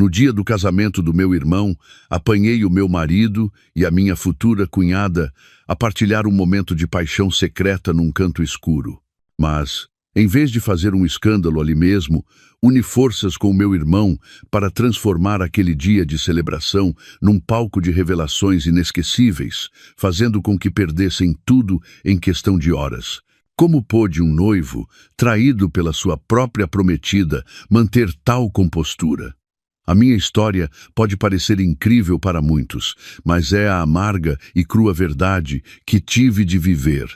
No dia do casamento do meu irmão, apanhei o meu marido e a minha futura cunhada a partilhar um momento de paixão secreta num canto escuro. Mas, em vez de fazer um escândalo ali mesmo, uni forças com o meu irmão para transformar aquele dia de celebração num palco de revelações inesquecíveis, fazendo com que perdessem tudo em questão de horas. Como pôde um noivo, traído pela sua própria prometida, manter tal compostura? A minha história pode parecer incrível para muitos, mas é a amarga e crua verdade que tive de viver.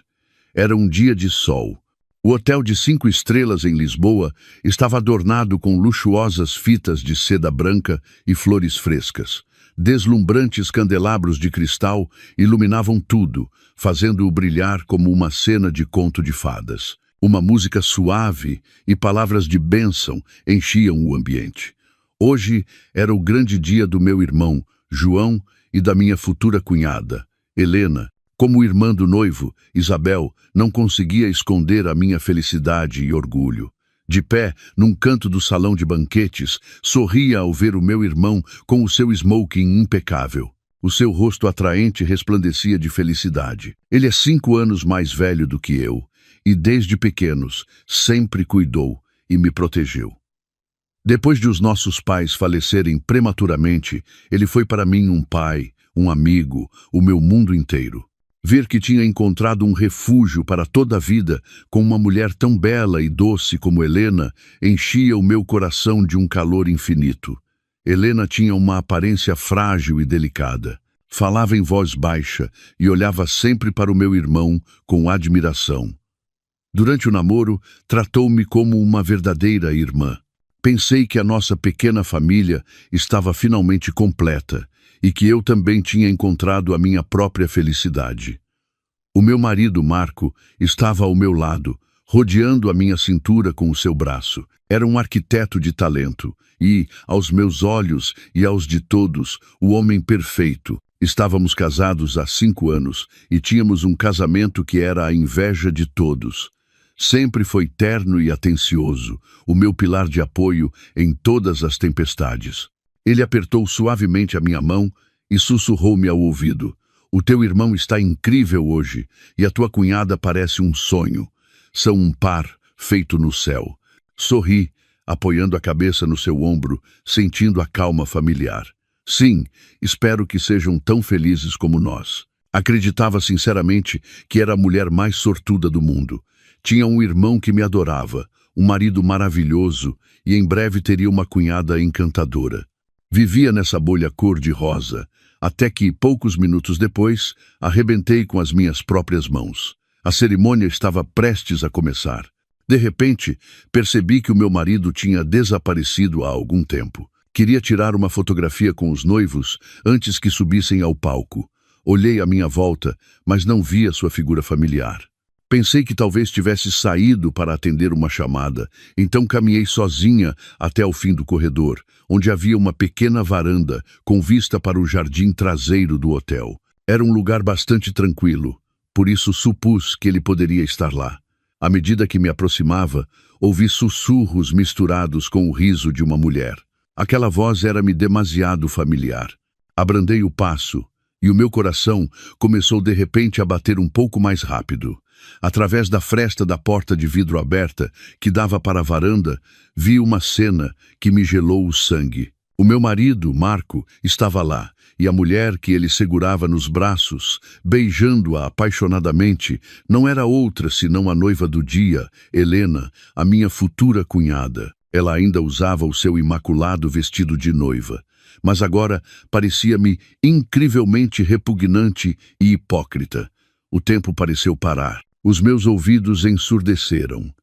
Era um dia de sol. O hotel de 5 estrelas em Lisboa estava adornado com luxuosas fitas de seda branca e flores frescas. Deslumbrantes candelabros de cristal iluminavam tudo, fazendo-o brilhar como uma cena de conto de fadas. Uma música suave e palavras de bênção enchiam o ambiente. Hoje era o grande dia do meu irmão, João, e da minha futura cunhada, Helena. Como irmã do noivo, Isabel, não conseguia esconder a minha felicidade e orgulho. De pé, num canto do salão de banquetes, sorria ao ver o meu irmão com o seu smoking impecável. O seu rosto atraente resplandecia de felicidade. Ele é 5 anos mais velho do que eu, e desde pequenos sempre cuidou e me protegeu. Depois de os nossos pais falecerem prematuramente, ele foi para mim um pai, um amigo, o meu mundo inteiro. Ver que tinha encontrado um refúgio para toda a vida com uma mulher tão bela e doce como Helena enchia o meu coração de um calor infinito. Helena tinha uma aparência frágil e delicada. Falava em voz baixa e olhava sempre para o meu irmão com admiração. Durante o namoro, tratou-me como uma verdadeira irmã. Pensei que a nossa pequena família estava finalmente completa e que eu também tinha encontrado a minha própria felicidade. O meu marido, Marco, estava ao meu lado, rodeando a minha cintura com o seu braço. Era um arquiteto de talento e, aos meus olhos e aos de todos, o homem perfeito. Estávamos casados há 5 anos e tínhamos um casamento que era a inveja de todos. Sempre foi terno e atencioso, o meu pilar de apoio em todas as tempestades. Ele apertou suavemente a minha mão e sussurrou-me ao ouvido: "O teu irmão está incrível hoje, e a tua cunhada parece um sonho. São um par feito no céu." Sorri, apoiando a cabeça no seu ombro, sentindo a calma familiar. "Sim, espero que sejam tão felizes como nós." Acreditava sinceramente que era a mulher mais sortuda do mundo. Tinha um irmão que me adorava, um marido maravilhoso e em breve teria uma cunhada encantadora. Vivia nessa bolha cor-de-rosa, até que, poucos minutos depois, arrebentei com as minhas próprias mãos. A cerimônia estava prestes a começar. De repente, percebi que o meu marido tinha desaparecido há algum tempo. Queria tirar uma fotografia com os noivos antes que subissem ao palco. Olhei à minha volta, mas não via sua figura familiar. Pensei que talvez tivesse saído para atender uma chamada, então caminhei sozinha até o fim do corredor, onde havia uma pequena varanda com vista para o jardim traseiro do hotel. Era um lugar bastante tranquilo, por isso supus que ele poderia estar lá. À medida que me aproximava, ouvi sussurros misturados com o riso de uma mulher. Aquela voz era-me demasiado familiar. Abrandei o passo, e o meu coração começou de repente a bater um pouco mais rápido. Através da fresta da porta de vidro aberta, que dava para a varanda, vi uma cena que me gelou o sangue. O meu marido, Marco, estava lá, e a mulher que ele segurava nos braços, beijando-a apaixonadamente, não era outra senão a noiva do dia, Helena, a minha futura cunhada. Ela ainda usava o seu imaculado vestido de noiva, mas agora parecia-me incrivelmente repugnante e hipócrita. O tempo pareceu parar. Os meus ouvidos ensurdeceram.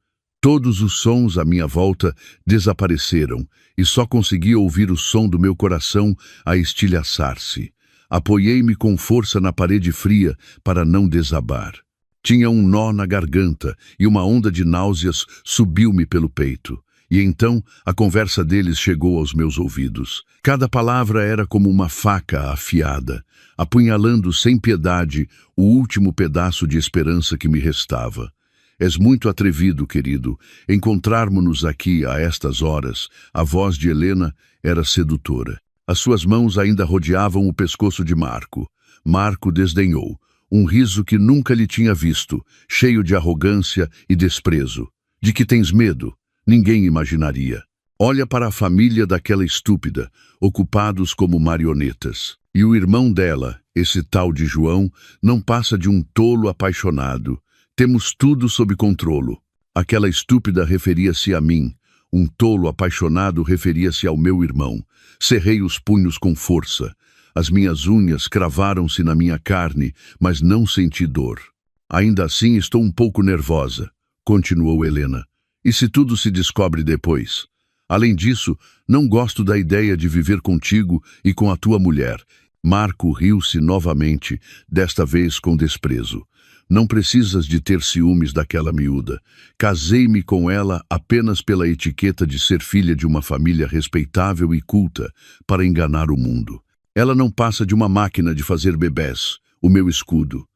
Todos os sons à minha volta desapareceram e só consegui ouvir o som do meu coração a estilhaçar-se. Apoiei-me com força na parede fria para não desabar. Tinha um nó na garganta e uma onda de náuseas subiu-me pelo peito. E então a conversa deles chegou aos meus ouvidos. Cada palavra era como uma faca afiada, apunhalando sem piedade o último pedaço de esperança que me restava. És muito atrevido, querido. Encontrarmos-nos aqui a estas horas. A voz de Helena era sedutora. As suas mãos ainda rodeavam o pescoço de Marco. Marco desdenhou. Um riso que nunca lhe tinha visto, cheio de arrogância e desprezo. De que tens medo? Ninguém imaginaria. Olha para a família daquela estúpida, ocupados como marionetas. E o irmão dela, esse tal de João, não passa de um tolo apaixonado. Temos tudo sob controlo. Aquela estúpida referia-se a mim. Um tolo apaixonado referia-se ao meu irmão. Cerrei os punhos com força. As minhas unhas cravaram-se na minha carne, mas não senti dor. Ainda assim estou um pouco nervosa, continuou Helena. E se tudo se descobre depois? Além disso, não gosto da ideia de viver contigo e com a tua mulher. Marco riu-se novamente, desta vez com desprezo. Não precisas de ter ciúmes daquela miúda. Casei-me com ela apenas pela etiqueta de ser filha de uma família respeitável e culta, para enganar o mundo. Ela não passa de uma máquina de fazer bebés, o meu escudo.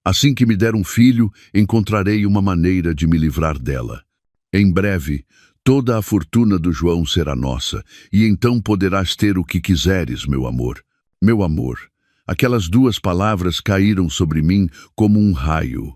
Assim que me der um filho, encontrarei uma maneira de me livrar dela. Em breve, toda a fortuna do João será nossa, e então poderás ter o que quiseres, meu amor. Meu amor. Aquelas duas palavras caíram sobre mim como um raio.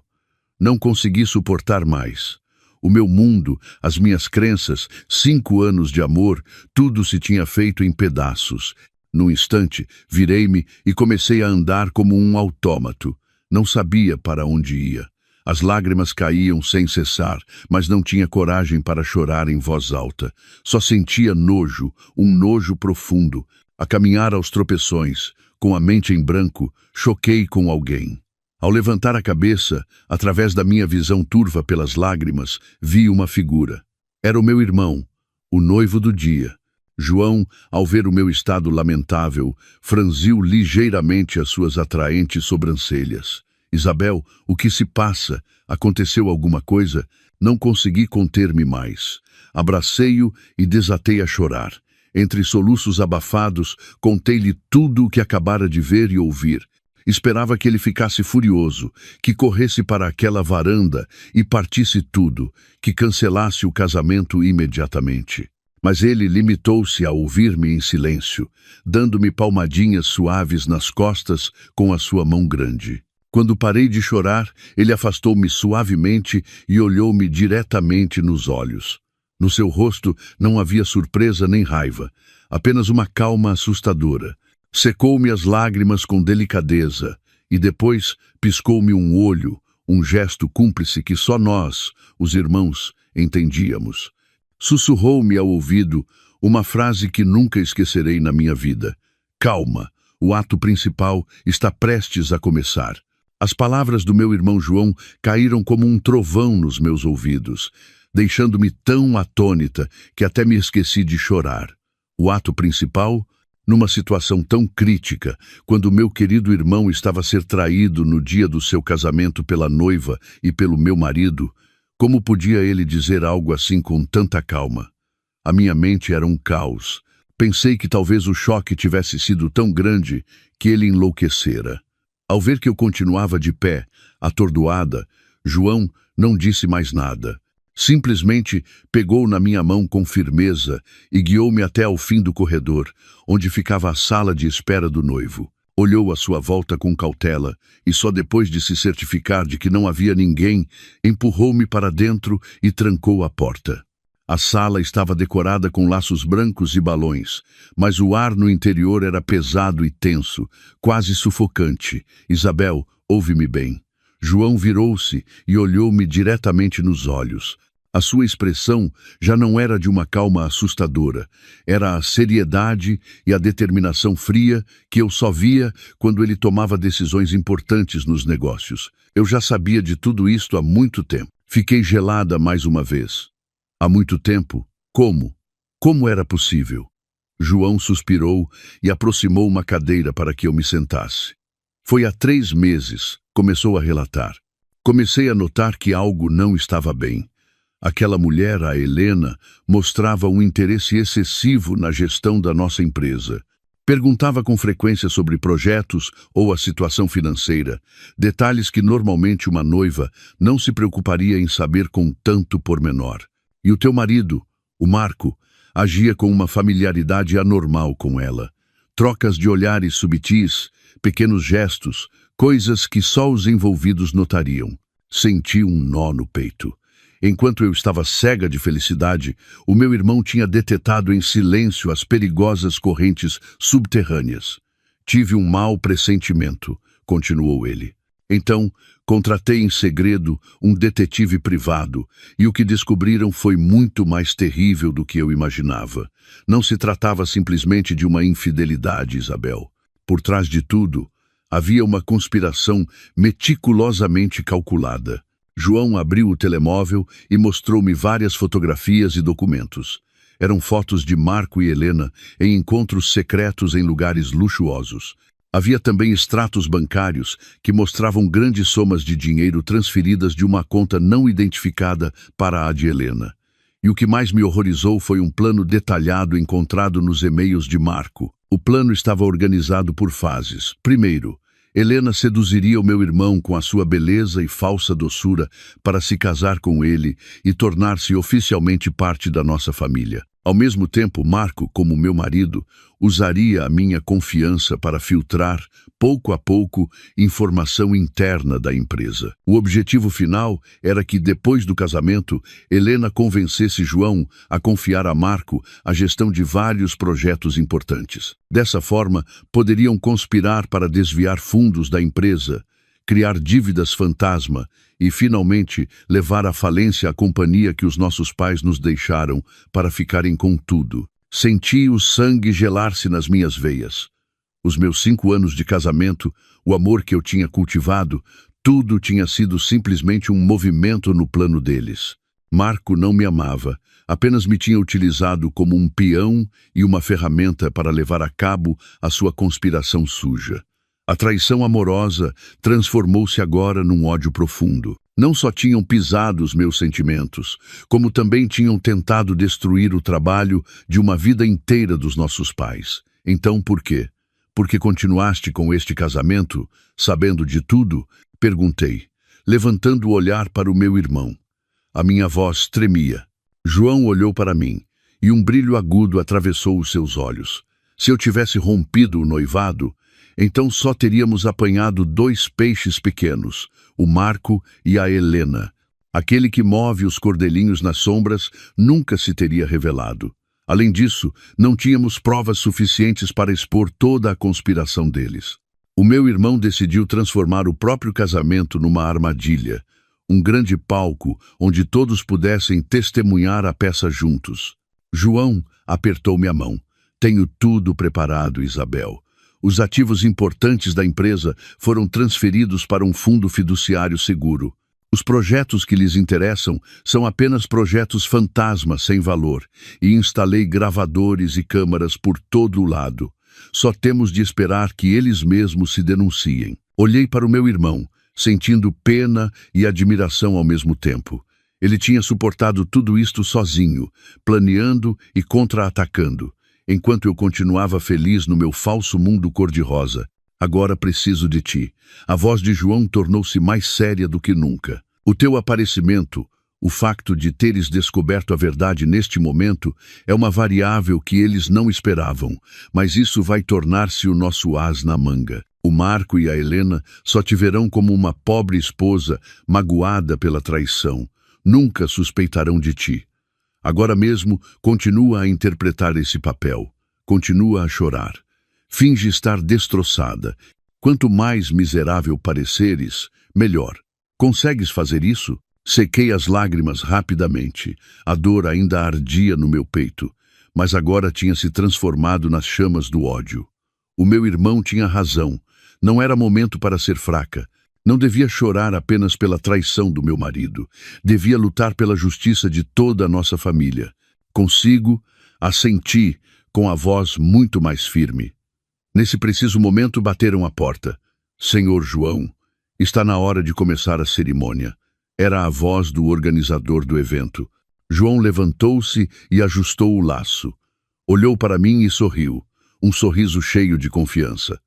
Não consegui suportar mais. O meu mundo, as minhas crenças, 5 anos de amor, tudo se tinha feito em pedaços. Num instante, virei-me e comecei a andar como um autômato. Não sabia para onde ia. As lágrimas caíam sem cessar, mas não tinha coragem para chorar em voz alta. Só sentia nojo, um nojo profundo. A caminhar aos tropeções, com a mente em branco, choquei com alguém. Ao levantar a cabeça, através da minha visão turva pelas lágrimas, vi uma figura. Era o meu irmão, o noivo do dia. João, ao ver o meu estado lamentável, franziu ligeiramente as suas atraentes sobrancelhas. Isabel, o que se passa? Aconteceu alguma coisa? Não consegui conter-me mais. Abracei-o e desatei a chorar. Entre soluços abafados, contei-lhe tudo o que acabara de ver e ouvir. Esperava que ele ficasse furioso, que corresse para aquela varanda e partisse tudo, que cancelasse o casamento imediatamente. Mas ele limitou-se a ouvir-me em silêncio, dando-me palmadinhas suaves nas costas com a sua mão grande. Quando parei de chorar, ele afastou-me suavemente e olhou-me diretamente nos olhos. No seu rosto não havia surpresa nem raiva, apenas uma calma assustadora. Secou-me as lágrimas com delicadeza e depois piscou-me um olho, um gesto cúmplice que só nós, os irmãos, entendíamos. Sussurrou-me ao ouvido uma frase que nunca esquecerei na minha vida. Calma, o ato principal está prestes a começar. As palavras do meu irmão João caíram como um trovão nos meus ouvidos, deixando-me tão atônita que até me esqueci de chorar. O ato principal, numa situação tão crítica, quando meu querido irmão estava a ser traído no dia do seu casamento pela noiva e pelo meu marido, como podia ele dizer algo assim com tanta calma? A minha mente era um caos. Pensei que talvez o choque tivesse sido tão grande que ele enlouquecera. Ao ver que eu continuava de pé, atordoada, João não disse mais nada. Simplesmente pegou na minha mão com firmeza e guiou-me até ao fim do corredor, onde ficava a sala de espera do noivo. Olhou à sua volta com cautela e só depois de se certificar de que não havia ninguém, empurrou-me para dentro e trancou a porta. A sala estava decorada com laços brancos e balões, mas o ar no interior era pesado e tenso, quase sufocante. Isabel, ouve-me bem. João virou-se e olhou-me diretamente nos olhos. A sua expressão já não era de uma calma assustadora, era a seriedade e a determinação fria que eu só via quando ele tomava decisões importantes nos negócios. Eu já sabia de tudo isto há muito tempo. Fiquei gelada mais uma vez. Há muito tempo? Como? Como era possível? João suspirou e aproximou uma cadeira para que eu me sentasse. Foi há 3 meses, começou a relatar. Comecei a notar que algo não estava bem. Aquela mulher, a Helena, mostrava um interesse excessivo na gestão da nossa empresa. Perguntava com frequência sobre projetos ou a situação financeira, detalhes que normalmente uma noiva não se preocuparia em saber com tanto pormenor. E o teu marido, o Marco, agia com uma familiaridade anormal com ela. Trocas de olhares subtis, pequenos gestos, coisas que só os envolvidos notariam. Senti um nó no peito. Enquanto eu estava cega de felicidade, o meu irmão tinha detetado em silêncio as perigosas correntes subterrâneas. Tive um mau pressentimento, continuou ele. Então, contratei em segredo um detetive privado, e o que descobriram foi muito mais terrível do que eu imaginava. Não se tratava simplesmente de uma infidelidade, Isabel. Por trás de tudo, havia uma conspiração meticulosamente calculada. João abriu o telemóvel e mostrou-me várias fotografias e documentos. Eram fotos de Marco e Helena em encontros secretos em lugares luxuosos. Havia também extratos bancários que mostravam grandes somas de dinheiro transferidas de uma conta não identificada para a de Helena. E o que mais me horrorizou foi um plano detalhado encontrado nos e-mails de Marco. O plano estava organizado por fases. Primeiro, Helena seduziria o meu irmão com a sua beleza e falsa doçura para se casar com ele e tornar-se oficialmente parte da nossa família. Ao mesmo tempo, Marco, como meu marido, usaria a minha confiança para filtrar, pouco a pouco, informação interna da empresa. O objetivo final era que, depois do casamento, Helena convencesse João a confiar a Marco a gestão de vários projetos importantes. Dessa forma, poderiam conspirar para desviar fundos da empresa, criar dívidas fantasma e, finalmente, levar à falência a companhia que os nossos pais nos deixaram para ficarem com tudo. Senti o sangue gelar-se nas minhas veias. Os meus 5 anos de casamento, o amor que eu tinha cultivado, tudo tinha sido simplesmente um movimento no plano deles. Marco não me amava, apenas me tinha utilizado como um peão e uma ferramenta para levar a cabo a sua conspiração suja. A traição amorosa transformou-se agora num ódio profundo. Não só tinham pisado os meus sentimentos, como também tinham tentado destruir o trabalho de uma vida inteira dos nossos pais. Então por quê? Porque continuaste com este casamento, sabendo de tudo? Perguntei, levantando o olhar para o meu irmão. A minha voz tremia. João olhou para mim, e um brilho agudo atravessou os seus olhos. Se eu tivesse rompido o noivado, então só teríamos apanhado 2 peixes pequenos, o Marco e a Helena. Aquele que move os cordelinhos nas sombras nunca se teria revelado. Além disso, não tínhamos provas suficientes para expor toda a conspiração deles. O meu irmão decidiu transformar o próprio casamento numa armadilha, um grande palco onde todos pudessem testemunhar a peça juntos. João apertou-me a mão. Tenho tudo preparado, Isabel. Os ativos importantes da empresa foram transferidos para um fundo fiduciário seguro. Os projetos que lhes interessam são apenas projetos fantasmas sem valor, e instalei gravadores e câmaras por todo o lado. Só temos de esperar que eles mesmos se denunciem. Olhei para o meu irmão, sentindo pena e admiração ao mesmo tempo. Ele tinha suportado tudo isto sozinho, planeando e contra-atacando. Enquanto eu continuava feliz no meu falso mundo cor-de-rosa. Agora preciso de ti. A voz de João tornou-se mais séria do que nunca. O teu aparecimento, o facto de teres descoberto a verdade neste momento, é uma variável que eles não esperavam, mas isso vai tornar-se o nosso as na manga. O Marco e a Helena só te verão como uma pobre esposa magoada pela traição. Nunca suspeitarão de ti. Agora mesmo, continua a interpretar esse papel. Continua a chorar. Finge estar destroçada. Quanto mais miserável pareceres, melhor. Consegues fazer isso? Sequei as lágrimas rapidamente. A dor ainda ardia no meu peito, mas agora tinha se transformado nas chamas do ódio. O meu irmão tinha razão. Não era momento para ser fraca. Não devia chorar apenas pela traição do meu marido. Devia lutar pela justiça de toda a nossa família. Consigo, assenti, com a voz muito mais firme. Nesse preciso momento bateram à porta. Senhor João, está na hora de começar a cerimônia. Era a voz do organizador do evento. João levantou-se e ajustou o laço. Olhou para mim e sorriu. um sorriso cheio de confiança.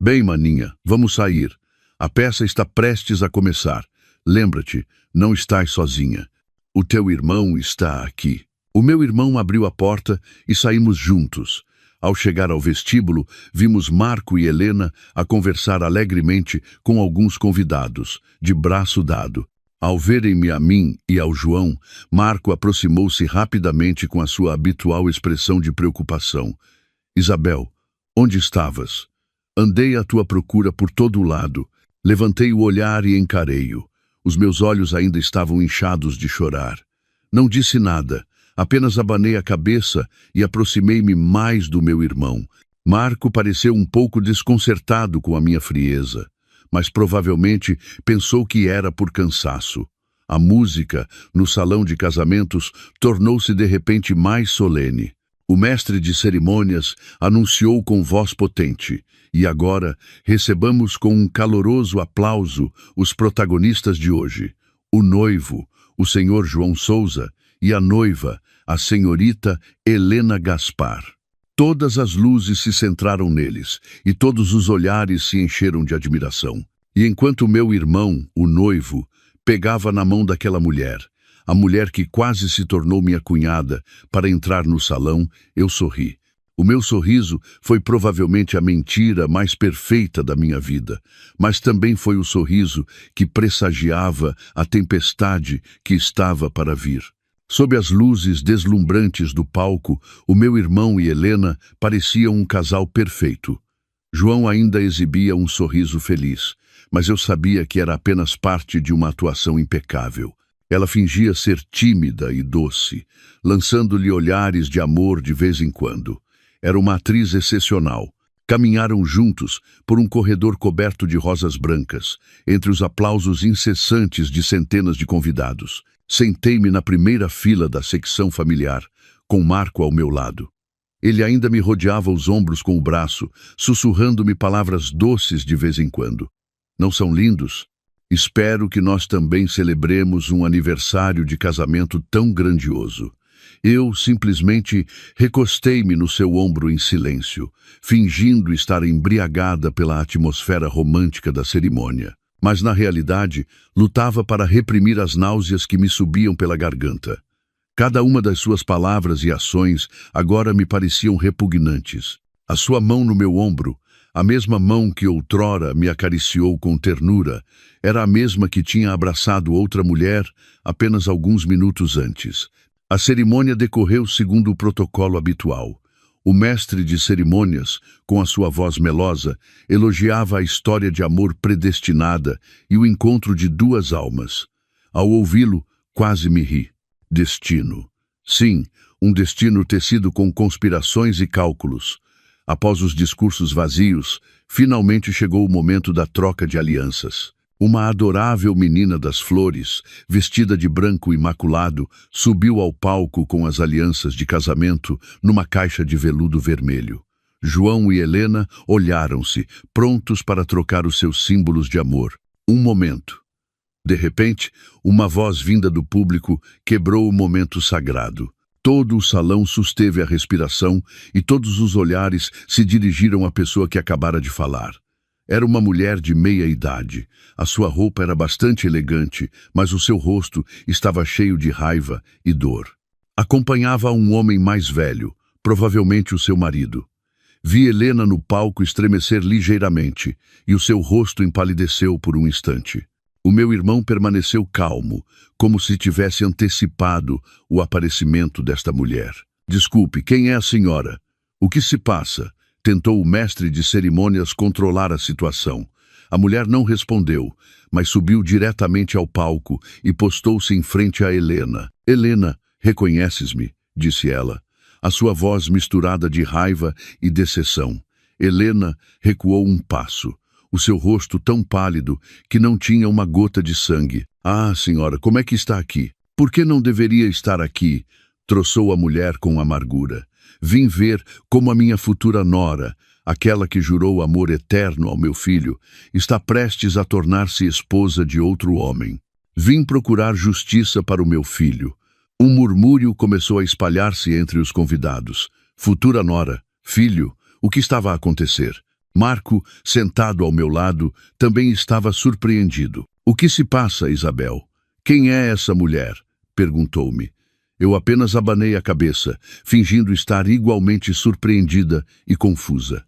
Bem, maninha, vamos sair. A peça está prestes a começar. Lembra-te, não estás sozinha. O teu irmão está aqui. O meu irmão abriu a porta e saímos juntos. Ao chegar ao vestíbulo, vimos Marco e Helena a conversar alegremente com alguns convidados, de braço dado. Ao verem-me a mim e ao João, Marco aproximou-se rapidamente com a sua habitual expressão de preocupação. Isabel, onde estavas? Andei à tua procura por todo o lado. Levantei o olhar e encarei-o. Os meus olhos ainda estavam inchados de chorar. Não disse nada. Apenas abanei a cabeça e aproximei-me mais do meu irmão. Marco pareceu um pouco desconcertado com a minha frieza, mas provavelmente pensou que era por cansaço. A música, no salão de casamentos, tornou-se de repente mais solene. O mestre de cerimônias anunciou com voz potente, e agora recebamos com um caloroso aplauso os protagonistas de hoje. O noivo, o senhor João Souza, e a noiva, a senhorita Helena Gaspar. Todas as luzes se centraram neles, e todos os olhares se encheram de admiração. E enquanto meu irmão, o noivo, pegava na mão daquela mulher, a mulher que quase se tornou minha cunhada, para entrar no salão, eu sorri. O meu sorriso foi provavelmente a mentira mais perfeita da minha vida, mas também foi o sorriso que pressagiava a tempestade que estava para vir. Sob as luzes deslumbrantes do palco, o meu irmão e Helena pareciam um casal perfeito. João ainda exibia um sorriso feliz, mas eu sabia que era apenas parte de uma atuação impecável. Ela fingia ser tímida e doce, lançando-lhe olhares de amor de vez em quando. Era uma atriz excepcional. Caminharam juntos por um corredor coberto de rosas brancas, entre os aplausos incessantes de centenas de convidados. Sentei-me na primeira fila da secção familiar, com Marco ao meu lado. Ele ainda me rodeava os ombros com o braço, sussurrando-me palavras doces de vez em quando. Não são lindos? Espero que nós também celebremos um aniversário de casamento tão grandioso. Eu simplesmente recostei-me no seu ombro em silêncio, fingindo estar embriagada pela atmosfera romântica da cerimônia. Mas, na realidade, lutava para reprimir as náuseas que me subiam pela garganta. Cada uma das suas palavras e ações agora me pareciam repugnantes. A sua mão no meu ombro, a mesma mão que outrora me acariciou com ternura, era a mesma que tinha abraçado outra mulher apenas alguns minutos antes. A cerimônia decorreu segundo o protocolo habitual. O mestre de cerimônias, com a sua voz melosa, elogiava a história de amor predestinada e o encontro de duas almas. Ao ouvi-lo, quase me ri. Destino. Sim, um destino tecido com conspirações e cálculos. Após os discursos vazios, finalmente chegou o momento da troca de alianças. Uma adorável menina das flores, vestida de branco imaculado, subiu ao palco com as alianças de casamento numa caixa de veludo vermelho. João e Helena olharam-se, prontos para trocar os seus símbolos de amor. Um momento. De repente, uma voz vinda do público quebrou o momento sagrado. Todo o salão susteve a respiração e todos os olhares se dirigiram à pessoa que acabara de falar. Era uma mulher de meia idade. A sua roupa era bastante elegante, mas o seu rosto estava cheio de raiva e dor. Acompanhava um homem mais velho, provavelmente o seu marido. Vi Helena no palco estremecer ligeiramente, e o seu rosto empalideceu por um instante. O meu irmão permaneceu calmo, como se tivesse antecipado o aparecimento desta mulher. Desculpe, quem é a senhora? O que se passa? Tentou o mestre de cerimônias controlar a situação. A mulher não respondeu, mas subiu diretamente ao palco e postou-se em frente a Helena. Helena, reconheces-me? Disse ela, a sua voz misturada de raiva e decepção. Helena recuou um passo, o seu rosto tão pálido que não tinha uma gota de sangue. Ah, senhora, como é que está aqui? Por que não deveria estar aqui? Troçou a mulher com amargura. Vim ver como a minha futura nora, aquela que jurou amor eterno ao meu filho, está prestes a tornar-se esposa de outro homem. Vim procurar justiça para o meu filho. Um murmúrio começou a espalhar-se entre os convidados. Futura nora, filho, O que estava a acontecer? Marco, sentado ao meu lado, também estava surpreendido. O que se passa, Isabel? Quem é essa mulher? Perguntou-me. Eu apenas abanei a cabeça, fingindo estar igualmente surpreendida e confusa.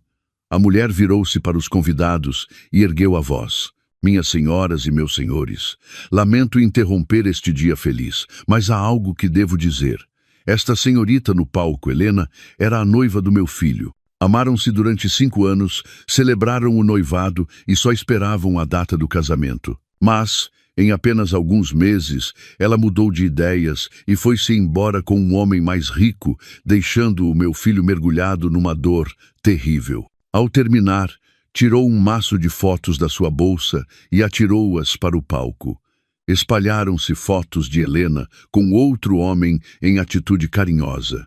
A mulher virou-se para os convidados e ergueu a voz. Minhas senhoras e meus senhores, lamento interromper este dia feliz, mas há algo que devo dizer. Esta senhorita no palco, Helena, era a noiva do meu filho. Amaram-se durante 5 anos, celebraram o noivado e só esperavam a data do casamento. Mas, em apenas alguns meses, ela mudou de ideias e foi-se embora com um homem mais rico, deixando o meu filho mergulhado numa dor terrível. Ao terminar, tirou um maço de fotos da sua bolsa e atirou-as para o palco. Espalharam-se fotos de Helena com outro homem em atitude carinhosa.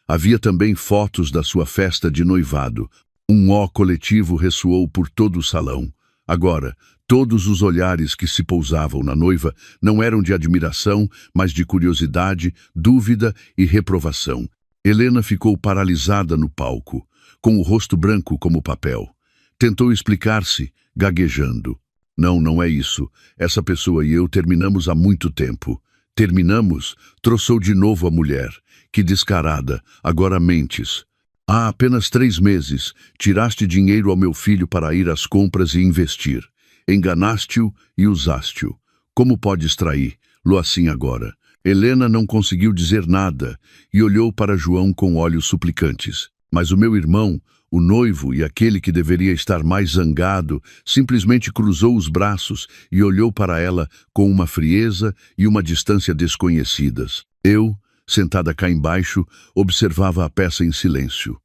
Havia também fotos da sua festa de noivado. Um ó coletivo ressoou por todo o salão. Agora, todos os olhares que se pousavam na noiva não eram de admiração, mas de curiosidade, dúvida e reprovação. Helena ficou paralisada no palco, com o rosto branco como papel. Tentou explicar-se, gaguejando. Não é isso. Essa pessoa e eu terminamos há muito tempo. Terminamos? Troçou de novo a mulher. Que descarada, agora mentes. Há apenas 3 meses, tiraste dinheiro ao meu filho para ir às compras e investir. Enganaste-o e usaste-o. Como podes traí-lo assim agora? Helena não conseguiu dizer nada e olhou para João com olhos suplicantes. Mas o meu irmão, o noivo e aquele que deveria estar mais zangado, simplesmente cruzou os braços e olhou para ela com uma frieza e uma distância desconhecidas. Eu, sentada cá embaixo, observava a peça em silêncio.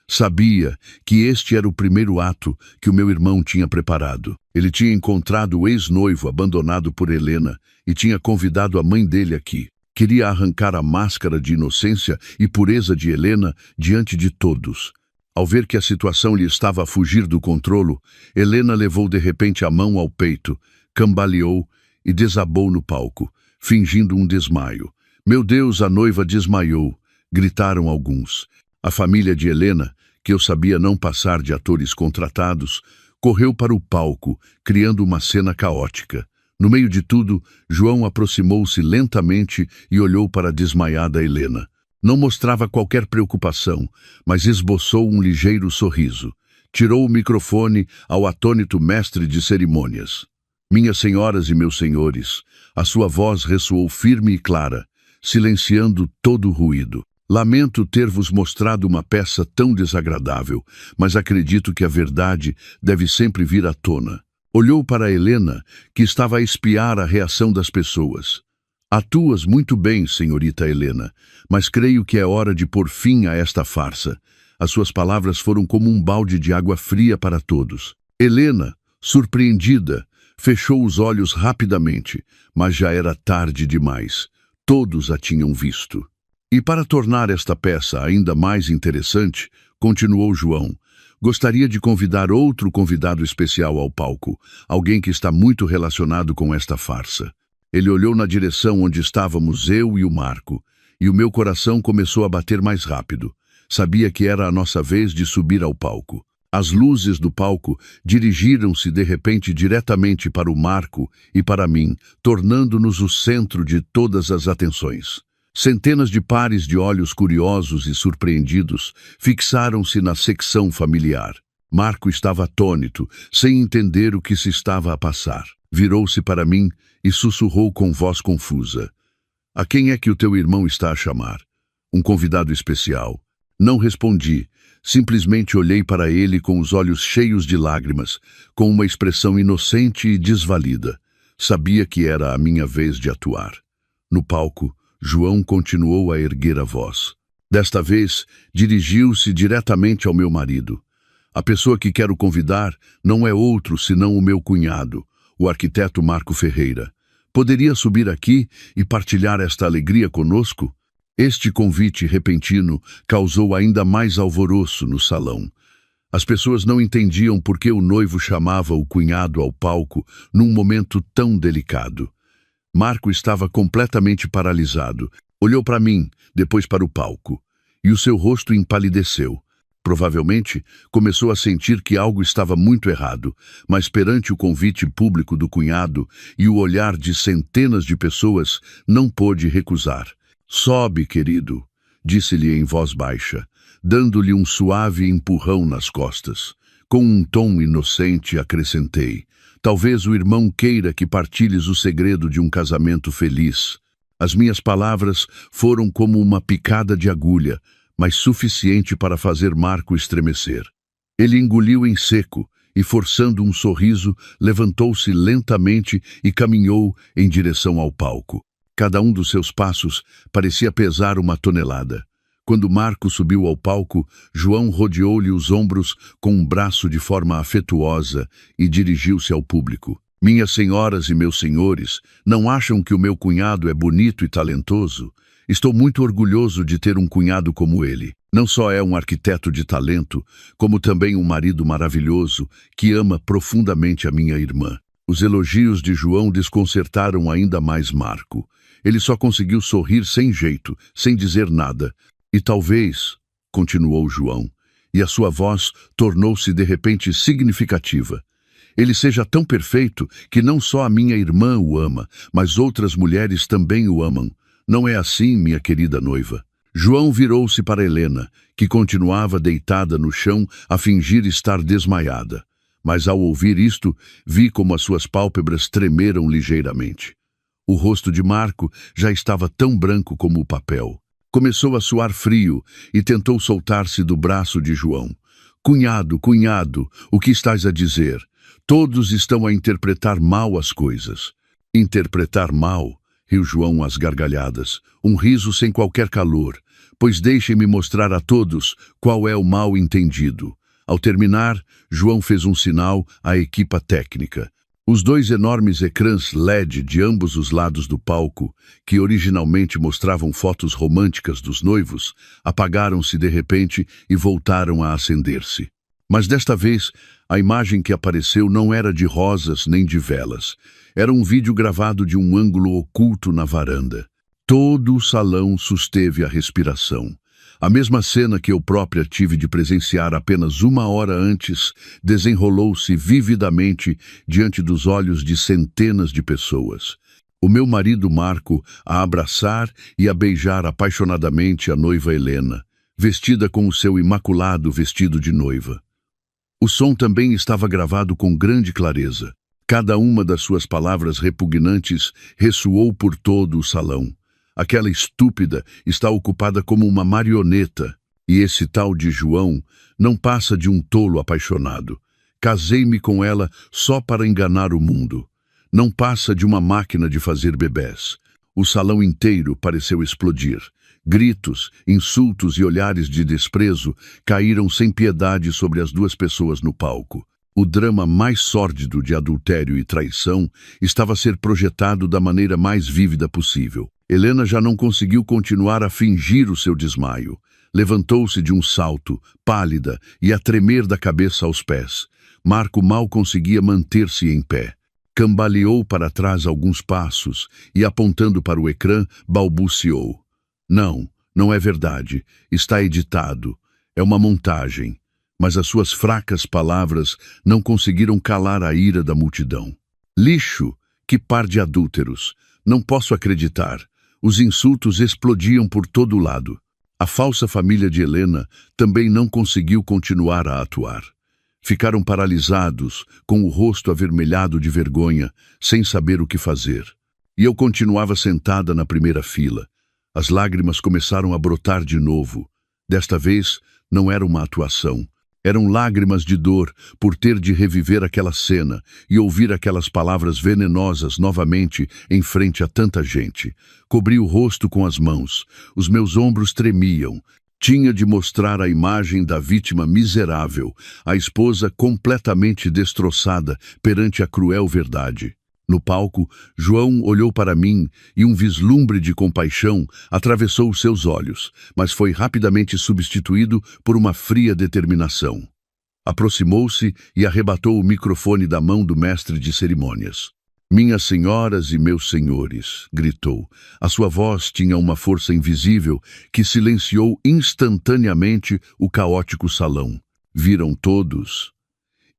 Sabia que este era o primeiro ato que o meu irmão tinha preparado. Ele tinha encontrado o ex-noivo abandonado por Helena e tinha convidado a mãe dele aqui. Queria arrancar a máscara de inocência e pureza de Helena diante de todos. Ao ver que a situação lhe estava a fugir do controle, Helena levou de repente a mão ao peito, cambaleou e desabou no palco, fingindo um desmaio. Meu Deus, a noiva desmaiou, gritaram alguns. A família de Helena, que eu sabia não passar de atores contratados, correu para o palco, criando uma cena caótica. No meio de tudo, João aproximou-se lentamente e olhou para a desmaiada Helena. Não mostrava qualquer preocupação, mas esboçou um ligeiro sorriso. Tirou o microfone ao atônito mestre de cerimônias. Minhas senhoras e meus senhores, a sua voz ressoou firme e clara, silenciando todo o ruído. Lamento ter-vos mostrado uma peça tão desagradável, mas acredito que a verdade deve sempre vir à tona. Olhou para Helena, que estava a espiar a reação das pessoas. Atuas muito bem, senhorita Helena, mas creio que é hora de pôr fim a esta farsa. As suas palavras foram como um balde de água fria para todos. Helena, surpreendida, fechou os olhos rapidamente, mas já era tarde demais. Todos a tinham visto. E para tornar esta peça ainda mais interessante, continuou João, gostaria de convidar outro convidado especial ao palco, alguém que está muito relacionado com esta farsa. Ele olhou na direção onde estávamos eu e o Marco, e o meu coração começou a bater mais rápido. Sabia que era a nossa vez de subir ao palco. As luzes do palco dirigiram-se de repente diretamente para o Marco e para mim, tornando-nos o centro de todas as atenções. Centenas de pares de olhos curiosos e surpreendidos fixaram-se na secção familiar. Marco estava atônito, sem entender o que se estava a passar. Virou-se para mim e sussurrou com voz confusa. A quem é que o teu irmão está a chamar? Um convidado especial. Não respondi, simplesmente olhei para ele com os olhos cheios de lágrimas, com uma expressão inocente e desvalida. Sabia que era a minha vez de atuar. No palco, João continuou a erguer a voz. Desta vez, dirigiu-se diretamente ao meu marido. A pessoa que quero convidar não é outro senão o meu cunhado, o arquiteto Marco Ferreira. Poderia subir aqui e partilhar esta alegria conosco? Este convite repentino causou ainda mais alvoroço no salão. As pessoas não entendiam por que o noivo chamava o cunhado ao palco num momento tão delicado. Marco estava completamente paralisado. Olhou para mim, depois para o palco, e o seu rosto empalideceu. Provavelmente, começou a sentir que algo estava muito errado, mas perante o convite público do cunhado e o olhar de centenas de pessoas, não pôde recusar. "Sobe, querido", disse-lhe em voz baixa, dando-lhe um suave empurrão nas costas. Com um tom inocente, acrescentei: "Talvez o irmão queira que partilhes o segredo de um casamento feliz." As minhas palavras foram como uma picada de agulha, mas suficiente para fazer Marco estremecer. Ele engoliu em seco e, forçando um sorriso, levantou-se lentamente e caminhou em direção ao palco. Cada um dos seus passos parecia pesar uma tonelada. Quando Marco subiu ao palco, João rodeou-lhe os ombros com um braço de forma afetuosa e dirigiu-se ao público. "Minhas senhoras e meus senhores, não acham que o meu cunhado é bonito e talentoso? Estou muito orgulhoso de ter um cunhado como ele. Não só é um arquiteto de talento, como também um marido maravilhoso que ama profundamente a minha irmã." Os elogios de João desconcertaram ainda mais Marco. Ele só conseguiu sorrir sem jeito, sem dizer nada. "E talvez", continuou João, e a sua voz tornou-se de repente significativa, "ele seja tão perfeito que não só a minha irmã o ama, mas outras mulheres também o amam. Não é assim, minha querida noiva?" João virou-se para Helena, que continuava deitada no chão a fingir estar desmaiada. Mas ao ouvir isto, vi como as suas pálpebras tremeram ligeiramente. O rosto de Marco já estava tão branco como o papel. Começou a suar frio e tentou soltar-se do braço de João. "Cunhado, cunhado, o que estás a dizer? Todos estão a interpretar mal as coisas." "Interpretar mal?", riu João às gargalhadas, um riso sem qualquer calor. "Pois deixem-me mostrar a todos qual é o mal entendido." Ao terminar, João fez um sinal à equipa técnica. Os dois enormes ecrãs LED de ambos os lados do palco, que originalmente mostravam fotos românticas dos noivos, apagaram-se de repente e voltaram a acender-se. Mas desta vez, a imagem que apareceu não era de rosas nem de velas. Era um vídeo gravado de um ângulo oculto na varanda. Todo o salão susteve a respiração. A mesma cena que eu própria tive de presenciar apenas uma hora antes desenrolou-se vividamente diante dos olhos de centenas de pessoas. O meu marido Marco a abraçar e a beijar apaixonadamente a noiva Helena, vestida com o seu imaculado vestido de noiva. O som também estava gravado com grande clareza. Cada uma das suas palavras repugnantes ressoou por todo o salão. Aquela estúpida está ocupada como uma marioneta, e esse tal de João não passa de um tolo apaixonado. Casei-me com ela só para enganar o mundo. Não passa de uma máquina de fazer bebés. O salão inteiro pareceu explodir. Gritos, insultos e olhares de desprezo caíram sem piedade sobre as duas pessoas no palco. O drama mais sórdido de adultério e traição estava a ser projetado da maneira mais vívida possível. Helena já não conseguiu continuar a fingir o seu desmaio. Levantou-se de um salto, pálida e a tremer da cabeça aos pés. Marco mal conseguia manter-se em pé. Cambaleou para trás alguns passos e, apontando para o ecrã, balbuciou: "Não, não é verdade. Está editado. É uma montagem." Mas as suas fracas palavras não conseguiram calar a ira da multidão. "Lixo! Que par de adúlteros! Não posso acreditar." Os insultos explodiam por todo lado. A falsa família de Helena também não conseguiu continuar a atuar. Ficaram paralisados, com o rosto avermelhado de vergonha, sem saber o que fazer. E eu continuava sentada na primeira fila. As lágrimas começaram a brotar de novo. Desta vez, não era uma atuação. Eram lágrimas de dor por ter de reviver aquela cena e ouvir aquelas palavras venenosas novamente em frente a tanta gente. Cobri o rosto com as mãos. Os meus ombros tremiam. Tinha de mostrar a imagem da vítima miserável, a esposa completamente destroçada perante a cruel verdade. No palco, João olhou para mim e um vislumbre de compaixão atravessou os seus olhos, mas foi rapidamente substituído por uma fria determinação. Aproximou-se e arrebatou o microfone da mão do mestre de cerimônias. Minhas senhoras e meus senhores, gritou. A sua voz tinha uma força invisível que silenciou instantaneamente o caótico salão. Viram todos?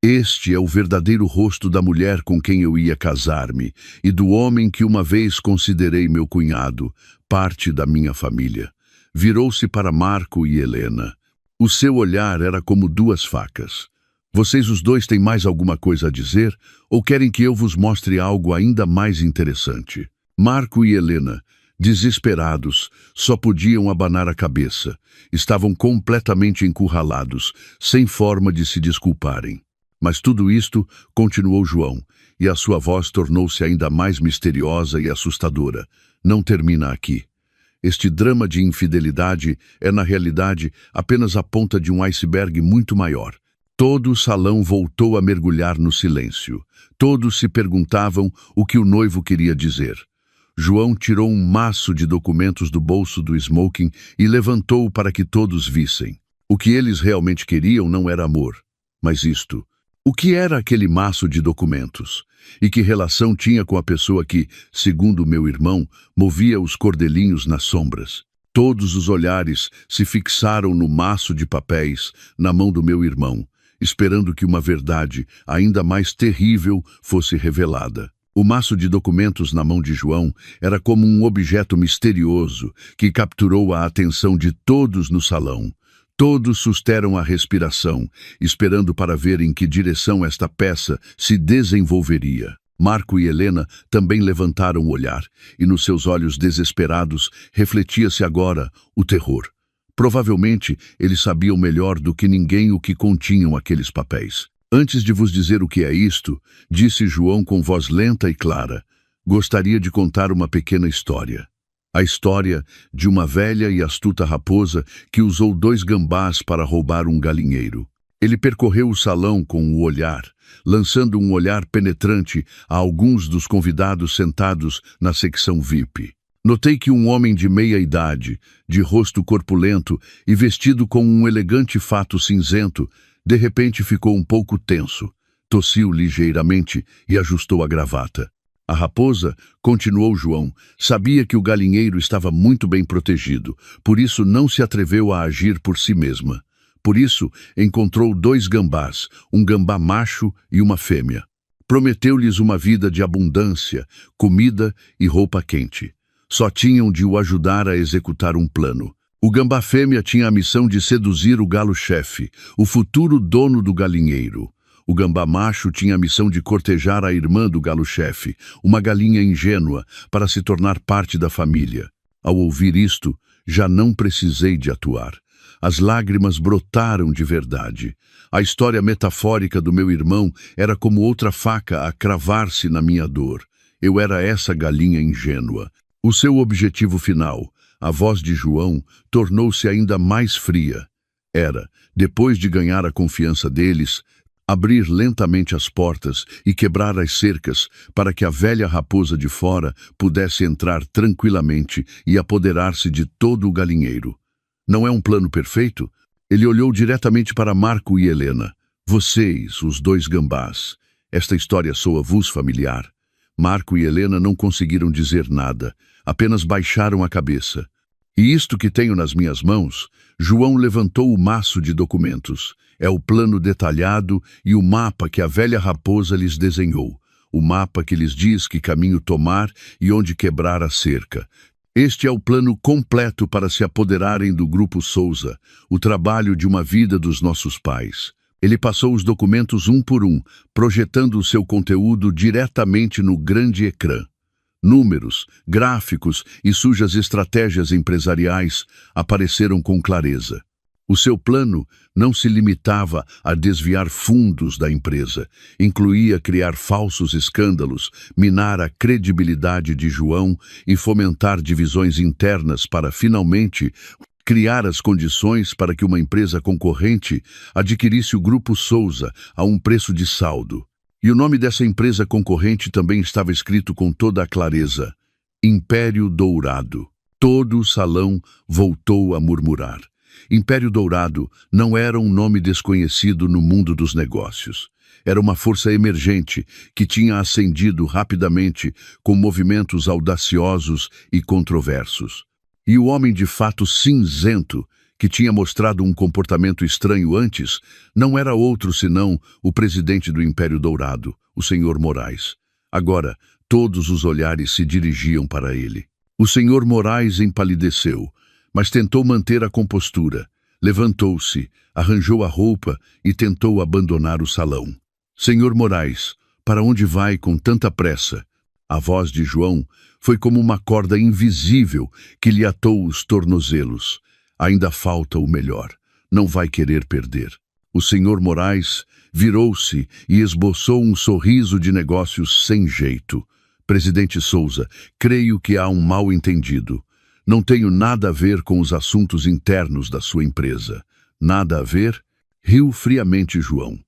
Este é o verdadeiro rosto da mulher com quem eu ia casar-me e do homem que uma vez considerei meu cunhado, parte da minha família. Virou-se para Marco e Helena. O seu olhar era como duas facas. Vocês os dois têm mais alguma coisa a dizer ou querem que eu vos mostre algo ainda mais interessante? Marco e Helena, desesperados, só podiam abanar a cabeça. Estavam completamente encurralados, sem forma de se desculparem. Mas tudo isto, continuou João, e a sua voz tornou-se ainda mais misteriosa e assustadora. Não termina aqui. Este drama de infidelidade é, na realidade, apenas a ponta de um iceberg muito maior. Todo o salão voltou a mergulhar no silêncio. Todos se perguntavam o que o noivo queria dizer. João tirou um maço de documentos do bolso do smoking e levantou-o para que todos vissem. O que eles realmente queriam não era amor, mas isto. O que era aquele maço de documentos? E que relação tinha com a pessoa que, segundo meu irmão, movia os cordelinhos nas sombras? Todos os olhares se fixaram no maço de papéis na mão do meu irmão, esperando que uma verdade ainda mais terrível fosse revelada. O maço de documentos na mão de João era como um objeto misterioso que capturou a atenção de todos no salão. Todos susteram a respiração, esperando para ver em que direção esta peça se desenvolveria. Marco e Helena também levantaram o olhar, e nos seus olhos desesperados refletia-se agora o terror. Provavelmente eles sabiam melhor do que ninguém o que continham aqueles papéis. Antes de vos dizer o que é isto, disse João com voz lenta e clara, gostaria de contar uma pequena história. A história de uma velha e astuta raposa que usou 2 gambás para roubar um galinheiro. Ele percorreu o salão com o olhar, lançando um olhar penetrante a alguns dos convidados sentados na secção VIP. Notei que um homem de meia idade, de rosto corpulento e vestido com um elegante fato cinzento, de repente ficou um pouco tenso, tossiu ligeiramente e ajustou a gravata. A raposa, continuou João, sabia que o galinheiro estava muito bem protegido, por isso não se atreveu a agir por si mesma. Por isso, encontrou 2 gambás, um gambá macho e uma fêmea. Prometeu-lhes uma vida de abundância, comida e roupa quente. Só tinham de o ajudar a executar um plano. O gambá fêmea tinha a missão de seduzir o galo-chefe, o futuro dono do galinheiro. O gambá macho tinha a missão de cortejar a irmã do galo-chefe, uma galinha ingênua, para se tornar parte da família. Ao ouvir isto, já não precisei de atuar. As lágrimas brotaram de verdade. A história metafórica do meu irmão era como outra faca a cravar-se na minha dor. Eu era essa galinha ingênua. O seu objetivo final, a voz de João, tornou-se ainda mais fria. Era, depois de ganhar a confiança deles, abrir lentamente as portas e quebrar as cercas para que a velha raposa de fora pudesse entrar tranquilamente e apoderar-se de todo o galinheiro. Não é um plano perfeito? Ele olhou diretamente para Marco e Helena. Vocês, os 2 gambás. Esta história soa-vos familiar? Marco e Helena não conseguiram dizer nada, apenas baixaram a cabeça. E isto que tenho nas minhas mãos, João levantou o maço de documentos. É o plano detalhado e o mapa que a velha raposa lhes desenhou. O mapa que lhes diz que caminho tomar e onde quebrar a cerca. Este é o plano completo para se apoderarem do Grupo Souza, o trabalho de uma vida dos nossos pais. Ele passou os documentos um por um, projetando o seu conteúdo diretamente no grande ecrã. Números, gráficos e sujas estratégias empresariais apareceram com clareza. O seu plano não se limitava a desviar fundos da empresa, incluía criar falsos escândalos, minar a credibilidade de João e fomentar divisões internas para, finalmente, criar as condições para que uma empresa concorrente adquirisse o Grupo Souza a um preço de saldo. E o nome dessa empresa concorrente também estava escrito com toda a clareza: Império Dourado. Todo o salão voltou a murmurar. Império Dourado não era um nome desconhecido no mundo dos negócios. Era uma força emergente que tinha ascendido rapidamente com movimentos audaciosos e controversos. E o homem de fato cinzento, que tinha mostrado um comportamento estranho antes, não era outro senão o presidente do Império Dourado, o Sr. Moraes. Agora, todos os olhares se dirigiam para ele. O Sr. Moraes empalideceu, mas tentou manter a compostura. Levantou-se, arranjou a roupa e tentou abandonar o salão. Sr. Moraes, para onde vai com tanta pressa? A voz de João foi como uma corda invisível que lhe atou os tornozelos. Ainda falta o melhor. Não vai querer perder. O Sr. Moraes virou-se e esboçou um sorriso de negócios sem jeito. Presidente Souza, creio que há um mal-entendido. Não tenho nada a ver com os assuntos internos da sua empresa. Nada a ver? Riu friamente João.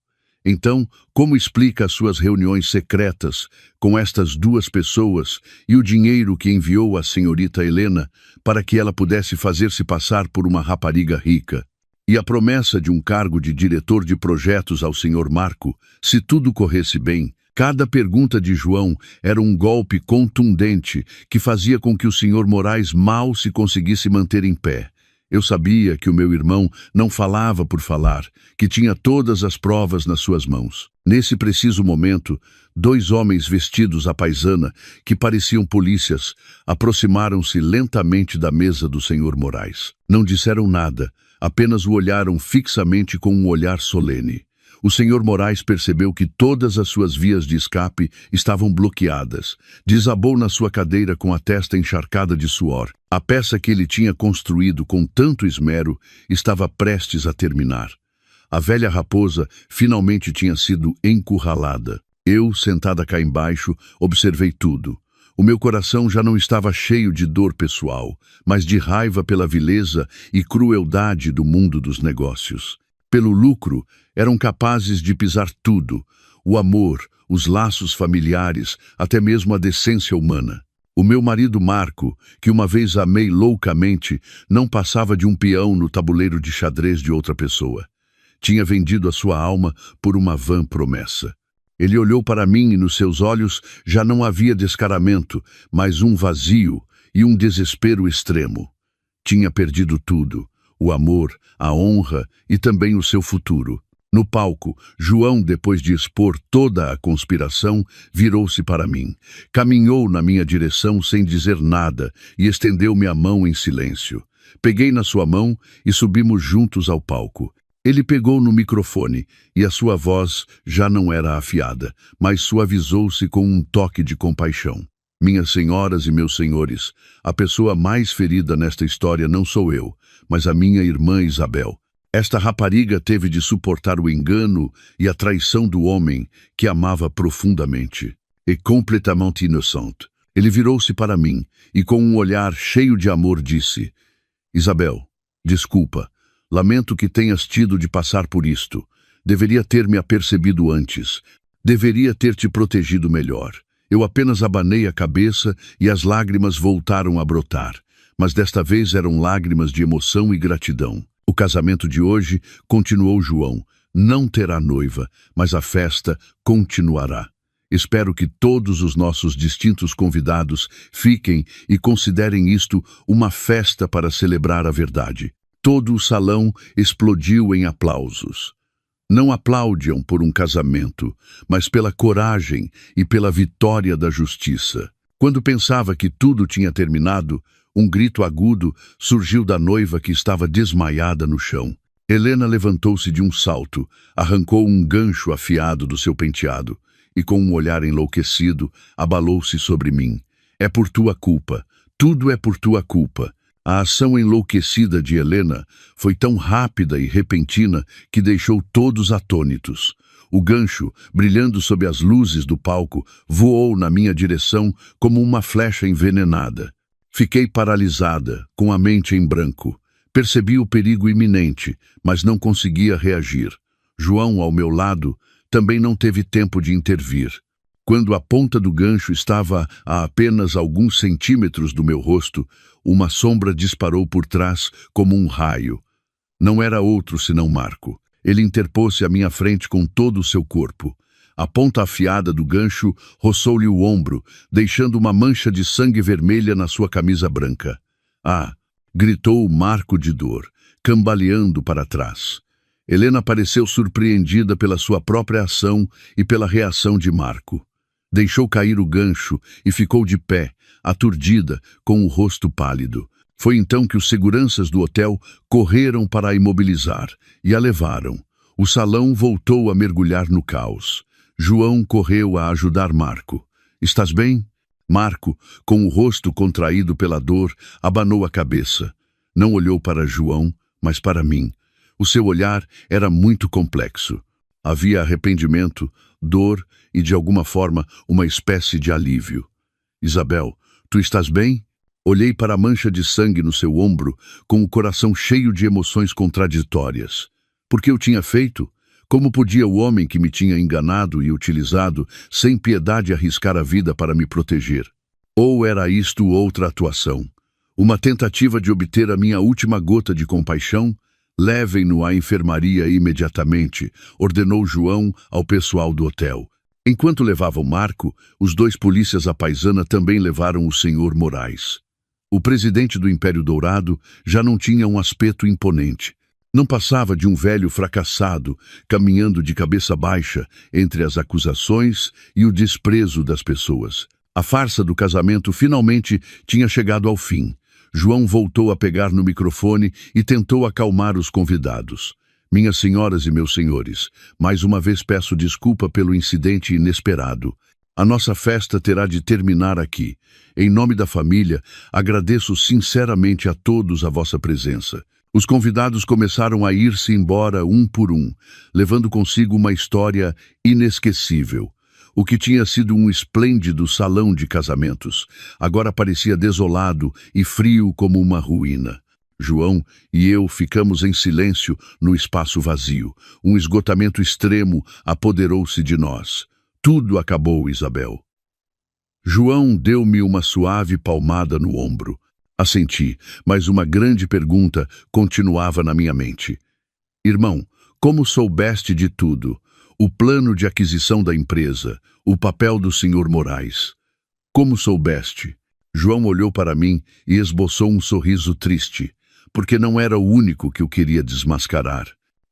Então, como explica as suas reuniões secretas com estas duas pessoas e o dinheiro que enviou à senhorita Helena para que ela pudesse fazer-se passar por uma rapariga rica? E a promessa de um cargo de diretor de projetos ao senhor Marco, se tudo corresse bem? Cada pergunta de João era um golpe contundente que fazia com que o senhor Moraes mal se conseguisse manter em pé. Eu sabia que o meu irmão não falava por falar, que tinha todas as provas nas suas mãos. Nesse preciso momento, dois homens vestidos à paisana, que pareciam polícias, aproximaram-se lentamente da mesa do senhor Moraes. Não disseram nada, apenas o olharam fixamente com um olhar solene. O senhor Moraes percebeu que todas as suas vias de escape estavam bloqueadas. Desabou na sua cadeira com a testa encharcada de suor. A peça que ele tinha construído com tanto esmero estava prestes a terminar. A velha raposa finalmente tinha sido encurralada. Eu, sentada cá embaixo, observei tudo. O meu coração já não estava cheio de dor pessoal, mas de raiva pela vileza e crueldade do mundo dos negócios. Pelo lucro, eram capazes de pisar tudo: o amor, os laços familiares, até mesmo a decência humana. O meu marido Marco, que uma vez amei loucamente, não passava de um peão no tabuleiro de xadrez de outra pessoa. Tinha vendido a sua alma por uma vã promessa. Ele olhou para mim e nos seus olhos já não havia descaramento, mas um vazio e um desespero extremo. Tinha perdido tudo: o amor, a honra e também o seu futuro. No palco, João, depois de expor toda a conspiração, virou-se para mim. Caminhou na minha direção sem dizer nada e estendeu-me a mão em silêncio. Peguei na sua mão e subimos juntos ao palco. Ele pegou no microfone e a sua voz já não era afiada, mas suavizou-se com um toque de compaixão. Minhas senhoras e meus senhores, a pessoa mais ferida nesta história não sou eu, mas a minha irmã Isabel. Esta rapariga teve de suportar o engano e a traição do homem que amava profundamente. E completamente inocente. Ele virou-se para mim e com um olhar cheio de amor disse: Isabel, desculpa, lamento que tenhas tido de passar por isto. Deveria ter me apercebido antes. Deveria ter te protegido melhor. Eu apenas abanei a cabeça e as lágrimas voltaram a brotar. Mas desta vez eram lágrimas de emoção e gratidão. O casamento de hoje, continuou João, não terá noiva, mas a festa continuará. Espero que todos os nossos distintos convidados fiquem e considerem isto uma festa para celebrar a verdade. Todo o salão explodiu em aplausos. Não aplaudiam por um casamento, mas pela coragem e pela vitória da justiça. Quando pensava que tudo tinha terminado, um grito agudo surgiu da noiva que estava desmaiada no chão. Helena levantou-se de um salto, arrancou um gancho afiado do seu penteado e, com um olhar enlouquecido, abalou-se sobre mim. É por tua culpa. Tudo é por tua culpa. A ação enlouquecida de Helena foi tão rápida e repentina que deixou todos atônitos. O gancho, brilhando sob as luzes do palco, voou na minha direção como uma flecha envenenada. Fiquei paralisada, com a mente em branco. Percebi o perigo iminente, mas não conseguia reagir. João, ao meu lado, também não teve tempo de intervir. Quando a ponta do gancho estava a apenas alguns centímetros do meu rosto, uma sombra disparou por trás como um raio. Não era outro senão Marco. Ele interpôs-se à minha frente com todo o seu corpo. A ponta afiada do gancho roçou-lhe o ombro, deixando uma mancha de sangue vermelha na sua camisa branca. Ah! Gritou Marco de dor, cambaleando para trás. Helena pareceu surpreendida pela sua própria ação e pela reação de Marco. Deixou cair o gancho e ficou de pé, aturdida, com o rosto pálido. Foi então que os seguranças do hotel correram para a imobilizar e a levaram. O salão voltou a mergulhar no caos. João correu a ajudar Marco. "Estás bem?" Marco, com o rosto contraído pela dor, abanou a cabeça. Não olhou para João, mas para mim. O seu olhar era muito complexo. Havia arrependimento, dor e, de alguma forma, uma espécie de alívio. "Isabel, tu estás bem?" Olhei para a mancha de sangue no seu ombro, com o coração cheio de emoções contraditórias. Por que eu tinha feito? Como podia o homem que me tinha enganado e utilizado, sem piedade, arriscar a vida para me proteger? Ou era isto outra atuação? Uma tentativa de obter a minha última gota de compaixão? "Levem-no à enfermaria imediatamente", ordenou João ao pessoal do hotel. Enquanto levavam Marco, os 2 polícias à paisana também levaram o senhor Moraes. O presidente do Império Dourado já não tinha um aspecto imponente. Não passava de um velho fracassado, caminhando de cabeça baixa entre as acusações e o desprezo das pessoas. A farsa do casamento finalmente tinha chegado ao fim. João voltou a pegar no microfone e tentou acalmar os convidados. "Minhas senhoras e meus senhores, mais uma vez peço desculpa pelo incidente inesperado. A nossa festa terá de terminar aqui. Em nome da família, agradeço sinceramente a todos a vossa presença." Os convidados começaram a ir-se embora um por um, levando consigo uma história inesquecível. O que tinha sido um esplêndido salão de casamentos agora parecia desolado e frio como uma ruína. João e eu ficamos em silêncio no espaço vazio. Um esgotamento extremo apoderou-se de nós. "Tudo acabou, Isabel." João deu-me uma suave palmada no ombro. Assenti, mas uma grande pergunta continuava na minha mente. "Irmão, como soubeste de tudo? O plano de aquisição da empresa, o papel do senhor Moraes. Como soubeste?" João olhou para mim e esboçou um sorriso triste, porque não era o único que eu queria desmascarar.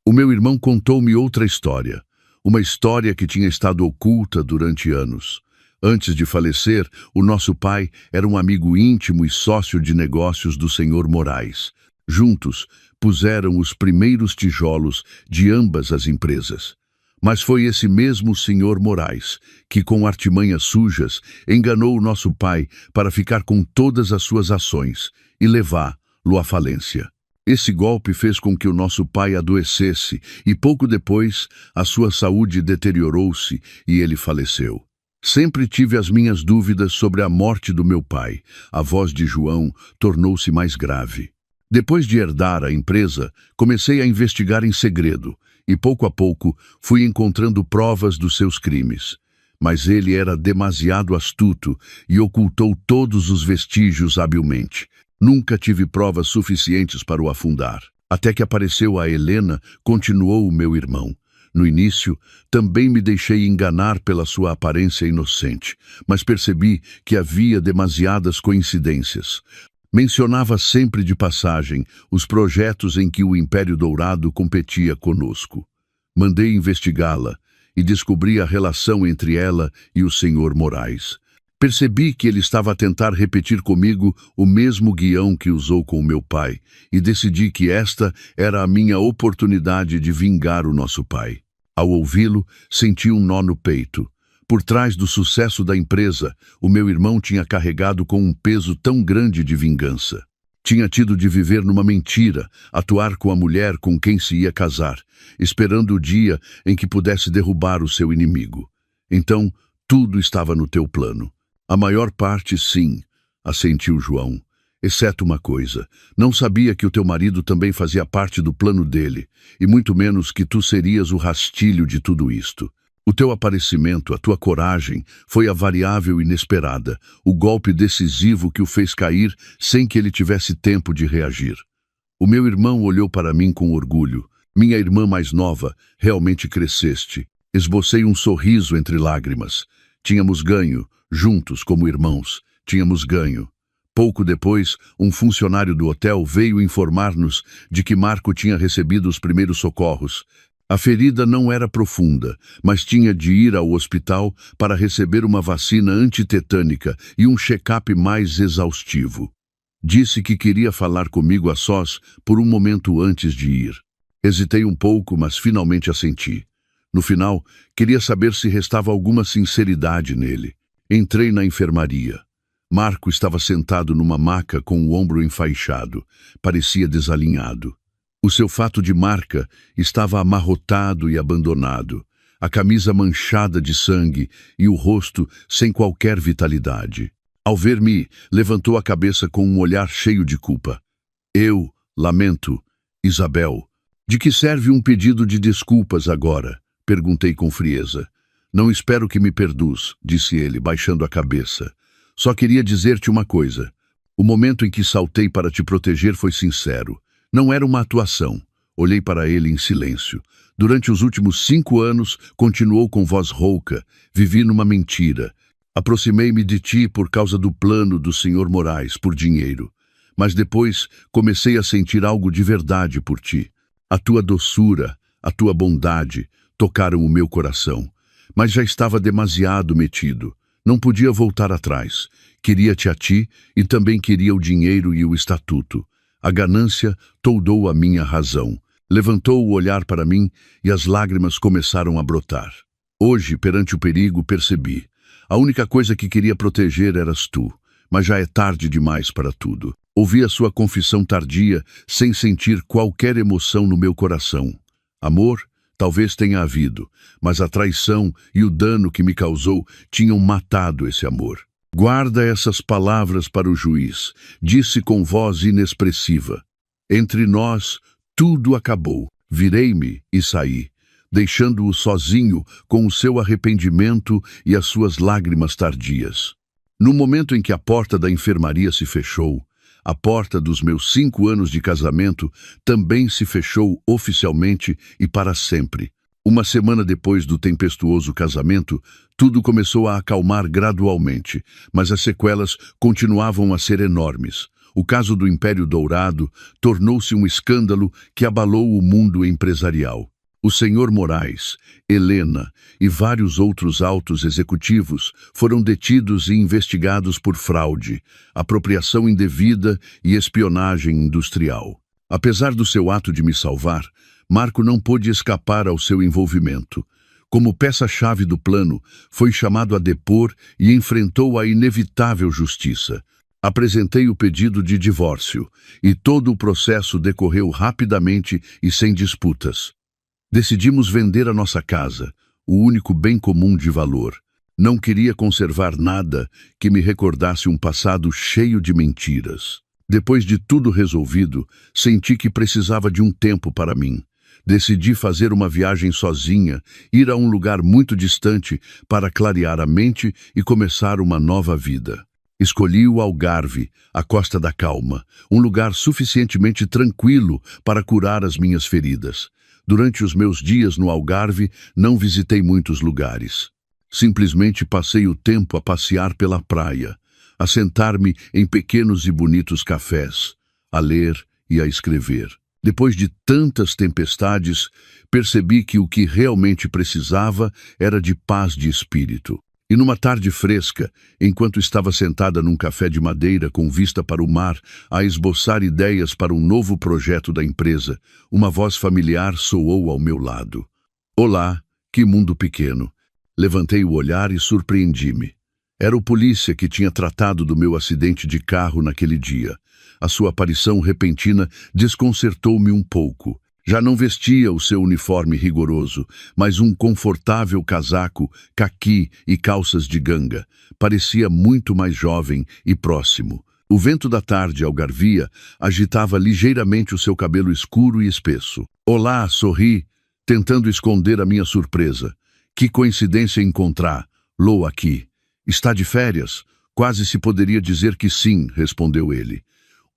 O meu irmão contou-me outra história, uma história que tinha estado oculta durante anos. Antes de falecer, o nosso pai era um amigo íntimo e sócio de negócios do senhor Moraes. Juntos, puseram os primeiros tijolos de ambas as empresas. Mas foi esse mesmo senhor Moraes que, com artimanhas sujas, enganou o nosso pai para ficar com todas as suas ações e levá-lo à falência. Esse golpe fez com que o nosso pai adoecesse e, pouco depois, a sua saúde deteriorou-se e ele faleceu. Sempre tive as minhas dúvidas sobre a morte do meu pai. A voz de João tornou-se mais grave. Depois de herdar a empresa, comecei a investigar em segredo e, pouco a pouco, fui encontrando provas dos seus crimes. Mas ele era demasiado astuto e ocultou todos os vestígios habilmente. Nunca tive provas suficientes para o afundar. Até que apareceu a Helena, continuou o meu irmão. No início, também me deixei enganar pela sua aparência inocente, mas percebi que havia demasiadas coincidências. Mencionava sempre de passagem os projetos em que o Império Dourado competia conosco. Mandei investigá-la e descobri a relação entre ela e o senhor Moraes. Percebi que ele estava a tentar repetir comigo o mesmo guião que usou com meu pai, e decidi que esta era a minha oportunidade de vingar o nosso pai. Ao ouvi-lo, senti um nó no peito. Por trás do sucesso da empresa, o meu irmão tinha carregado com um peso tão grande de vingança. Tinha tido de viver numa mentira, atuar com a mulher com quem se ia casar, esperando o dia em que pudesse derrubar o seu inimigo. Então, tudo estava no teu plano. A maior parte, sim, assentiu João. Exceto uma coisa, não sabia que o teu marido também fazia parte do plano dele, e muito menos que tu serias o rastilho de tudo isto. O teu aparecimento, a tua coragem, foi a variável inesperada, o golpe decisivo que o fez cair sem que ele tivesse tempo de reagir. O meu irmão olhou para mim com orgulho. Minha irmã mais nova, realmente cresceste. Esbocei um sorriso entre lágrimas. Tínhamos ganho, juntos como irmãos. Tínhamos ganho. Pouco depois, um funcionário do hotel veio informar-nos de que Marco tinha recebido os primeiros socorros. A ferida não era profunda, mas tinha de ir ao hospital para receber uma vacina antitetânica e um check-up mais exaustivo. Disse que queria falar comigo a sós por um momento antes de ir. Hesitei um pouco, mas finalmente assenti. No final, queria saber se restava alguma sinceridade nele. Entrei na enfermaria. Marco estava sentado numa maca com o ombro enfaixado. Parecia desalinhado. O seu fato de marca estava amarrotado e abandonado, a camisa manchada de sangue e o rosto sem qualquer vitalidade. Ao ver-me, levantou a cabeça com um olhar cheio de culpa. Eu, lamento, Isabel. De que serve um pedido de desculpas agora? Perguntei com frieza. Não espero que me perdoes, disse ele, baixando a cabeça. Só queria dizer-te uma coisa. O momento em que saltei para te proteger foi sincero. Não era uma atuação. Olhei para ele em silêncio. Durante os últimos 5 anos, continuou com voz rouca. Vivi numa mentira. Aproximei-me de ti por causa do plano do Sr. Moraes, por dinheiro. Mas depois comecei a sentir algo de verdade por ti. A tua doçura, a tua bondade, tocaram o meu coração. Mas já estava demasiado metido. Não podia voltar atrás. Queria-te a ti e também queria o dinheiro e o estatuto. A ganância toldou a minha razão. Levantou o olhar para mim e as lágrimas começaram a brotar. Hoje, perante o perigo, percebi. A única coisa que queria proteger eras tu, mas já é tarde demais para tudo. Ouvi a sua confissão tardia, sem sentir qualquer emoção no meu coração. Amor, talvez tenha havido, mas a traição e o dano que me causou tinham matado esse amor. Guarda essas palavras para o juiz, disse com voz inexpressiva. Entre nós, tudo acabou. Virei-me e saí, deixando-o sozinho com o seu arrependimento e as suas lágrimas tardias. No momento em que a porta da enfermaria se fechou, a porta dos meus 5 anos de casamento também se fechou oficialmente e para sempre. Uma semana depois do tempestuoso casamento, tudo começou a acalmar gradualmente, mas as sequelas continuavam a ser enormes. O caso do Império Dourado tornou-se um escândalo que abalou o mundo empresarial. O Sr. Moraes, Helena e vários outros altos executivos foram detidos e investigados por fraude, apropriação indevida e espionagem industrial. Apesar do seu ato de me salvar, Marco não pôde escapar ao seu envolvimento. Como peça-chave do plano, foi chamado a depor e enfrentou a inevitável justiça. Apresentei o pedido de divórcio, e todo o processo decorreu rapidamente e sem disputas. Decidimos vender a nossa casa, o único bem comum de valor. Não queria conservar nada que me recordasse um passado cheio de mentiras. Depois de tudo resolvido, senti que precisava de um tempo para mim. Decidi fazer uma viagem sozinha, ir a um lugar muito distante para clarear a mente e começar uma nova vida. Escolhi o Algarve, a Costa da Calma, um lugar suficientemente tranquilo para curar as minhas feridas. Durante os meus dias no Algarve, não visitei muitos lugares. Simplesmente passei o tempo a passear pela praia, a sentar-me em pequenos e bonitos cafés, a ler e a escrever. Depois de tantas tempestades, percebi que o que realmente precisava era de paz de espírito. E numa tarde fresca, enquanto estava sentada num café de madeira com vista para o mar, a esboçar ideias para um novo projeto da empresa, uma voz familiar soou ao meu lado. Olá, que mundo pequeno. Levantei o olhar e surpreendi-me. Era o polícia que tinha tratado do meu acidente de carro naquele dia. A sua aparição repentina desconcertou-me um pouco. Já não vestia o seu uniforme rigoroso, mas um confortável casaco, caqui e calças de ganga. Parecia muito mais jovem e próximo. O vento da tarde algarvia agitava ligeiramente o seu cabelo escuro e espesso. Olá, sorri, tentando esconder a minha surpresa. Que coincidência encontrar-lo aqui. Está de férias? Quase se poderia dizer que sim, respondeu ele.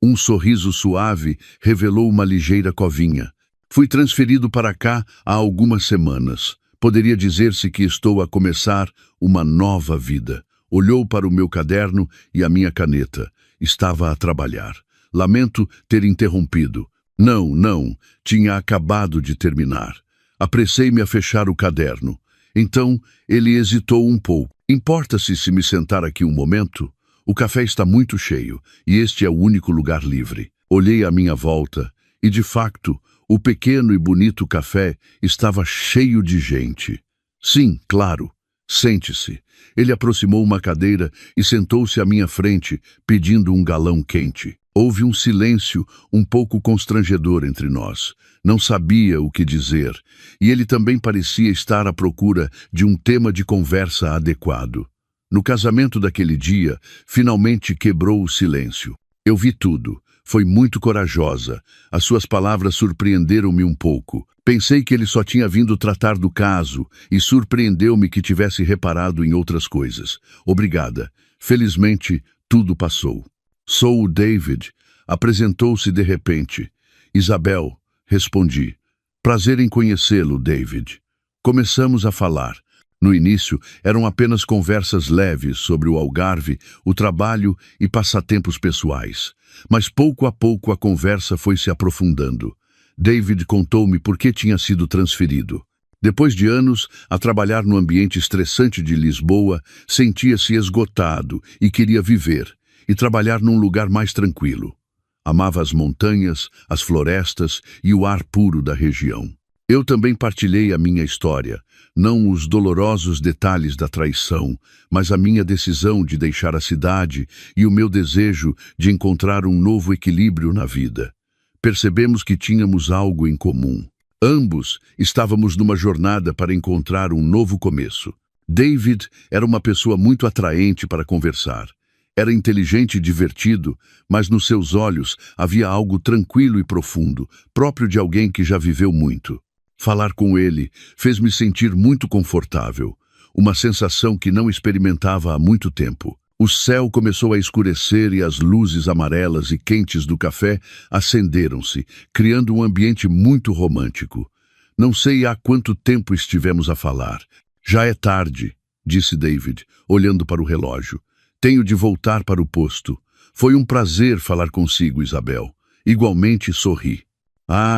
Um sorriso suave revelou uma ligeira covinha. Fui transferido para cá há algumas semanas. Poderia dizer-se que estou a começar uma nova vida. Olhou para o meu caderno e a minha caneta. Estava a trabalhar. Lamento ter interrompido. Não, tinha acabado de terminar. Apressei-me a fechar o caderno. Então, ele hesitou um pouco. Importa-se se me sentar aqui um momento? O café está muito cheio e este é o único lugar livre. Olhei à minha volta e, de facto, o pequeno e bonito café estava cheio de gente. Sim, claro. Sente-se. Ele aproximou uma cadeira e sentou-se à minha frente, pedindo um galão quente. Houve um silêncio um pouco constrangedor entre nós. Não sabia o que dizer, e ele também parecia estar à procura de um tema de conversa adequado. No casamento daquele dia, finalmente quebrou o silêncio. Eu vi tudo. Foi muito corajosa. As suas palavras surpreenderam-me um pouco. Pensei que ele só tinha vindo tratar do caso e surpreendeu-me que tivesse reparado em outras coisas. Obrigada. Felizmente, tudo passou. Sou o David. Apresentou-se de repente. Isabel, respondi. Prazer em conhecê-lo, David. Começamos a falar. No início, eram apenas conversas leves sobre o Algarve, o trabalho e passatempos pessoais. Mas pouco a pouco a conversa foi se aprofundando. David contou-me por que tinha sido transferido. Depois de anos a trabalhar no ambiente estressante de Lisboa, sentia-se esgotado e queria viver e trabalhar num lugar mais tranquilo. Amava as montanhas, as florestas e o ar puro da região. Eu também partilhei a minha história, não os dolorosos detalhes da traição, mas a minha decisão de deixar a cidade e o meu desejo de encontrar um novo equilíbrio na vida. Percebemos que tínhamos algo em comum. Ambos estávamos numa jornada para encontrar um novo começo. David era uma pessoa muito atraente para conversar. Era inteligente e divertido, mas nos seus olhos havia algo tranquilo e profundo, próprio de alguém que já viveu muito. Falar com ele fez-me sentir muito confortável, uma sensação que não experimentava há muito tempo. O céu começou a escurecer e as luzes amarelas e quentes do café acenderam-se, criando um ambiente muito romântico. Não sei há quanto tempo estivemos a falar. Já é tarde, disse David, olhando para o relógio. Tenho de voltar para o posto. Foi um prazer falar consigo, Isabel. Igualmente sorri.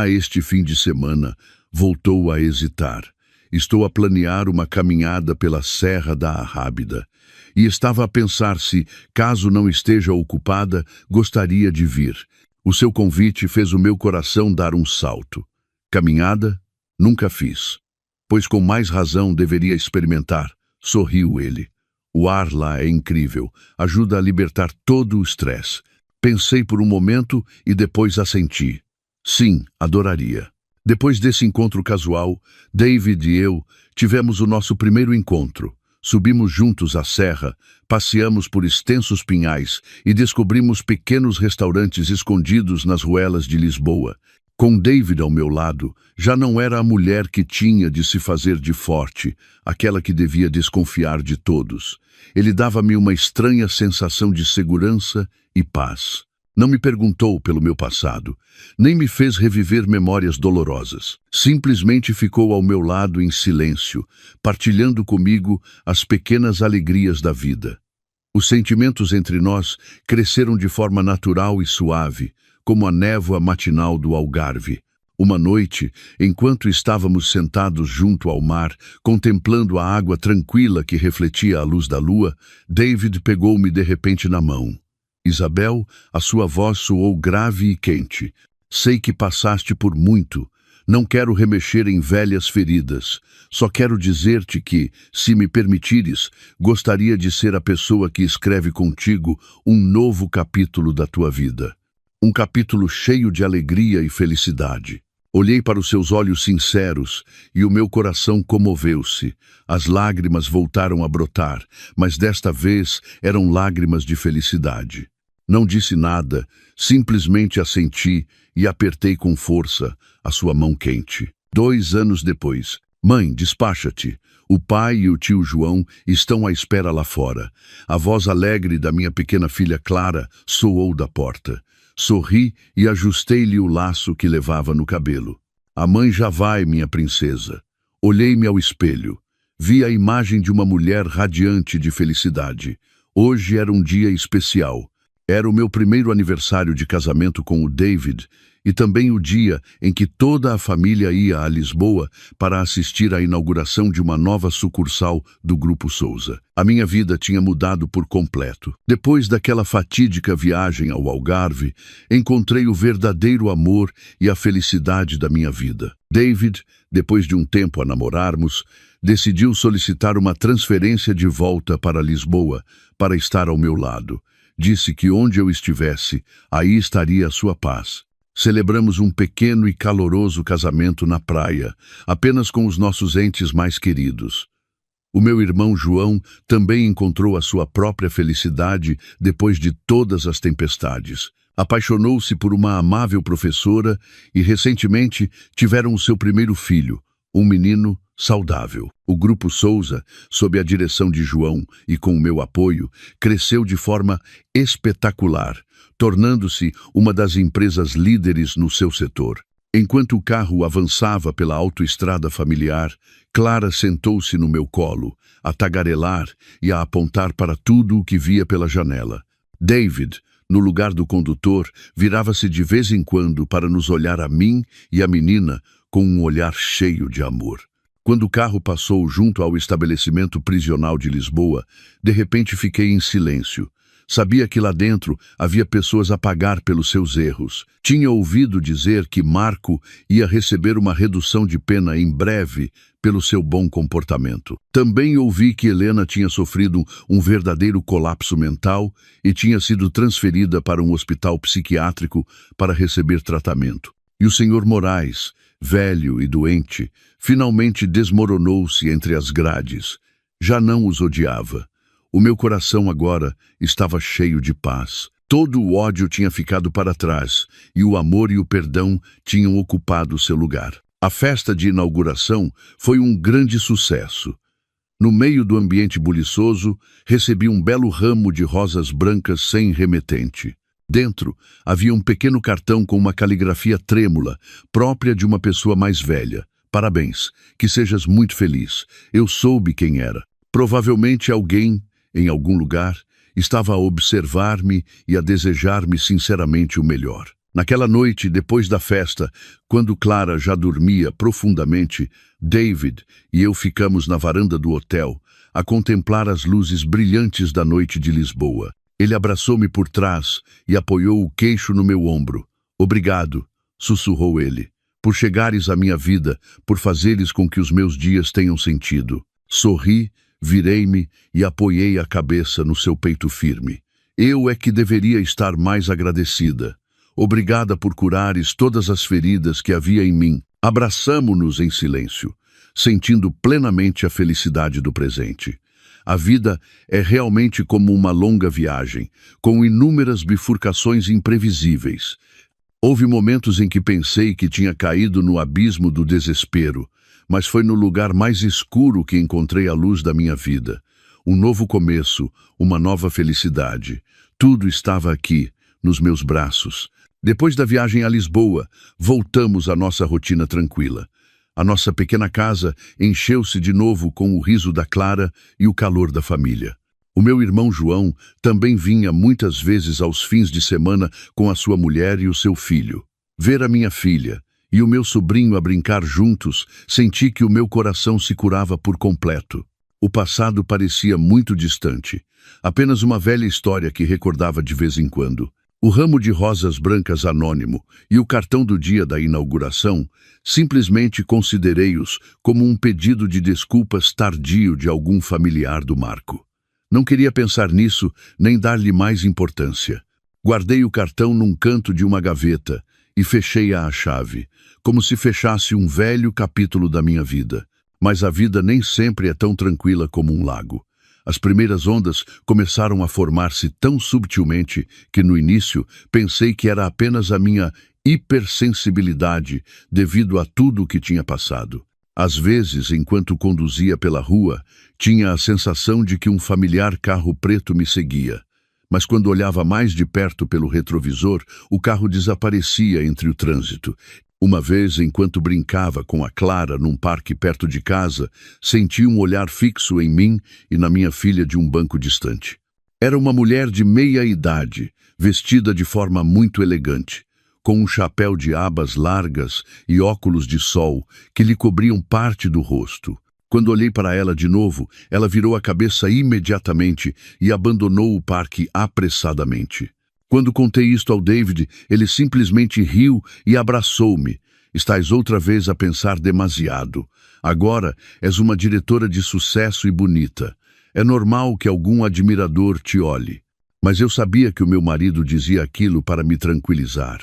Este fim de semana, voltou a hesitar. Estou a planear uma caminhada pela Serra da Arrábida. E estava a pensar se, caso não esteja ocupada, gostaria de vir. O seu convite fez o meu coração dar um salto. Caminhada? Nunca fiz. Pois com mais razão deveria experimentar. Sorriu ele. O ar lá é incrível. Ajuda a libertar todo o estresse. Pensei por um momento e depois assenti. Sim, adoraria. Depois desse encontro casual, David e eu tivemos o nosso primeiro encontro. Subimos juntos a serra, passeamos por extensos pinhais e descobrimos pequenos restaurantes escondidos nas ruelas de Lisboa. Com David ao meu lado, já não era a mulher que tinha de se fazer de forte, aquela que devia desconfiar de todos. Ele dava-me uma estranha sensação de segurança e paz. Não me perguntou pelo meu passado, nem me fez reviver memórias dolorosas. Simplesmente ficou ao meu lado em silêncio, partilhando comigo as pequenas alegrias da vida. Os sentimentos entre nós cresceram de forma natural e suave, como a névoa matinal do Algarve. Uma noite, enquanto estávamos sentados junto ao mar, contemplando a água tranquila que refletia a luz da lua, David pegou-me de repente na mão. Isabel, a sua voz soou grave e quente. Sei que passaste por muito. Não quero remexer em velhas feridas. Só quero dizer-te que, se me permitires, gostaria de ser a pessoa que escreve contigo um novo capítulo da tua vida. Um capítulo cheio de alegria e felicidade. Olhei para os seus olhos sinceros e o meu coração comoveu-se. As lágrimas voltaram a brotar, mas desta vez eram lágrimas de felicidade. Não disse nada, simplesmente assenti e apertei com força a sua mão quente. 2 anos depois. Mãe, despacha-te. O pai e o tio João estão à espera lá fora. A voz alegre da minha pequena filha Clara soou da porta. Sorri e ajustei-lhe o laço que levava no cabelo. A mãe já vai, minha princesa. Olhei-me ao espelho. Vi a imagem de uma mulher radiante de felicidade. Hoje era um dia especial. Era o meu primeiro aniversário de casamento com o David e também o dia em que toda a família ia a Lisboa para assistir à inauguração de uma nova sucursal do Grupo Sousa. A minha vida tinha mudado por completo. Depois daquela fatídica viagem ao Algarve, encontrei o verdadeiro amor e a felicidade da minha vida. David, depois de um tempo a namorarmos, decidiu solicitar uma transferência de volta para Lisboa para estar ao meu lado. Disse que onde eu estivesse, aí estaria a sua paz. Celebramos um pequeno e caloroso casamento na praia, apenas com os nossos entes mais queridos. O meu irmão João também encontrou a sua própria felicidade depois de todas as tempestades. Apaixonou-se por uma amável professora e recentemente tiveram o seu primeiro filho, um menino saudável. O Grupo Sousa, sob a direção de João e com o meu apoio, cresceu de forma espetacular, tornando-se uma das empresas líderes no seu setor. Enquanto o carro avançava pela autoestrada familiar, Clara sentou-se no meu colo, a tagarelar e a apontar para tudo o que via pela janela. David, no lugar do condutor, virava-se de vez em quando para nos olhar a mim e a menina com um olhar cheio de amor. Quando o carro passou junto ao estabelecimento prisional de Lisboa, de repente fiquei em silêncio. Sabia que lá dentro havia pessoas a pagar pelos seus erros. Tinha ouvido dizer que Marco ia receber uma redução de pena em breve pelo seu bom comportamento. Também ouvi que Helena tinha sofrido um verdadeiro colapso mental e tinha sido transferida para um hospital psiquiátrico para receber tratamento. E o Sr. Moraes, velho e doente, finalmente desmoronou-se entre as grades. Já não os odiava. O meu coração agora estava cheio de paz. Todo o ódio tinha ficado para trás e o amor e o perdão tinham ocupado seu lugar. A festa de inauguração foi um grande sucesso. No meio do ambiente buliçoso, recebi um belo ramo de rosas brancas sem remetente. Dentro havia um pequeno cartão com uma caligrafia trêmula, própria de uma pessoa mais velha. Parabéns, que sejas muito feliz. Eu soube quem era. Provavelmente alguém, em algum lugar, estava a observar-me e a desejar-me sinceramente o melhor. Naquela noite, depois da festa, quando Clara já dormia profundamente, David e eu ficamos na varanda do hotel, a contemplar as luzes brilhantes da noite de Lisboa. Ele abraçou-me por trás e apoiou o queixo no meu ombro. Obrigado, sussurrou ele, por chegares à minha vida, por fazeres com que os meus dias tenham sentido. Sorri, virei-me e apoiei a cabeça no seu peito firme. Eu é que deveria estar mais agradecida. Obrigada por curares todas as feridas que havia em mim. Abraçamo-nos em silêncio, sentindo plenamente a felicidade do presente. A vida é realmente como uma longa viagem, com inúmeras bifurcações imprevisíveis. Houve momentos em que pensei que tinha caído no abismo do desespero, mas foi no lugar mais escuro que encontrei a luz da minha vida. Um novo começo, uma nova felicidade. Tudo estava aqui, nos meus braços. Depois da viagem a Lisboa, voltamos à nossa rotina tranquila. A nossa pequena casa encheu-se de novo com o riso da Clara e o calor da família. O meu irmão João também vinha muitas vezes aos fins de semana com a sua mulher e o seu filho. Ver a minha filha e o meu sobrinho a brincar juntos, senti que o meu coração se curava por completo. O passado parecia muito distante, apenas uma velha história que recordava de vez em quando. O ramo de rosas brancas anônimo e o cartão do dia da inauguração, simplesmente considerei-os como um pedido de desculpas tardio de algum familiar do Marco. Não queria pensar nisso nem dar-lhe mais importância. Guardei o cartão num canto de uma gaveta e fechei-a à chave, como se fechasse um velho capítulo da minha vida. Mas a vida nem sempre é tão tranquila como um lago. As primeiras ondas começaram a formar-se tão subtilmente que, no início, pensei que era apenas a minha hipersensibilidade devido a tudo o que tinha passado. Às vezes, enquanto conduzia pela rua, tinha a sensação de que um familiar carro preto me seguia. mas quando olhava mais de perto pelo retrovisor, o carro desaparecia entre o trânsito. Uma vez, enquanto brincava com a Clara num parque perto de casa, senti um olhar fixo em mim e na minha filha de um banco distante. Era uma mulher de meia idade, vestida de forma muito elegante, com um chapéu de abas largas e óculos de sol que lhe cobriam parte do rosto. Quando olhei para ela de novo, ela virou a cabeça imediatamente e abandonou o parque apressadamente. Quando contei isto ao David, ele simplesmente riu e abraçou-me. Estás outra vez a pensar demasiado. Agora és uma diretora de sucesso e bonita. É normal que algum admirador te olhe. Mas eu sabia que o meu marido dizia aquilo para me tranquilizar.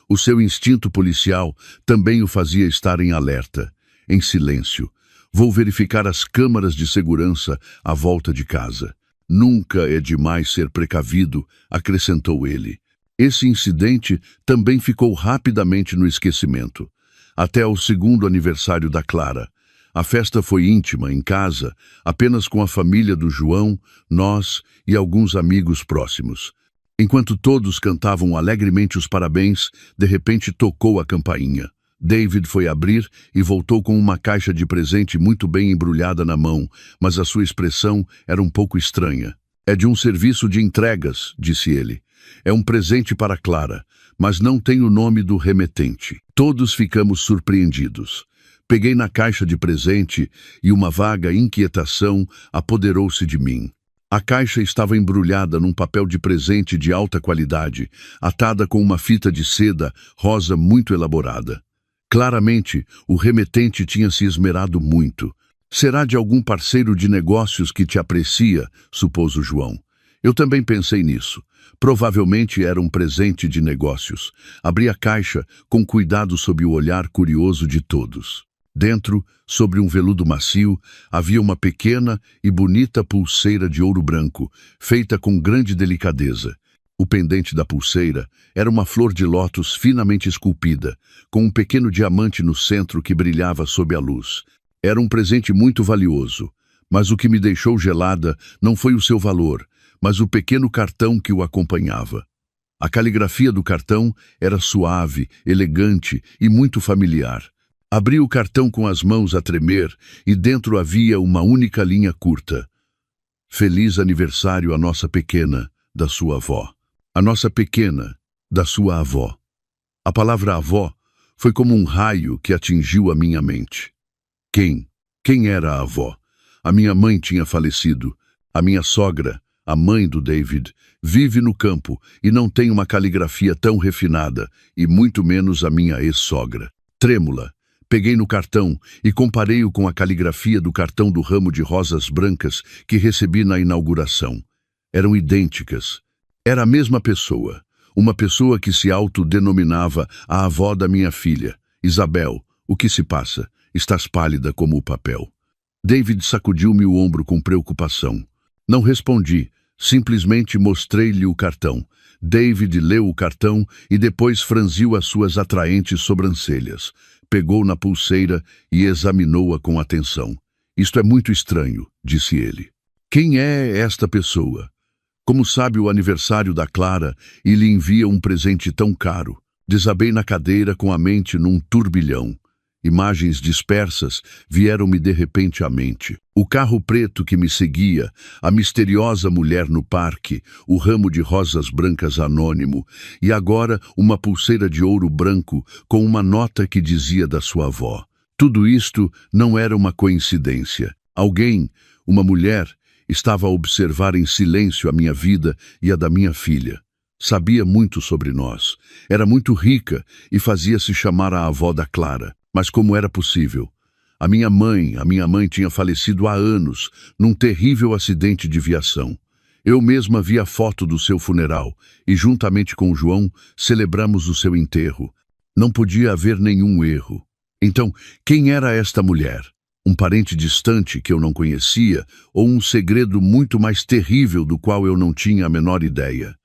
O seu instinto policial também o fazia estar em alerta, em silêncio. Vou verificar as câmaras de segurança à volta de casa. Nunca é demais ser precavido, acrescentou ele. Esse incidente também ficou rapidamente no esquecimento. Até o segundo aniversário da Clara. A festa foi íntima, em casa, apenas com a família do João, nós e alguns amigos próximos. Enquanto todos cantavam alegremente os parabéns, de repente tocou a campainha. David foi abrir e voltou com uma caixa de presente muito bem embrulhada na mão, mas a sua expressão era um pouco estranha. É de um serviço de entregas, disse ele. É um presente para Clara, mas não tem o nome do remetente. Todos ficamos surpreendidos. Peguei na caixa de presente e uma vaga inquietação apoderou-se de mim. A caixa estava embrulhada num papel de presente de alta qualidade, atada com uma fita de seda rosa muito elaborada. Claramente, o remetente tinha se esmerado muito. Será de algum parceiro de negócios que te aprecia, supôs o João. Eu também pensei nisso. Provavelmente era um presente de negócios. Abri a caixa com cuidado sob o olhar curioso de todos. Dentro, sobre um veludo macio, havia uma pequena e bonita pulseira de ouro branco, feita com grande delicadeza. O pendente da pulseira era uma flor de lótus finamente esculpida, com um pequeno diamante no centro que brilhava sob a luz. Era um presente muito valioso, mas o que me deixou gelada não foi o seu valor, mas o pequeno cartão que o acompanhava. A caligrafia do cartão era suave, elegante e muito familiar. Abri o cartão com as mãos a tremer e dentro havia uma única linha curta. Feliz aniversário à nossa pequena, da sua avó. A nossa pequena, da sua avó. A palavra avó foi como um raio que atingiu a minha mente. Quem era a avó? A minha mãe tinha falecido. A minha sogra, a mãe do David, vive no campo e não tem uma caligrafia tão refinada, e muito menos a minha ex-sogra. Trêmula, peguei no cartão e comparei-o com a caligrafia do cartão do ramo de rosas brancas que recebi na inauguração. Eram idênticas. Era a mesma pessoa, uma pessoa que se autodenominava a avó da minha filha. Isabel, o que se passa? Estás pálida como o papel. David sacudiu-me o ombro com preocupação. Não respondi, simplesmente mostrei-lhe o cartão. David leu o cartão e depois franziu as suas atraentes sobrancelhas. Pegou na pulseira e examinou-a com atenção. Isto é muito estranho, disse ele. Quem é esta pessoa? Como sabe o aniversário da Clara e lhe envia um presente tão caro? Desabei na cadeira com a mente num turbilhão. Imagens dispersas vieram-me de repente à mente. O carro preto que me seguia, a misteriosa mulher no parque, o ramo de rosas brancas anônimo e agora uma pulseira de ouro branco com uma nota que dizia da sua avó. Tudo isto não era uma coincidência. Alguém, uma mulher, estava a observar em silêncio a minha vida e a da minha filha. Sabia muito sobre nós. Era muito rica e fazia-se chamar a avó da Clara. Mas como era possível? A minha mãe tinha falecido há anos, num terrível acidente de viação. Eu mesma vi a foto do seu funeral e, juntamente com o João, celebramos o seu enterro. Não podia haver nenhum erro. Então, quem era esta mulher? Um parente distante que eu não conhecia ou um segredo muito mais terrível do qual eu não tinha a menor ideia?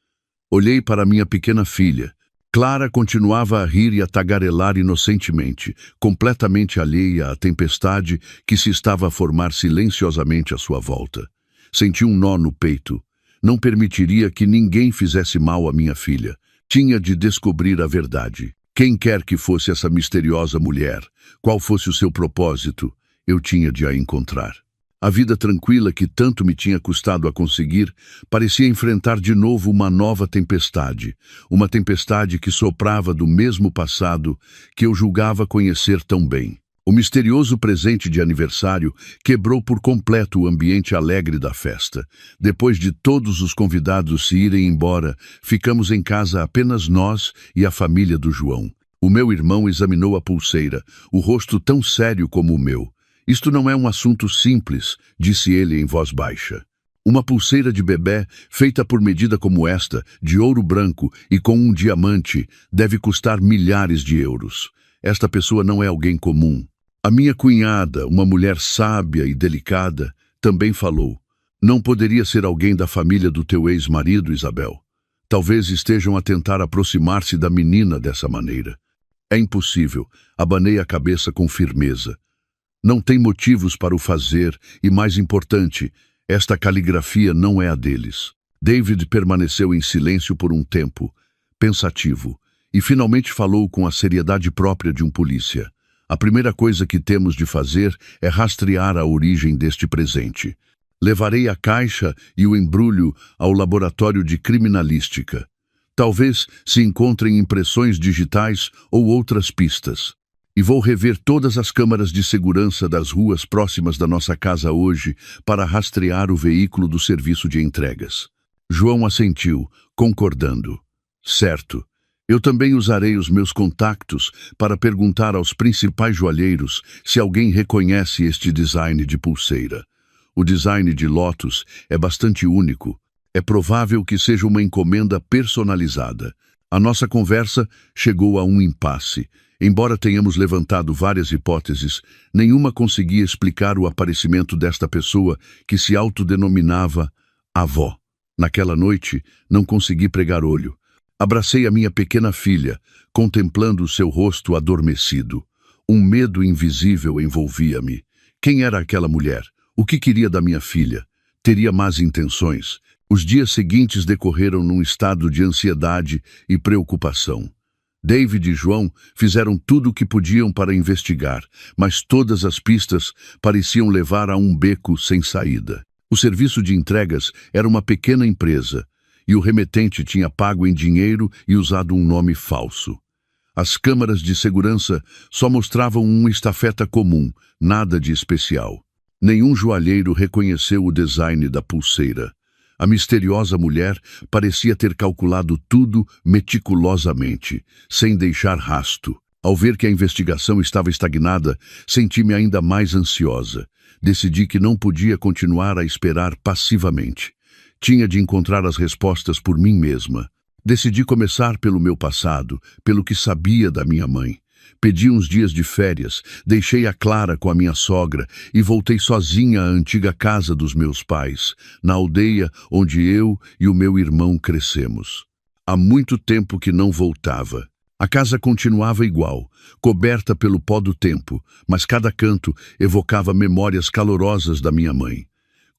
Olhei para minha pequena filha. Clara continuava a rir e a tagarelar inocentemente, completamente alheia à tempestade que se estava a formar silenciosamente à sua volta. Senti um nó no peito. Não permitiria que ninguém fizesse mal à minha filha. Tinha de descobrir a verdade. Quem quer que fosse essa misteriosa mulher, qual fosse o seu propósito, eu tinha de a encontrar. A vida tranquila que tanto me tinha custado a conseguir parecia enfrentar de novo uma nova tempestade. Uma tempestade que soprava do mesmo passado que eu julgava conhecer tão bem. O misterioso presente de aniversário quebrou por completo o ambiente alegre da festa. Depois de todos os convidados se irem embora, ficamos em casa apenas nós e a família do João. O meu irmão examinou a pulseira, o rosto tão sério como o meu. Isto não é um assunto simples, disse ele em voz baixa. Uma pulseira de bebê, feita por medida como esta, de ouro branco e com um diamante, deve custar milhares de euros. Esta pessoa não é alguém comum. A minha cunhada, uma mulher sábia e delicada, também falou. Não poderia ser alguém da família do teu ex-marido, Isabel. Talvez estejam a tentar aproximar-se da menina dessa maneira. É impossível, abanei a cabeça com firmeza. Não tem motivos para o fazer e, mais importante, esta caligrafia não é a deles. David permaneceu em silêncio por um tempo, pensativo, e finalmente falou com a seriedade própria de um polícia. A primeira coisa que temos de fazer é rastrear a origem deste presente. Levarei a caixa e o embrulho ao laboratório de criminalística. Talvez se encontrem impressões digitais ou outras pistas. E vou rever todas as câmaras de segurança das ruas próximas da nossa casa hoje para rastrear o veículo do serviço de entregas. João assentiu, concordando. Certo. Eu também usarei os meus contactos para perguntar aos principais joalheiros se alguém reconhece este design de pulseira. O design de Lotus é bastante único. É provável que seja uma encomenda personalizada. A nossa conversa chegou a um impasse. Embora tenhamos levantado várias hipóteses, nenhuma conseguia explicar o aparecimento desta pessoa que se autodenominava avó. Naquela noite, não consegui pregar olho. Abracei a minha pequena filha, contemplando o seu rosto adormecido. Um medo invisível envolvia-me. Quem era aquela mulher? O que queria da minha filha? Teria más intenções? Os dias seguintes decorreram num estado de ansiedade e preocupação. David e João fizeram tudo o que podiam para investigar, mas todas as pistas pareciam levar a um beco sem saída. O serviço de entregas era uma pequena empresa, e o remetente tinha pago em dinheiro e usado um nome falso. As câmaras de segurança só mostravam um estafeta comum, nada de especial. Nenhum joalheiro reconheceu o design da pulseira. A misteriosa mulher parecia ter calculado tudo meticulosamente, sem deixar rasto. Ao ver que a investigação estava estagnada, senti-me ainda mais ansiosa. Decidi que não podia continuar a esperar passivamente. Tinha de encontrar as respostas por mim mesma. Decidi começar pelo meu passado, pelo que sabia da minha mãe. Pedi uns dias de férias, deixei a Clara com a minha sogra e voltei sozinha à antiga casa dos meus pais, na aldeia onde eu e o meu irmão crescemos. Há muito tempo que não voltava. A casa continuava igual, coberta pelo pó do tempo, mas cada canto evocava memórias calorosas da minha mãe.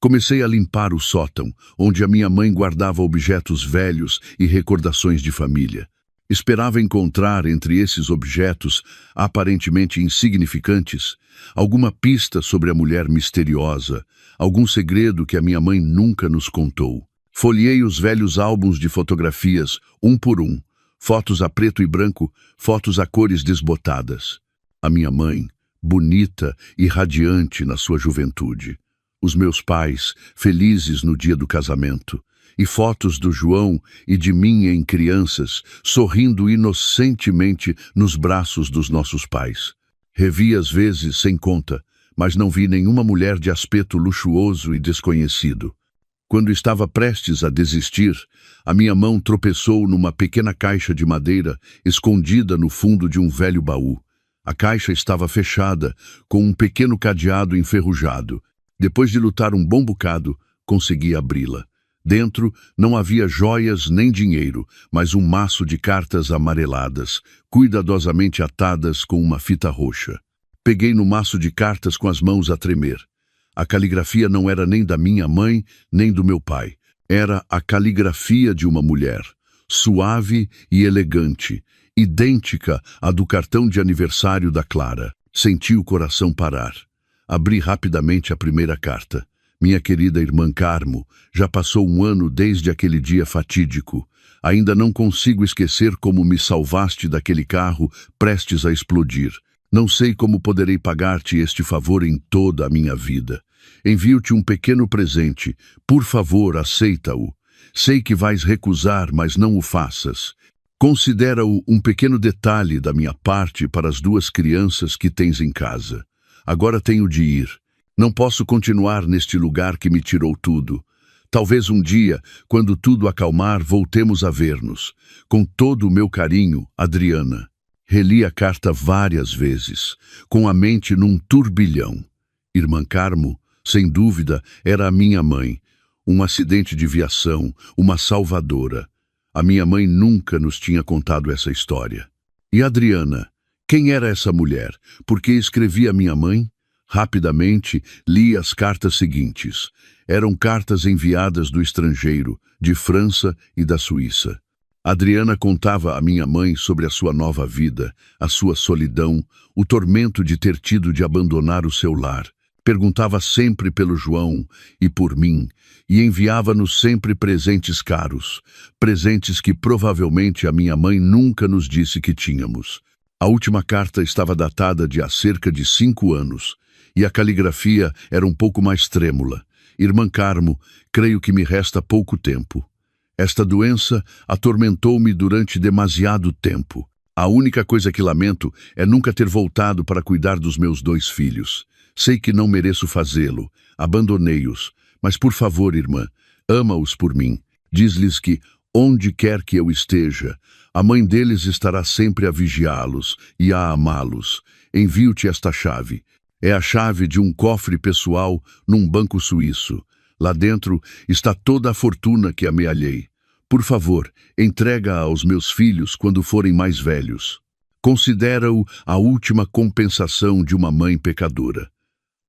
Comecei a limpar o sótão, onde a minha mãe guardava objetos velhos e recordações de família. Esperava encontrar entre esses objetos, aparentemente insignificantes, alguma pista sobre a mulher misteriosa, algum segredo que a minha mãe nunca nos contou. Folheei os velhos álbuns de fotografias, um por um, fotos a preto e branco, fotos a cores desbotadas. A minha mãe, bonita e radiante na sua juventude. Os meus pais, felizes no dia do casamento. E fotos do João e de mim em crianças, sorrindo inocentemente nos braços dos nossos pais. Revi às vezes sem conta, mas não vi nenhuma mulher de aspecto luxuoso e desconhecido. Quando estava prestes a desistir, a minha mão tropeçou numa pequena caixa de madeira escondida no fundo de um velho baú. A caixa estava fechada, com um pequeno cadeado enferrujado. Depois de lutar um bom bocado, consegui abri-la. Dentro não havia joias nem dinheiro, mas um maço de cartas amareladas, cuidadosamente atadas com uma fita roxa. Peguei no maço de cartas com as mãos a tremer. A caligrafia não era nem da minha mãe, nem do meu pai. Era a caligrafia de uma mulher, suave e elegante, idêntica à do cartão de aniversário da Clara. Senti o coração parar. Abri rapidamente a primeira carta. Minha querida irmã Carmo, já passou um ano desde aquele dia fatídico. Ainda não consigo esquecer como me salvaste daquele carro prestes a explodir. Não sei como poderei pagar-te este favor em toda a minha vida. Envio-te um pequeno presente. Por favor, aceita-o. Sei que vais recusar, mas não o faças. Considera-o um pequeno detalhe da minha parte para as 2 crianças que tens em casa. Agora tenho de ir. Não posso continuar neste lugar que me tirou tudo. Talvez um dia, quando tudo acalmar, voltemos a ver-nos. Com todo o meu carinho, Adriana. Reli a carta várias vezes, com a mente num turbilhão. Irmã Carmo, sem dúvida, era a minha mãe. Um acidente de viação, uma salvadora. A minha mãe nunca nos tinha contado essa história. E Adriana? Quem era essa mulher? Por que escrevia a minha mãe? Rapidamente, li as cartas seguintes. Eram cartas enviadas do estrangeiro, de França e da Suíça. Adriana contava à minha mãe sobre a sua nova vida, a sua solidão, o tormento de ter tido de abandonar o seu lar. Perguntava sempre pelo João e por mim, e enviava-nos sempre presentes caros, presentes que provavelmente a minha mãe nunca nos disse que tínhamos. A última carta estava datada de há cerca de 5 anos, e a caligrafia era um pouco mais trêmula. Irmã Carmo, creio que me resta pouco tempo. Esta doença atormentou-me durante demasiado tempo. A única coisa que lamento é nunca ter voltado para cuidar dos meus 2 filhos. Sei que não mereço fazê-lo, abandonei-os, mas por favor, irmã, ama-os por mim. Diz-lhes que, onde quer que eu esteja, a mãe deles estará sempre a vigiá-los e a amá-los. Envio-te esta chave. É a chave de um cofre pessoal num banco suíço. Lá dentro está toda a fortuna que amealhei. Por favor, entrega-a aos meus filhos quando forem mais velhos. Considera-o a última compensação de uma mãe pecadora.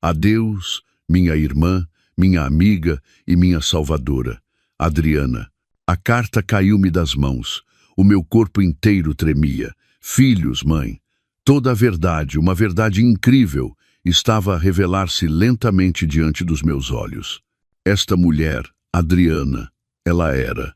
Adeus, minha irmã, minha amiga e minha salvadora, Adriana. A carta caiu-me das mãos. O meu corpo inteiro tremia. Filhos, mãe. Toda a verdade, uma verdade incrível, estava a revelar-se lentamente diante dos meus olhos. Esta mulher, Adriana, ela era.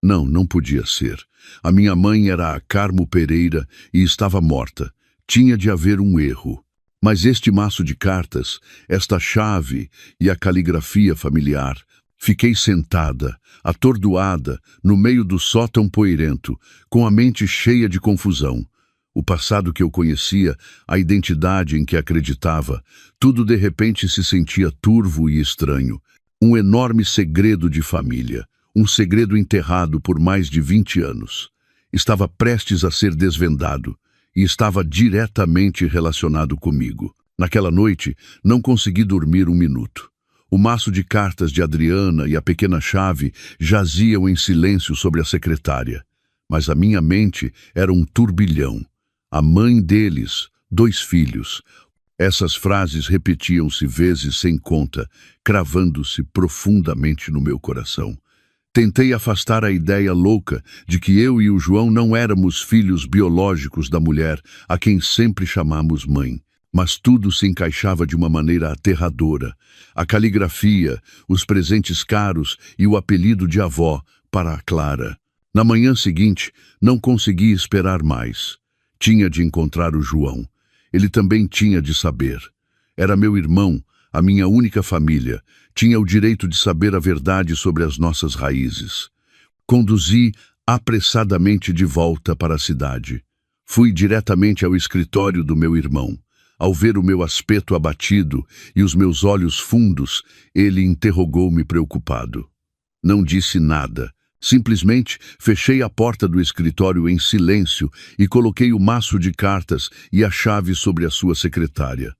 Não podia ser. A minha mãe era a Carmo Pereira e estava morta. Tinha de haver um erro. Mas este maço de cartas, esta chave e a caligrafia familiar, fiquei sentada, atordoada, no meio do sótão poeirento, com a mente cheia de confusão. O passado que eu conhecia, a identidade em que acreditava, tudo de repente se sentia turvo e estranho. Um enorme segredo de família, um segredo enterrado por mais de 20 anos. Estava prestes a ser desvendado e estava diretamente relacionado comigo. Naquela noite, não consegui dormir um minuto. O maço de cartas de Adriana e a pequena chave jaziam em silêncio sobre a secretária. Mas a minha mente era um turbilhão. A mãe deles, 2 filhos. Essas frases repetiam-se vezes sem conta, cravando-se profundamente no meu coração. Tentei afastar a ideia louca de que eu e o João não éramos filhos biológicos da mulher a quem sempre chamamos mãe. Mas tudo se encaixava de uma maneira aterradora. A caligrafia, os presentes caros e o apelido de avó para a Clara. Na manhã seguinte, não consegui esperar mais. Tinha de encontrar o João. Ele também tinha de saber. Era meu irmão, a minha única família. Tinha o direito de saber a verdade sobre as nossas raízes. Conduzi apressadamente de volta para a cidade. Fui diretamente ao escritório do meu irmão. Ao ver o meu aspecto abatido e os meus olhos fundos, ele interrogou-me preocupado. Não disse nada. Simplesmente fechei a porta do escritório em silêncio e coloquei o maço de cartas e a chave sobre a sua secretária.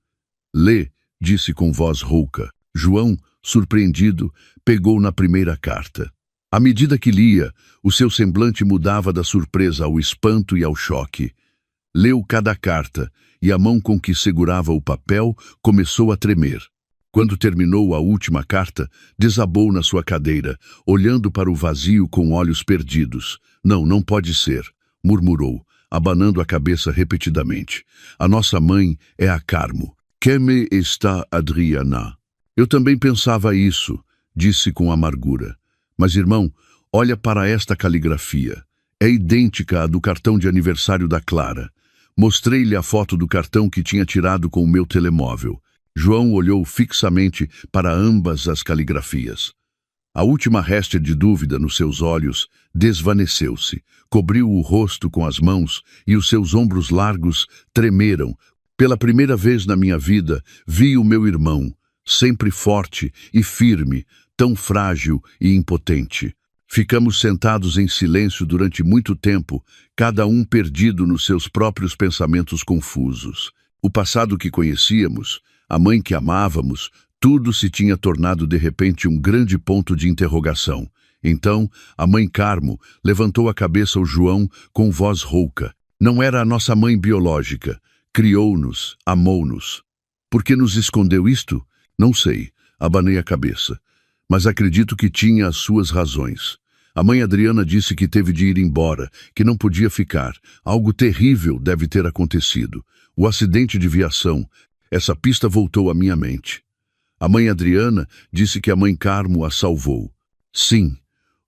Lê, disse com voz rouca. João, surpreendido, pegou na primeira carta. À medida que lia, o seu semblante mudava da surpresa ao espanto e ao choque. Leu cada carta e a mão com que segurava o papel começou a tremer. Quando terminou a última carta, desabou na sua cadeira, olhando para o vazio com olhos perdidos. Não, não pode ser, murmurou, abanando a cabeça repetidamente. A nossa mãe é a Carmo. Como está Adriana? Eu também pensava isso, disse com amargura. Mas, irmão, olha para esta caligrafia. É idêntica à do cartão de aniversário da Clara. Mostrei-lhe a foto do cartão que tinha tirado com o meu telemóvel. João olhou fixamente para ambas as caligrafias. A última réstia de dúvida nos seus olhos desvaneceu-se, cobriu o rosto com as mãos e os seus ombros largos tremeram. Pela primeira vez na minha vida, vi o meu irmão, sempre forte e firme, tão frágil e impotente. Ficamos sentados em silêncio durante muito tempo, cada um perdido nos seus próprios pensamentos confusos. O passado que conhecíamos, a mãe que amávamos, tudo se tinha tornado de repente um grande ponto de interrogação. Então, a mãe Carmo levantou a cabeça ao João com voz rouca. Não era a nossa mãe biológica. Criou-nos, amou-nos. Por que nos escondeu isto? Não sei, abanei a cabeça. Mas acredito que tinha as suas razões. A mãe Adriana disse que teve de ir embora, que não podia ficar. Algo terrível deve ter acontecido. O acidente de viação. Essa pista voltou à minha mente. A mãe Adriana disse que a mãe Carmo a salvou. Sim,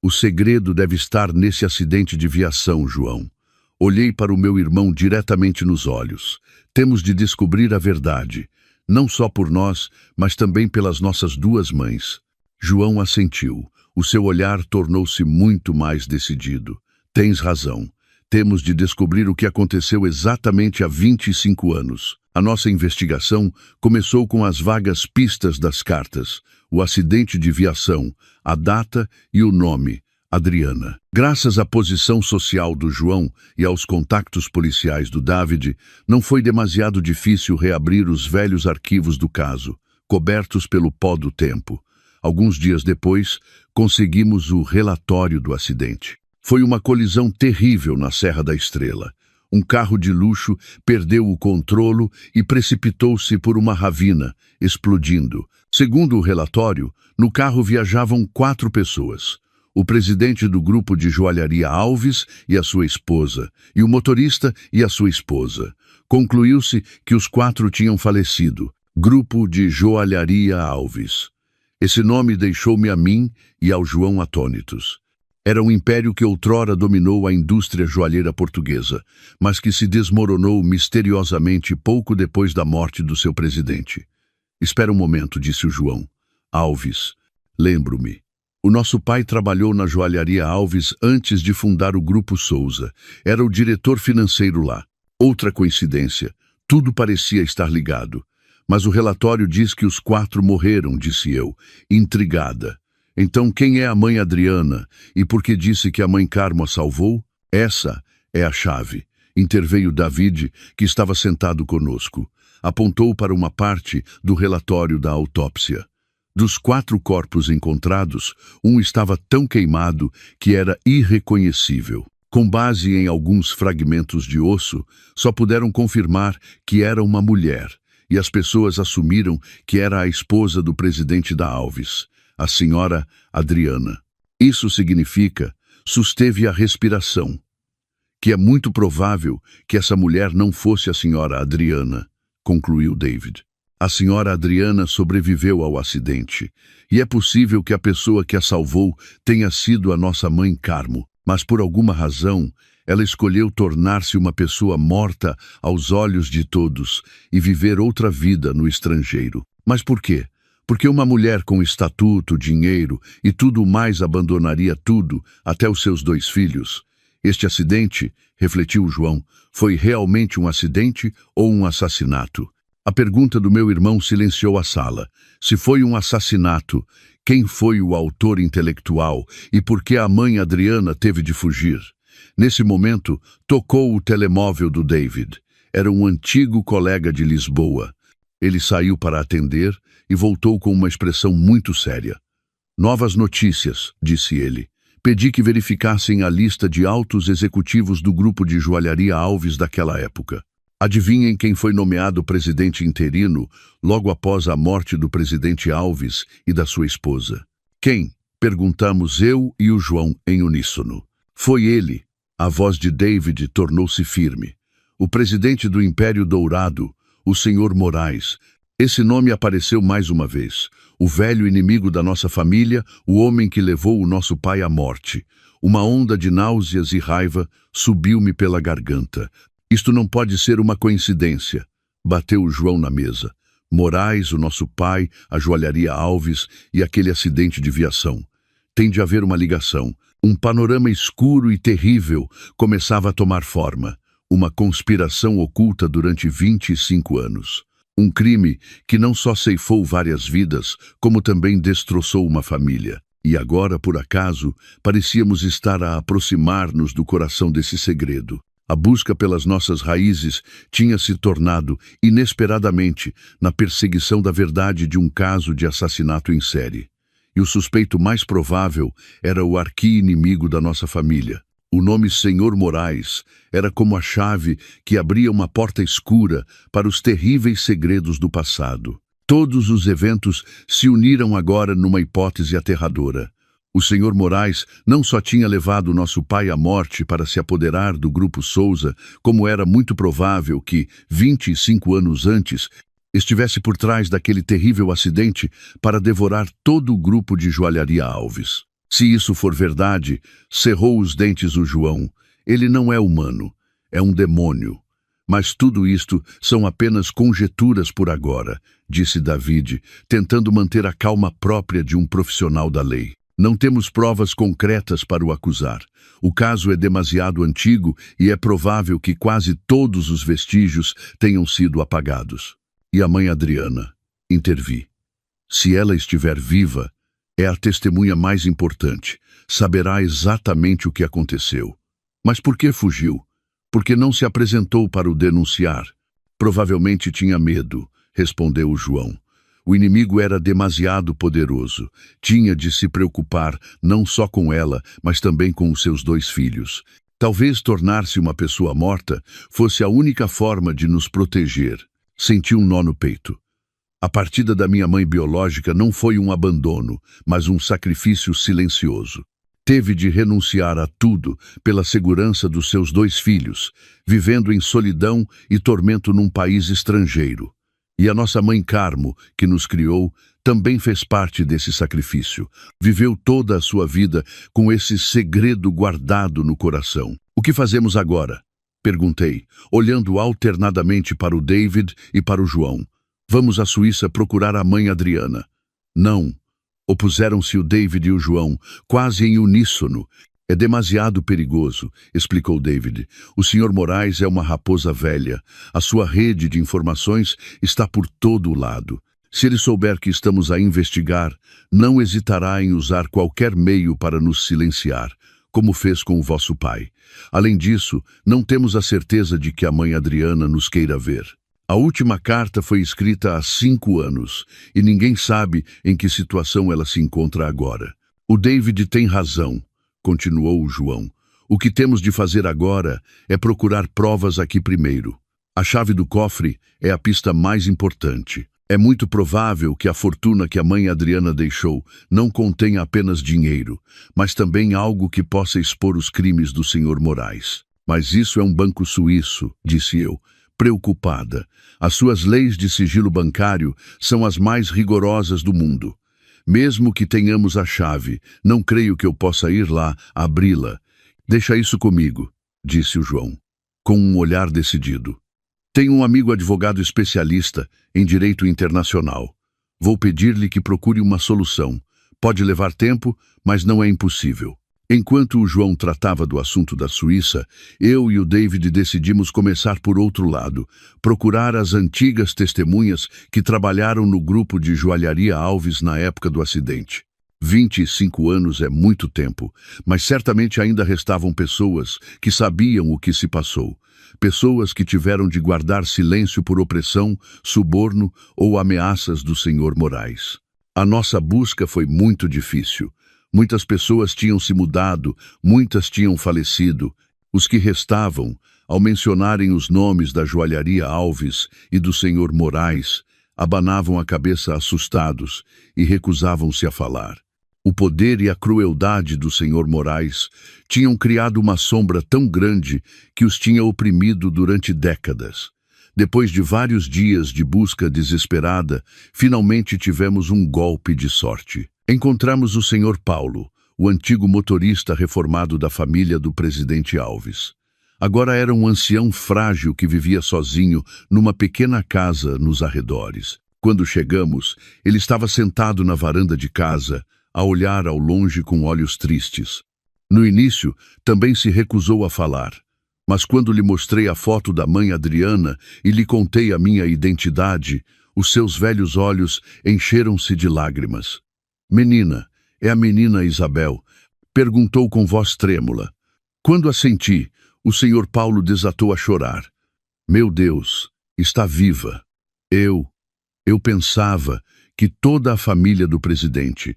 o segredo deve estar nesse acidente de viação, João. Olhei para o meu irmão diretamente nos olhos. Temos de descobrir a verdade, não só por nós, mas também pelas nossas duas mães. João assentiu. O seu olhar tornou-se muito mais decidido. Tens razão. Temos de descobrir o que aconteceu exatamente há 25 anos. A nossa investigação começou com as vagas pistas das cartas, o acidente de viação, a data e o nome, Adriana. Graças à posição social do João e aos contactos policiais do David, não foi demasiado difícil reabrir os velhos arquivos do caso, cobertos pelo pó do tempo. Alguns dias depois, conseguimos o relatório do acidente. Foi uma colisão terrível na Serra da Estrela. Um carro de luxo perdeu o controle e precipitou-se por uma ravina, explodindo. Segundo o relatório, no carro viajavam 4 pessoas. O presidente do grupo de joalharia Alves e a sua esposa, e o motorista e a sua esposa. Concluiu-se que os 4 tinham falecido. Grupo de joalharia Alves. Esse nome deixou-me a mim e ao João atônitos. Era um império que outrora dominou a indústria joalheira portuguesa, mas que se desmoronou misteriosamente pouco depois da morte do seu presidente. Espera um momento, disse o João. Alves. Lembro-me. O nosso pai trabalhou na joalharia Alves antes de fundar o Grupo Souza. Era o diretor financeiro lá. Outra coincidência. Tudo parecia estar ligado. Mas o relatório diz que os 4 morreram, disse eu, intrigada. Então quem é a mãe Adriana e por que disse que a mãe Carmo a salvou? Essa é a chave. Interveio David, que estava sentado conosco. Apontou para uma parte do relatório da autópsia. Dos 4 corpos encontrados, um estava tão queimado que era irreconhecível. Com base em alguns fragmentos de osso, só puderam confirmar que era uma mulher, e as pessoas assumiram que era a esposa do presidente da Alves, a senhora Adriana. Isso significa, susteve a respiração, que é muito provável que essa mulher não fosse a senhora Adriana, concluiu David. A senhora Adriana sobreviveu ao acidente, e é possível que a pessoa que a salvou tenha sido a nossa mãe Carmo, mas por alguma razão ela escolheu tornar-se uma pessoa morta aos olhos de todos e viver outra vida no estrangeiro. Mas por quê? Porque uma mulher com estatuto, dinheiro e tudo mais abandonaria tudo, até os seus 2 filhos. Este acidente, refletiu João, foi realmente um acidente ou um assassinato? A pergunta do meu irmão silenciou a sala. Se foi um assassinato, quem foi o autor intelectual e por que a mãe Adriana teve de fugir? Nesse momento, tocou o telemóvel do David. Era um antigo colega de Lisboa. Ele saiu para atender e voltou com uma expressão muito séria. Novas notícias, disse ele. Pedi que verificassem a lista de altos executivos do grupo de joalharia Alves daquela época. Adivinhem quem foi nomeado presidente interino logo após a morte do presidente Alves e da sua esposa? Quem? Perguntamos eu e o João em uníssono. Foi ele. A voz de David tornou-se firme. O presidente do Império Dourado, o Sr. Moraes. Esse nome apareceu mais uma vez. O velho inimigo da nossa família, o homem que levou o nosso pai à morte. Uma onda de náuseas e raiva subiu-me pela garganta. Isto não pode ser uma coincidência. Bateu o João na mesa. Moraes, o nosso pai, a joalharia Alves e aquele acidente de viação. Tem de haver uma ligação. Um panorama escuro e terrível começava a tomar forma. Uma conspiração oculta durante 25 anos. Um crime que não só ceifou várias vidas, como também destroçou uma família. E agora, por acaso, parecíamos estar a aproximar-nos do coração desse segredo. A busca pelas nossas raízes tinha se tornado, inesperadamente, na perseguição da verdade de um caso de assassinato em série. E o suspeito mais provável era o arqui-inimigo da nossa família. O nome Sr. Moraes era como a chave que abria uma porta escura para os terríveis segredos do passado. Todos os eventos se uniram agora numa hipótese aterradora. O Sr. Moraes não só tinha levado nosso pai à morte para se apoderar do Grupo Souza, como era muito provável que, 25 anos antes, estivesse por trás daquele terrível acidente para devorar todo o grupo de joalharia Alves. Se isso for verdade, cerrou os dentes o João. Ele não é humano, é um demônio. Mas tudo isto são apenas conjecturas por agora, disse David, tentando manter a calma própria de um profissional da lei. Não temos provas concretas para o acusar. O caso é demasiado antigo e é provável que quase todos os vestígios tenham sido apagados. E a mãe Adriana? Intervi. Se ela estiver viva, é a testemunha mais importante. Saberá exatamente o que aconteceu. Mas por que fugiu? Porque não se apresentou para o denunciar. Provavelmente tinha medo, respondeu o João. O inimigo era demasiado poderoso. Tinha de se preocupar não só com ela, mas também com os seus 2 filhos. Talvez tornar-se uma pessoa morta fosse a única forma de nos proteger. Senti um nó no peito. A partida da minha mãe biológica não foi um abandono, mas um sacrifício silencioso. Teve de renunciar a tudo pela segurança dos seus 2 filhos, vivendo em solidão e tormento num país estrangeiro. E a nossa mãe Carmo, que nos criou, também fez parte desse sacrifício. Viveu toda a sua vida com esse segredo guardado no coração. O que fazemos agora? Perguntei, olhando alternadamente para o David e para o João. Vamos à Suíça procurar a mãe Adriana. Não. Opuseram-se o David e o João, quase em uníssono. É demasiado perigoso, explicou David. O Sr. Moraes é uma raposa velha. A sua rede de informações está por todo o lado. Se ele souber que estamos a investigar, não hesitará em usar qualquer meio para nos silenciar, como fez com o vosso pai. Além disso, não temos a certeza de que a mãe Adriana nos queira ver. A última carta foi escrita há 5 anos, e ninguém sabe em que situação ela se encontra agora. O David tem razão, continuou o João. O que temos de fazer agora é procurar provas aqui primeiro. A chave do cofre é a pista mais importante. É muito provável que a fortuna que a mãe Adriana deixou não contenha apenas dinheiro, mas também algo que possa expor os crimes do Sr. Moraes. Mas isso é um banco suíço, disse eu, preocupada. As suas leis de sigilo bancário são as mais rigorosas do mundo. Mesmo que tenhamos a chave, não creio que eu possa ir lá abri-la. Deixa isso comigo, disse o João, com um olhar decidido. Tenho um amigo advogado especialista em direito internacional. Vou pedir-lhe que procure uma solução. Pode levar tempo, mas não é impossível. Enquanto o João tratava do assunto da Suíça, eu e o David decidimos começar por outro lado, procurar as antigas testemunhas que trabalharam no grupo de joalharia Alves na época do acidente. 25 anos é muito tempo, mas certamente ainda restavam pessoas que sabiam o que se passou. Pessoas que tiveram de guardar silêncio por opressão, suborno ou ameaças do Sr. Moraes. A nossa busca foi muito difícil. Muitas pessoas tinham se mudado, muitas tinham falecido. Os que restavam, ao mencionarem os nomes da joalharia Alves e do senhor Moraes, abanavam a cabeça assustados e recusavam-se a falar. O poder e a crueldade do senhor Moraes tinham criado uma sombra tão grande que os tinha oprimido durante décadas. Depois de vários dias de busca desesperada, finalmente tivemos um golpe de sorte. Encontramos o senhor Paulo, o antigo motorista reformado da família do presidente Alves. Agora era um ancião frágil que vivia sozinho numa pequena casa nos arredores. Quando chegamos, ele estava sentado na varanda de casa, a olhar ao longe com olhos tristes. No início, também se recusou a falar. Mas quando lhe mostrei a foto da mãe Adriana e lhe contei a minha identidade, os seus velhos olhos encheram-se de lágrimas. "Menina, é a menina Isabel?" perguntou com voz trêmula. Quando a senti, o senhor Paulo desatou a chorar. "Meu Deus, está viva. Eu pensava que toda a família do presidente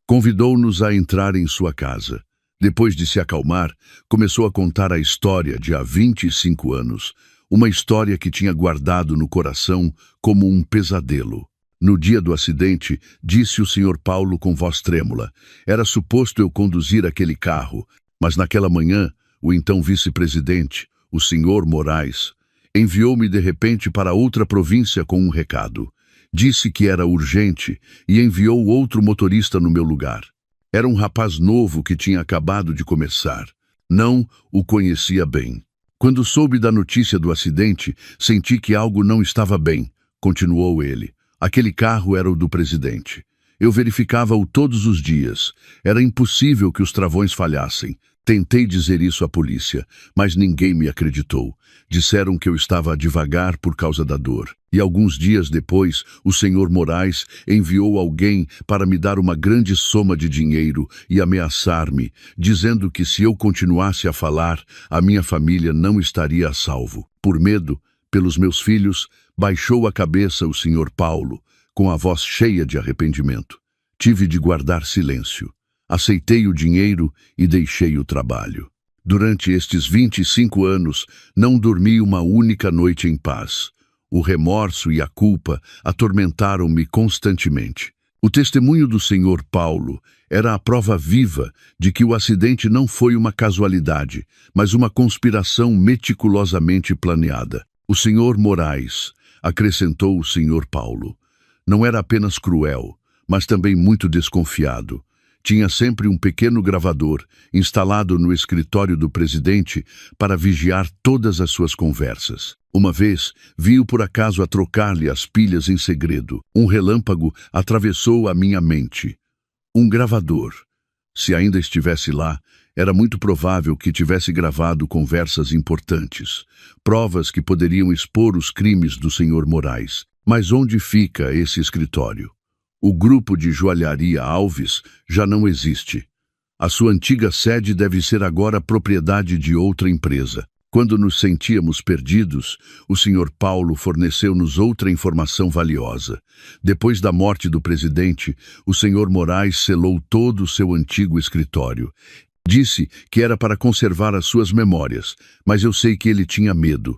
convidou-nos a entrar em sua casa. Depois de se acalmar, começou a contar a história de há 25 anos, uma história que tinha guardado no coração como um pesadelo. No dia do acidente, disse o senhor Paulo com voz trêmula, era suposto eu conduzir aquele carro, mas naquela manhã, o então vice-presidente, o senhor Moraes, enviou-me de repente para outra província com um recado. Disse que era urgente e enviou outro motorista no meu lugar. Era um rapaz novo que tinha acabado de começar. Não o conhecia bem. Quando soube da notícia do acidente, senti que algo não estava bem, continuou ele. Aquele carro era o do presidente. Eu verificava-o todos os dias. Era impossível que os travões falhassem. Tentei dizer isso à polícia, mas ninguém me acreditou. Disseram que eu estava devagar por causa da dor. E alguns dias depois, o senhor Moraes enviou alguém para me dar uma grande soma de dinheiro e ameaçar-me, dizendo que se eu continuasse a falar, a minha família não estaria a salvo. Por medo, pelos meus filhos, baixou a cabeça o senhor Paulo, com a voz cheia de arrependimento. Tive de guardar silêncio. Aceitei o dinheiro e deixei o trabalho. Durante estes 25 anos, não dormi uma única noite em paz. O remorso e a culpa atormentaram-me constantemente. O testemunho do senhor Paulo era a prova viva de que o acidente não foi uma casualidade, mas uma conspiração meticulosamente planeada. O senhor Moraes, acrescentou o senhor Paulo, não era apenas cruel, mas também muito desconfiado. Tinha sempre um pequeno gravador instalado no escritório do presidente para vigiar todas as suas conversas. Uma vez, vi-o por acaso a trocar-lhe as pilhas em segredo. Um relâmpago atravessou a minha mente. Um gravador. Se ainda estivesse lá, era muito provável que tivesse gravado conversas importantes, provas que poderiam expor os crimes do senhor Moraes. Mas onde fica esse escritório? O grupo de joalharia Alves já não existe. A sua antiga sede deve ser agora propriedade de outra empresa. Quando nos sentíamos perdidos, o senhor Paulo forneceu-nos outra informação valiosa. Depois da morte do presidente, o senhor Moraes selou todo o seu antigo escritório. Disse que era para conservar as suas memórias, mas eu sei que ele tinha medo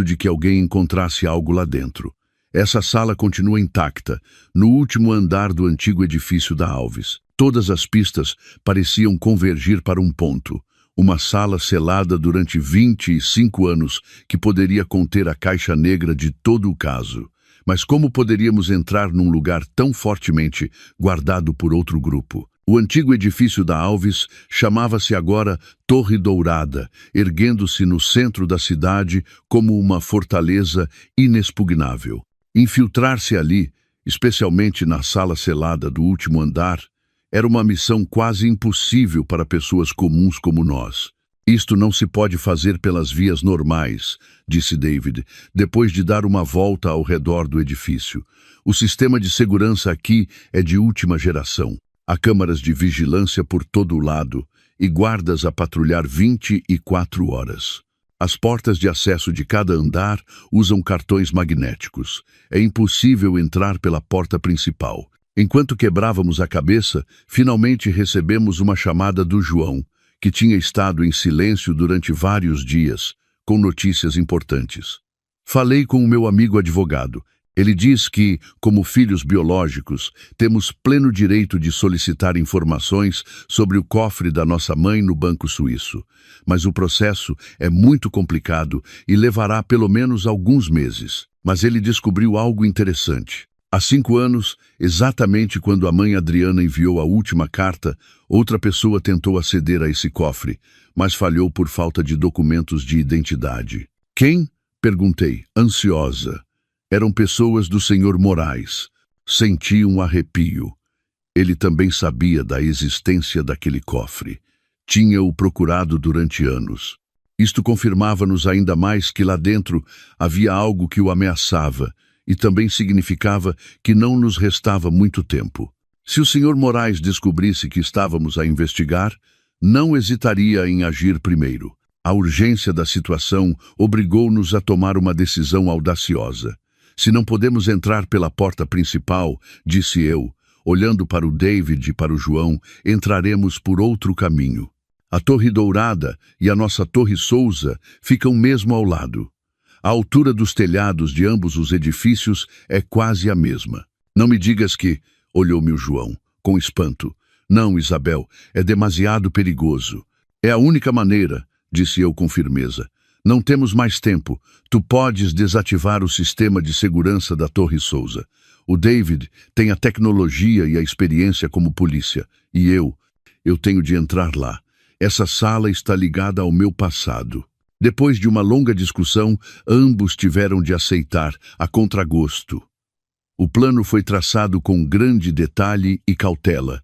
de que alguém encontrasse algo lá dentro. Essa sala continua intacta, no último andar do antigo edifício da Alves. Todas as pistas pareciam convergir para um ponto. Uma sala selada durante 25 anos que poderia conter a caixa negra de todo o caso. Mas como poderíamos entrar num lugar tão fortemente guardado por outro grupo? O antigo edifício da Alves chamava-se agora Torre Dourada, erguendo-se no centro da cidade como uma fortaleza inexpugnável. Infiltrar-se ali, especialmente na sala selada do último andar, era uma missão quase impossível para pessoas comuns como nós. Isto não se pode fazer pelas vias normais, disse David, depois de dar uma volta ao redor do edifício. O sistema de segurança aqui é de última geração. Há câmaras de vigilância por todo o lado e guardas a patrulhar 24 horas. As portas de acesso de cada andar usam cartões magnéticos. É impossível entrar pela porta principal. Enquanto quebrávamos a cabeça, finalmente recebemos uma chamada do João, que tinha estado em silêncio durante vários dias, com notícias importantes. Falei com o meu amigo advogado. Ele diz que, como filhos biológicos, temos pleno direito de solicitar informações sobre o cofre da nossa mãe no Banco Suíço. Mas o processo é muito complicado e levará pelo menos alguns meses. Mas ele descobriu algo interessante. Há 5 anos, exatamente quando a mãe Adriana enviou a última carta, outra pessoa tentou aceder a esse cofre, mas falhou por falta de documentos de identidade. Quem? Perguntei, ansiosa. Eram pessoas do Sr. Moraes. Senti um arrepio. Ele também sabia da existência daquele cofre. Tinha-o procurado durante anos. Isto confirmava-nos ainda mais que lá dentro havia algo que o ameaçava e também significava que não nos restava muito tempo. Se o Sr. Moraes descobrisse que estávamos a investigar, não hesitaria em agir primeiro. A urgência da situação obrigou-nos a tomar uma decisão audaciosa. Se não podemos entrar pela porta principal, disse eu, olhando para o David e para o João, entraremos por outro caminho. A Torre Dourada e a nossa Torre Souza ficam mesmo ao lado. A altura dos telhados de ambos os edifícios é quase a mesma. Não me digas que... Olhou-me o João, com espanto. Não, Isabel, é demasiado perigoso. É a única maneira, disse eu com firmeza. Não temos mais tempo. Tu podes desativar o sistema de segurança da Torre Souza. O David tem a tecnologia e a experiência como polícia. E eu tenho de entrar lá. Essa sala está ligada ao meu passado. Depois de uma longa discussão, ambos tiveram de aceitar, a contragosto. O plano foi traçado com grande detalhe e cautela.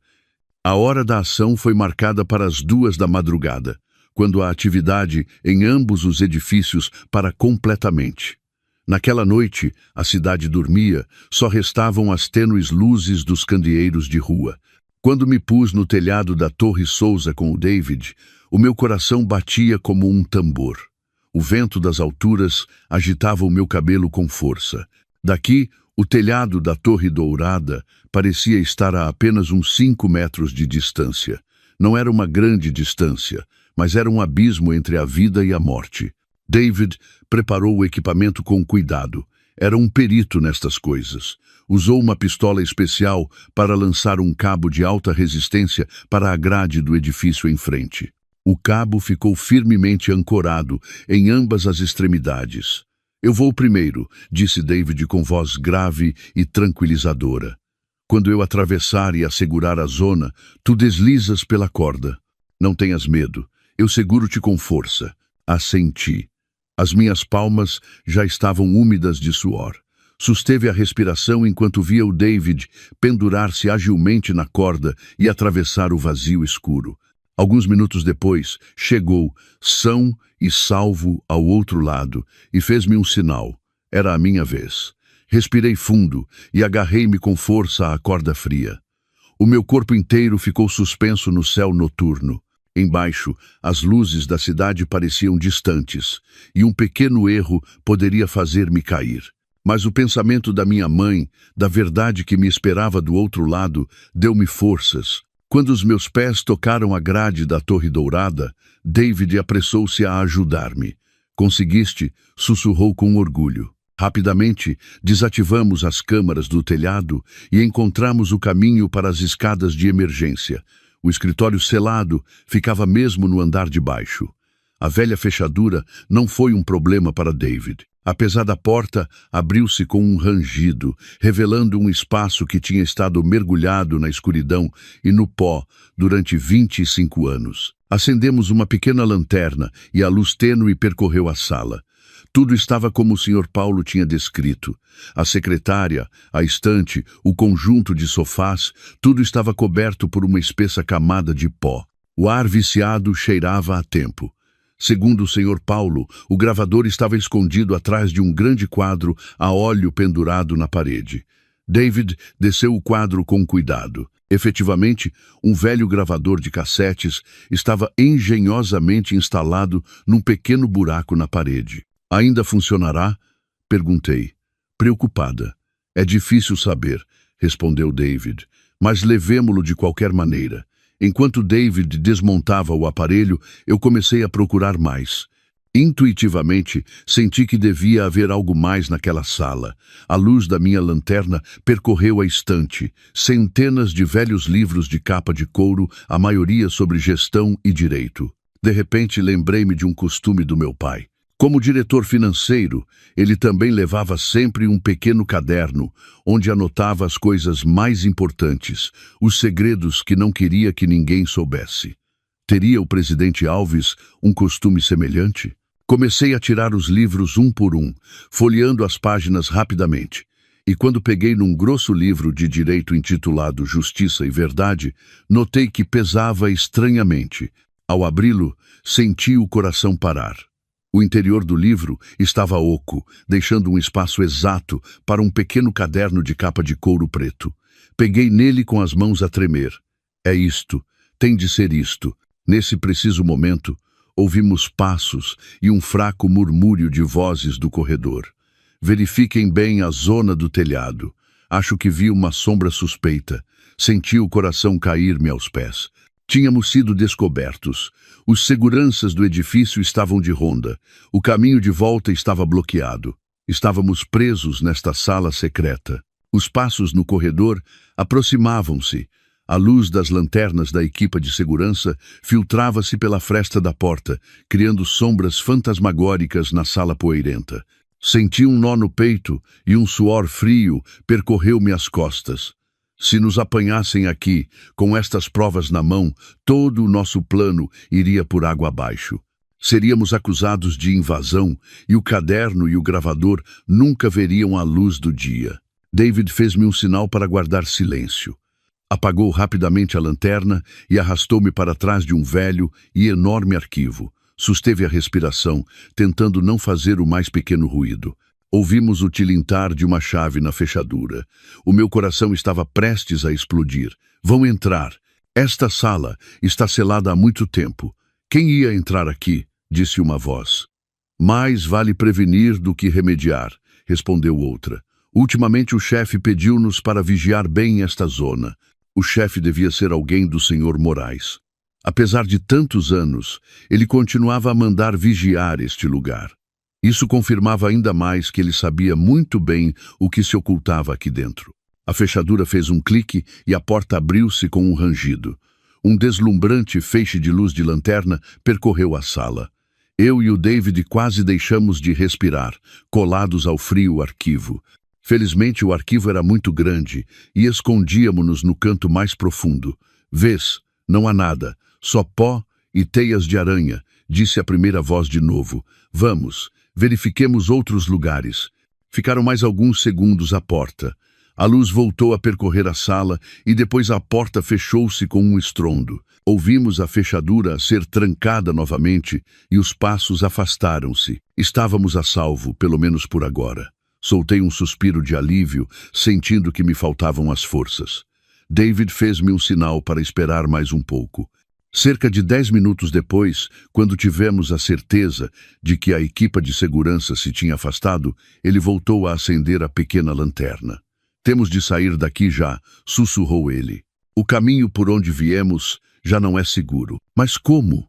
A hora da ação foi marcada para as 2 da madrugada, quando a atividade em ambos os edifícios para completamente. Naquela noite, a cidade dormia, só restavam as tênues luzes dos candeeiros de rua. Quando me pus no telhado da Torre Souza com o David, o meu coração batia como um tambor. O vento das alturas agitava o meu cabelo com força. Daqui, o telhado da Torre Dourada parecia estar a apenas uns 5 metros de distância. Não era uma grande distância, mas era um abismo entre a vida e a morte. David preparou o equipamento com cuidado. Era um perito nestas coisas. Usou uma pistola especial para lançar um cabo de alta resistência para a grade do edifício em frente. O cabo ficou firmemente ancorado em ambas as extremidades. Eu vou primeiro, disse David com voz grave e tranquilizadora. Quando eu atravessar e assegurar a zona, tu deslizas pela corda. Não tenhas medo. Eu seguro-te com força. Assenti. As minhas palmas já estavam úmidas de suor. Susteve a respiração enquanto via o David pendurar-se agilmente na corda e atravessar o vazio escuro. Alguns minutos depois, chegou, são e salvo, ao outro lado e fez-me um sinal. Era a minha vez. Respirei fundo e agarrei-me com força à corda fria. O meu corpo inteiro ficou suspenso no céu noturno. Embaixo, as luzes da cidade pareciam distantes, e um pequeno erro poderia fazer-me cair. Mas o pensamento da minha mãe, da verdade que me esperava do outro lado, deu-me forças. Quando os meus pés tocaram a grade da Torre Dourada, David apressou-se a ajudar-me. Conseguiste? Sussurrou com orgulho. Rapidamente, desativamos as câmaras do telhado e encontramos o caminho para as escadas de emergência. O escritório selado ficava mesmo no andar de baixo. A velha fechadura não foi um problema para David. Apesar da porta, abriu-se com um rangido, revelando um espaço que tinha estado mergulhado na escuridão e no pó durante 25 anos. Acendemos uma pequena lanterna e a luz tênue percorreu a sala. Tudo estava como o Sr. Paulo tinha descrito. A secretária, a estante, o conjunto de sofás, tudo estava coberto por uma espessa camada de pó. O ar viciado cheirava a tempo. Segundo o Sr. Paulo, o gravador estava escondido atrás de um grande quadro a óleo pendurado na parede. David desceu o quadro com cuidado. Efetivamente, um velho gravador de cassetes estava engenhosamente instalado num pequeno buraco na parede. Ainda funcionará? Perguntei, preocupada. É difícil saber, respondeu David, mas levemo-lo de qualquer maneira. Enquanto David desmontava o aparelho, eu comecei a procurar mais. Intuitivamente, senti que devia haver algo mais naquela sala. A luz da minha lanterna percorreu a estante. Centenas de velhos livros de capa de couro, a maioria sobre gestão e direito. De repente, lembrei-me de um costume do meu pai. Como diretor financeiro, ele também levava sempre um pequeno caderno, onde anotava as coisas mais importantes, os segredos que não queria que ninguém soubesse. Teria o presidente Alves um costume semelhante? Comecei a tirar os livros um por um, folheando as páginas rapidamente. E quando peguei num grosso livro de direito intitulado Justiça e Verdade, notei que pesava estranhamente. Ao abri-lo, senti o coração parar. O interior do livro estava oco, deixando um espaço exato para um pequeno caderno de capa de couro preto. Peguei nele com as mãos a tremer. É isto, tem de ser isto. Nesse preciso momento, ouvimos passos e um fraco murmúrio de vozes do corredor. Verifiquem bem a zona do telhado. Acho que vi uma sombra suspeita. Senti o coração cair-me aos pés. Tínhamos sido descobertos. Os seguranças do edifício estavam de ronda. O caminho de volta estava bloqueado. Estávamos presos nesta sala secreta. Os passos no corredor aproximavam-se. A luz das lanternas da equipa de segurança filtrava-se pela fresta da porta, criando sombras fantasmagóricas na sala poeirenta. Senti um nó no peito e um suor frio percorreu-me as costas. Se nos apanhassem aqui, com estas provas na mão, todo o nosso plano iria por água abaixo. Seríamos acusados de invasão e o caderno e o gravador nunca veriam a luz do dia. David fez-me um sinal para guardar silêncio. Apagou rapidamente a lanterna e arrastou-me para trás de um velho e enorme arquivo. Susteve a respiração, tentando não fazer o mais pequeno ruído. Ouvimos o tilintar de uma chave na fechadura. O meu coração estava prestes a explodir. Vão entrar. Esta sala está selada há muito tempo. Quem ia entrar aqui? Disse uma voz. Mais vale prevenir do que remediar, respondeu outra. Ultimamente o chefe pediu-nos para vigiar bem esta zona. O chefe devia ser alguém do Sr. Moraes. Apesar de tantos anos, ele continuava a mandar vigiar este lugar. Isso confirmava ainda mais que ele sabia muito bem o que se ocultava aqui dentro. A fechadura fez um clique e a porta abriu-se com um rangido. Um deslumbrante feixe de luz de lanterna percorreu a sala. Eu e o David quase deixamos de respirar, colados ao frio arquivo. Felizmente o arquivo era muito grande e escondíamos-nos no canto mais profundo. Vês, não há nada, só pó e teias de aranha, disse a primeira voz de novo. Vamos, verifiquemos outros lugares. Ficaram mais alguns segundos à porta. A luz voltou a percorrer a sala e depois a porta fechou-se com um estrondo. Ouvimos a fechadura ser trancada novamente e os passos afastaram-se. Estávamos a salvo, pelo menos por agora. Soltei um suspiro de alívio, sentindo que me faltavam as forças. David fez-me um sinal para esperar mais um pouco. Cerca de 10 minutos depois, quando tivemos a certeza de que a equipa de segurança se tinha afastado, ele voltou a acender a pequena lanterna. Temos de sair daqui já, sussurrou ele. O caminho por onde viemos já não é seguro. Mas como?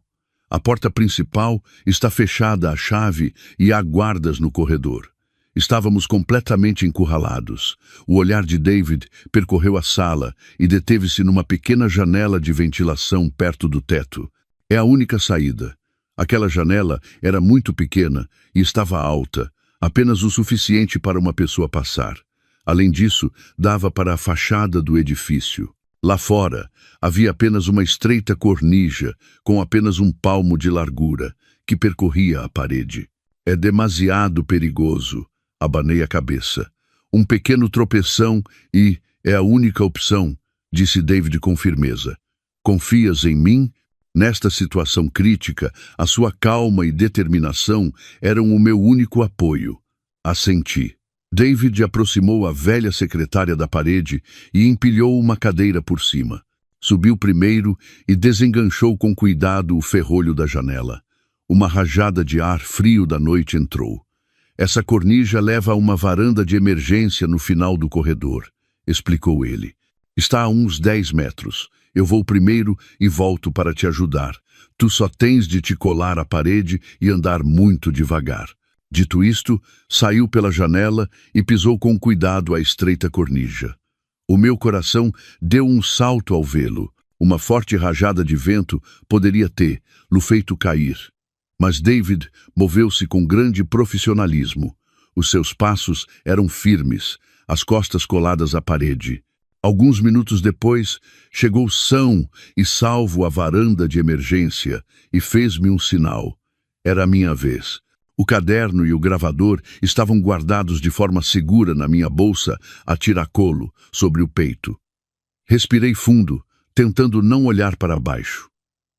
A porta principal está fechada à chave e há guardas no corredor. Estávamos completamente encurralados. O olhar de David percorreu a sala e deteve-se numa pequena janela de ventilação perto do teto. É a única saída. Aquela janela era muito pequena e estava alta, apenas o suficiente para uma pessoa passar. Além disso, dava para a fachada do edifício. Lá fora, havia apenas uma estreita cornija, com apenas um palmo de largura, que percorria a parede. É demasiado perigoso. Abanei a cabeça. Um pequeno tropeção e é a única opção, disse David com firmeza. Confias em mim? Nesta situação crítica, a sua calma e determinação eram o meu único apoio. Assenti. David aproximou a velha secretária da parede e empilhou uma cadeira por cima. Subiu primeiro e desenganchou com cuidado o ferrolho da janela. Uma rajada de ar frio da noite entrou. Essa cornija leva a uma varanda de emergência no final do corredor, explicou ele. Está a uns 10 metros. Eu vou primeiro e volto para te ajudar. Tu só tens de te colar à parede e andar muito devagar. Dito isto, saiu pela janela e pisou com cuidado a estreita cornija. O meu coração deu um salto ao vê-lo. Uma forte rajada de vento poderia ter-lo feito cair. Mas David moveu-se com grande profissionalismo. Os seus passos eram firmes, as costas coladas à parede. Alguns minutos depois, chegou são e salvo à varanda de emergência e fez-me um sinal. Era a minha vez. O caderno e o gravador estavam guardados de forma segura na minha bolsa a tiracolo, sobre o peito. Respirei fundo, tentando não olhar para baixo.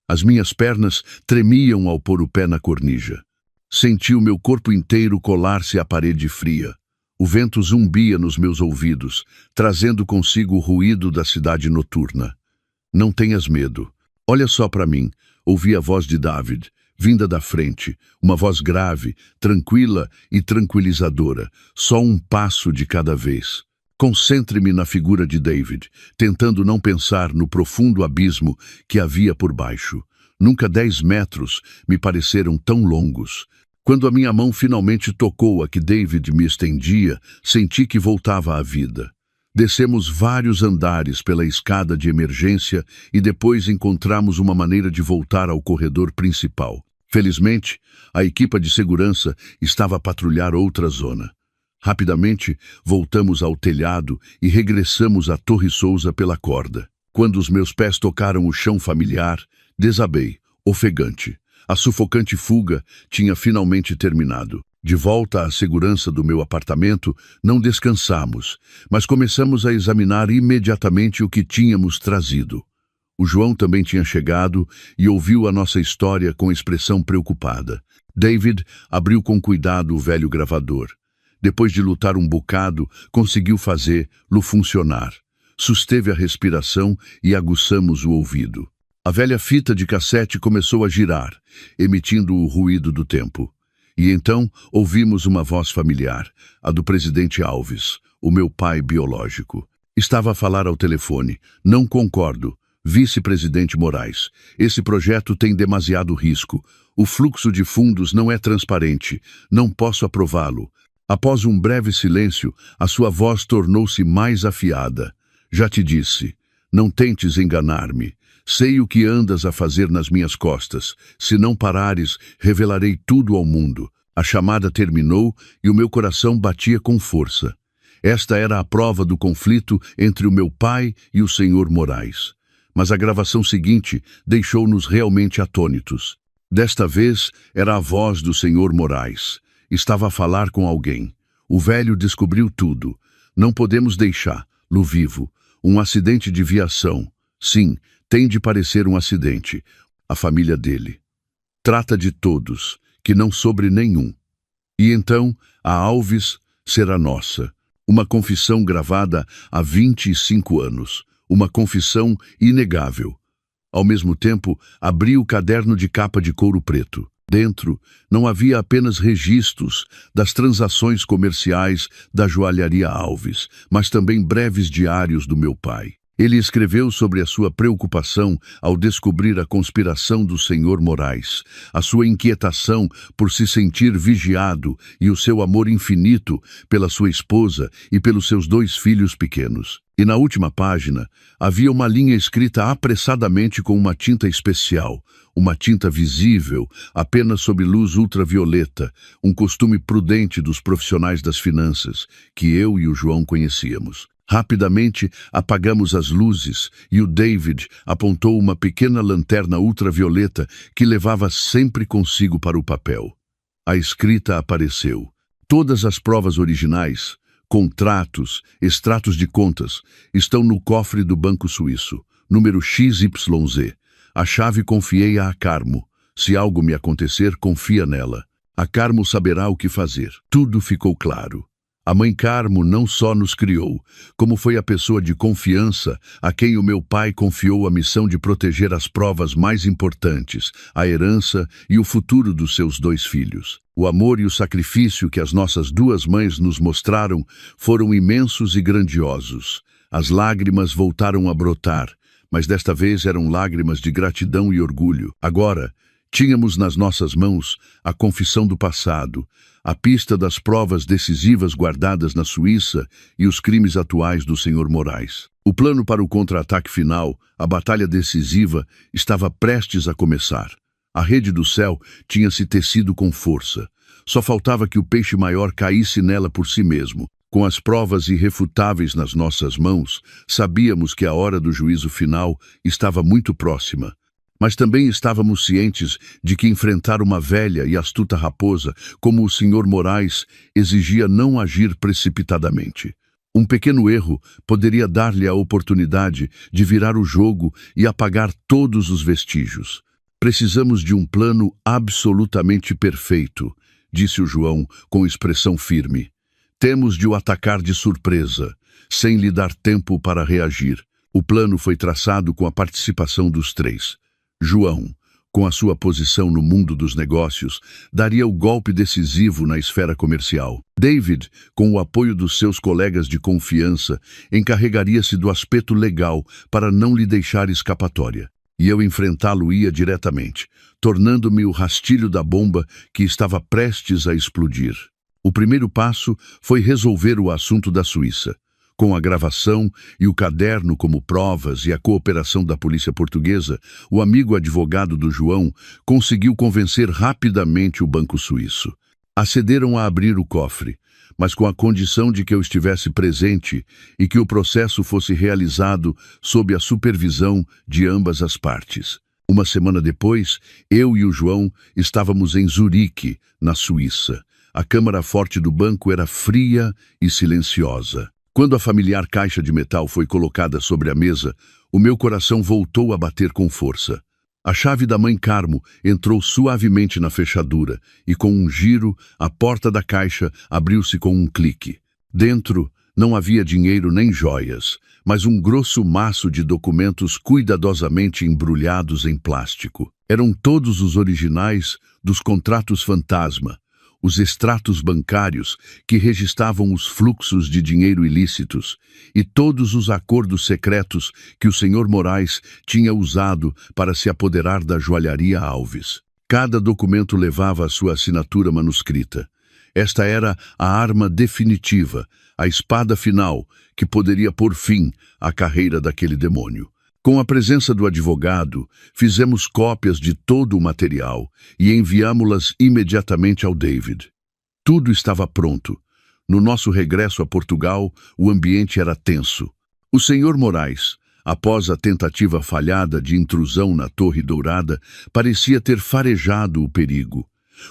As minhas pernas tremiam ao pôr o pé na cornija. Senti o meu corpo inteiro colar-se à parede fria. O vento zumbia nos meus ouvidos, trazendo consigo o ruído da cidade noturna. Não tenhas medo. Olha só para mim, ouvi a voz de David, vinda da frente, uma voz grave, tranquila e tranquilizadora, só um passo de cada vez. Concentre-me na figura de David, tentando não pensar no profundo abismo que havia por baixo. Nunca 10 metros me pareceram tão longos. Quando a minha mão finalmente tocou a que David me estendia, senti que voltava à vida. Descemos vários andares pela escada de emergência e depois encontramos uma maneira de voltar ao corredor principal. Felizmente, a equipa de segurança estava a patrulhar outra zona. Rapidamente, voltamos ao telhado e regressamos à Torre Souza pela corda. Quando os meus pés tocaram o chão familiar, desabei, ofegante. A sufocante fuga tinha finalmente terminado. De volta à segurança do meu apartamento, não descansamos, mas começamos a examinar imediatamente o que tínhamos trazido. O João também tinha chegado e ouviu a nossa história com expressão preocupada. David abriu com cuidado o velho gravador. Depois de lutar um bocado, conseguiu fazê-lo funcionar. Susteve a respiração e aguçamos o ouvido. A velha fita de cassete começou a girar, emitindo o ruído do tempo. E então ouvimos uma voz familiar, a do presidente Alves, o meu pai biológico. Estava a falar ao telefone. Não concordo. Vice-presidente Moraes, esse projeto tem demasiado risco. O fluxo de fundos não é transparente. Não posso aprová-lo. Após um breve silêncio, a sua voz tornou-se mais afiada. Já te disse, não tentes enganar-me. Sei o que andas a fazer nas minhas costas. Se não parares, revelarei tudo ao mundo. A chamada terminou e o meu coração batia com força. Esta era a prova do conflito entre o meu pai e o senhor Moraes. Mas a gravação seguinte deixou-nos realmente atônitos. Desta vez era a voz do senhor Moraes. Estava a falar com alguém. O velho descobriu tudo. Não podemos deixá-lo vivo. Um acidente de viação. Sim, tem de parecer um acidente. A família dele. Trata de todos, que não sobre nenhum. E então, a Alves será nossa. Uma confissão gravada há 25 anos. Uma confissão inegável. Ao mesmo tempo, abri o caderno de capa de couro preto. Dentro, não havia apenas registros das transações comerciais da joalharia Alves, mas também breves diários do meu pai. Ele escreveu sobre a sua preocupação ao descobrir a conspiração do senhor Moraes, a sua inquietação por se sentir vigiado e o seu amor infinito pela sua esposa e pelos seus 2 filhos pequenos. E na última página, havia uma linha escrita apressadamente com uma tinta especial, uma tinta visível, apenas sob luz ultravioleta, um costume prudente dos profissionais das finanças, que eu e o João conhecíamos. Rapidamente apagamos as luzes e o David apontou uma pequena lanterna ultravioleta que levava sempre consigo para o papel. A escrita apareceu. Todas as provas originais, contratos, extratos de contas, estão no cofre do Banco Suíço, número XYZ. A chave confiei a Carmo. Se algo me acontecer, confia nela. A Carmo saberá o que fazer. Tudo ficou claro. A mãe Carmo não só nos criou, como foi a pessoa de confiança a quem o meu pai confiou a missão de proteger as provas mais importantes, a herança e o futuro dos seus 2 filhos. O amor e o sacrifício que as nossas 2 mães nos mostraram foram imensos e grandiosos. As lágrimas voltaram a brotar, mas desta vez eram lágrimas de gratidão e orgulho. Agora, tínhamos nas nossas mãos a confissão do passado, a pista das provas decisivas guardadas na Suíça e os crimes atuais do Sr. Moraes. O plano para o contra-ataque final, a batalha decisiva, estava prestes a começar. A rede do céu tinha se tecido com força. Só faltava que o peixe maior caísse nela por si mesmo. Com as provas irrefutáveis nas nossas mãos, sabíamos que a hora do juízo final estava muito próxima. Mas também estávamos cientes de que enfrentar uma velha e astuta raposa como o Sr. Moraes exigia não agir precipitadamente. Um pequeno erro poderia dar-lhe a oportunidade de virar o jogo e apagar todos os vestígios. Precisamos de um plano absolutamente perfeito, disse o João com expressão firme. Temos de o atacar de surpresa, sem lhe dar tempo para reagir. O plano foi traçado com a participação dos três. João, com a sua posição no mundo dos negócios, daria o golpe decisivo na esfera comercial. David, com o apoio dos seus colegas de confiança, encarregaria-se do aspecto legal para não lhe deixar escapatória. E eu enfrentá-lo-ia diretamente, tornando-me o rastilho da bomba que estava prestes a explodir. O primeiro passo foi resolver o assunto da Suíça. Com a gravação e o caderno como provas e a cooperação da polícia portuguesa, o amigo advogado do João conseguiu convencer rapidamente o banco suíço. Acederam a abrir o cofre, mas com a condição de que eu estivesse presente e que o processo fosse realizado sob a supervisão de ambas as partes. Uma semana depois, eu e o João estávamos em Zurique, na Suíça. A câmara forte do banco era fria e silenciosa. Quando a familiar caixa de metal foi colocada sobre a mesa, o meu coração voltou a bater com força. A chave da mãe Carmo entrou suavemente na fechadura e, com um giro, a porta da caixa abriu-se com um clique. Dentro não havia dinheiro nem joias, mas um grosso maço de documentos cuidadosamente embrulhados em plástico. Eram todos os originais dos contratos fantasma, os extratos bancários que registravam os fluxos de dinheiro ilícitos e todos os acordos secretos que o Sr. Moraes tinha usado para se apoderar da joalharia Alves. Cada documento levava a sua assinatura manuscrita. Esta era a arma definitiva, a espada final que poderia pôr fim à carreira daquele demônio. Com a presença do advogado, fizemos cópias de todo o material e enviámo-las imediatamente ao David. Tudo estava pronto. No nosso regresso a Portugal, o ambiente era tenso. O Sr. Moraes, após a tentativa falhada de intrusão na Torre Dourada, parecia ter farejado o perigo.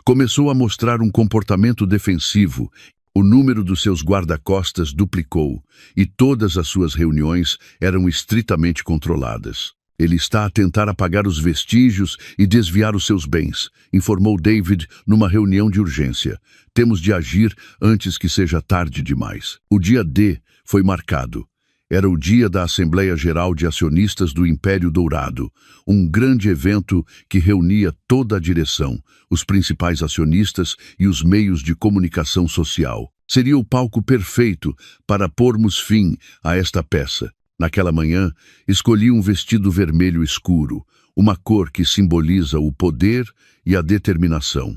Começou a mostrar um comportamento defensivo. O número dos seus guarda-costas duplicou e todas as suas reuniões eram estritamente controladas. Ele está a tentar apagar os vestígios e desviar os seus bens, informou David numa reunião de urgência. Temos de agir antes que seja tarde demais. O dia D foi marcado. Era o dia da Assembleia Geral de Acionistas do Império Dourado, um grande evento que reunia toda a direção, os principais acionistas e os meios de comunicação social. Seria o palco perfeito para pormos fim a esta peça. Naquela manhã, escolhi um vestido vermelho escuro, uma cor que simboliza o poder e a determinação.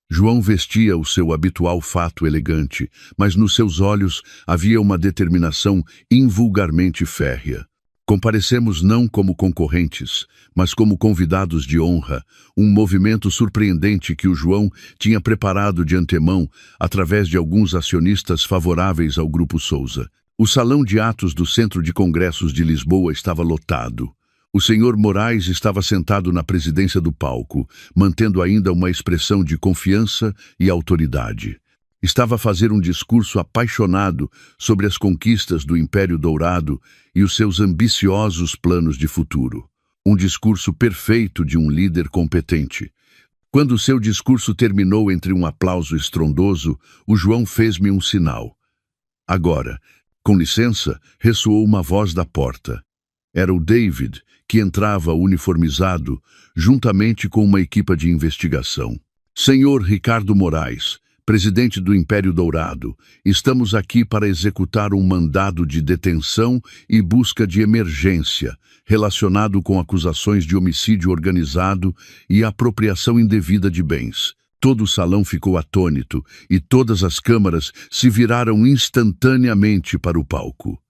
João vestia o seu habitual fato elegante, mas nos seus olhos havia uma determinação invulgarmente férrea. Comparecemos não como concorrentes, mas como convidados de honra, um movimento surpreendente que o João tinha preparado de antemão através de alguns acionistas favoráveis ao Grupo Sousa. O salão de atos do Centro de Congressos de Lisboa estava lotado. O Sr. Moraes estava sentado na presidência do palco, mantendo ainda uma expressão de confiança e autoridade. Estava a fazer um discurso apaixonado sobre as conquistas do Império Dourado e os seus ambiciosos planos de futuro. Um discurso perfeito de um líder competente. Quando seu discurso terminou entre um aplauso estrondoso, o João fez-me um sinal. Agora, com licença, ressoou uma voz da porta. Era o David, que entrava uniformizado, juntamente com uma equipa de investigação. Senhor Ricardo Moraes, presidente do Império Dourado, estamos aqui para executar um mandado de detenção e busca de emergência relacionado com acusações de homicídio organizado e apropriação indevida de bens. Todo o salão ficou atônito e todas as câmaras se viraram instantaneamente para o palco.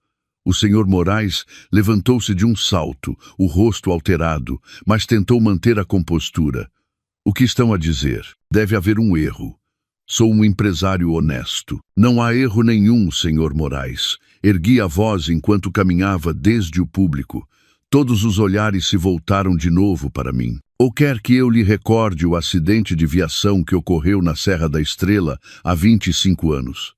O senhor Moraes levantou-se de um salto, o rosto alterado, mas tentou manter a compostura. O que estão a dizer? Deve haver um erro. Sou um empresário honesto. Não há erro nenhum, senhor Moraes. Ergui a voz enquanto caminhava desde o público. Todos os olhares se voltaram de novo para mim. Ou quer que eu lhe recorde o acidente de viação que ocorreu na Serra da Estrela há 25 anos.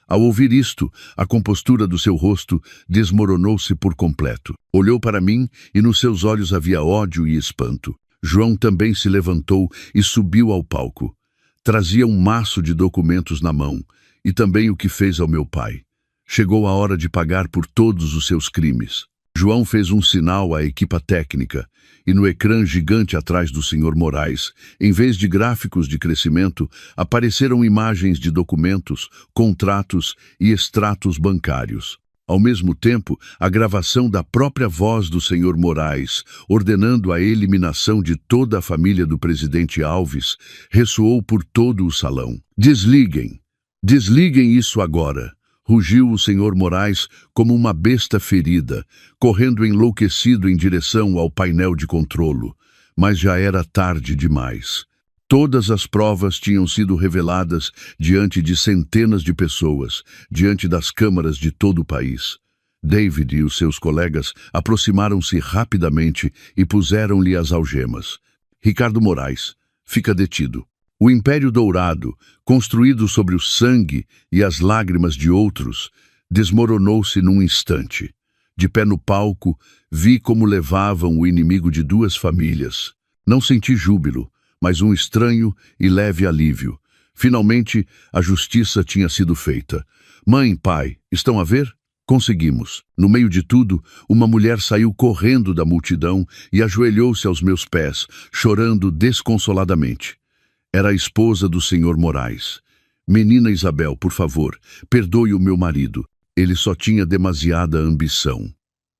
Ao ouvir isto, a compostura do seu rosto desmoronou-se por completo. Olhou para mim e nos seus olhos havia ódio e espanto. João também se levantou e subiu ao palco. Trazia um maço de documentos na mão, e também o que fez ao meu pai. Chegou a hora de pagar por todos os seus crimes. João fez um sinal à equipa técnica, e no ecrã gigante atrás do Sr. Moraes, em vez de gráficos de crescimento, apareceram imagens de documentos, contratos e extratos bancários. Ao mesmo tempo, a gravação da própria voz do Sr. Moraes, ordenando a eliminação de toda a família do presidente Alves, ressoou por todo o salão. Desliguem! Desliguem isso agora! Rugiu o Sr. Moraes como uma besta ferida, correndo enlouquecido em direção ao painel de controlo. Mas já era tarde demais. Todas as provas tinham sido reveladas diante de centenas de pessoas, diante das câmaras de todo o país. David e os seus colegas aproximaram-se rapidamente e puseram-lhe as algemas. Ricardo Moraes, fica detido. O Império Dourado, construído sobre o sangue e as lágrimas de outros, desmoronou-se num instante. De pé no palco, vi como levavam o inimigo de duas famílias. Não senti júbilo, mas um estranho e leve alívio. Finalmente, a justiça tinha sido feita. Mãe, pai, estão a ver? Conseguimos. No meio de tudo, uma mulher saiu correndo da multidão e ajoelhou-se aos meus pés, chorando desconsoladamente. Era a esposa do Sr. Moraes. Menina Isabel, por favor, perdoe o meu marido. Ele só tinha demasiada ambição.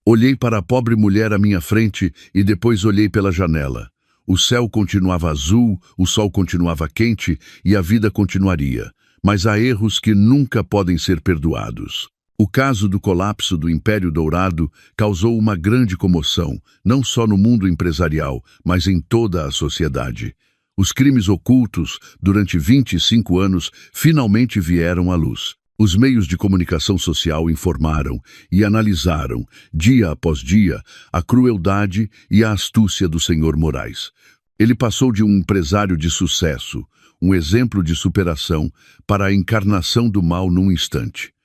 Olhei para a pobre mulher à minha frente e depois olhei pela janela. O céu continuava azul, o sol continuava quente e a vida continuaria. Mas há erros que nunca podem ser perdoados. O caso do colapso do Império Dourado causou uma grande comoção, não só no mundo empresarial, mas em toda a sociedade. Os crimes ocultos, durante 25 anos, finalmente vieram à luz. Os meios de comunicação social informaram e analisaram, dia após dia, a crueldade e a astúcia do Sr. Moraes. Ele passou de um empresário de sucesso, um exemplo de superação, para a encarnação do mal num instante.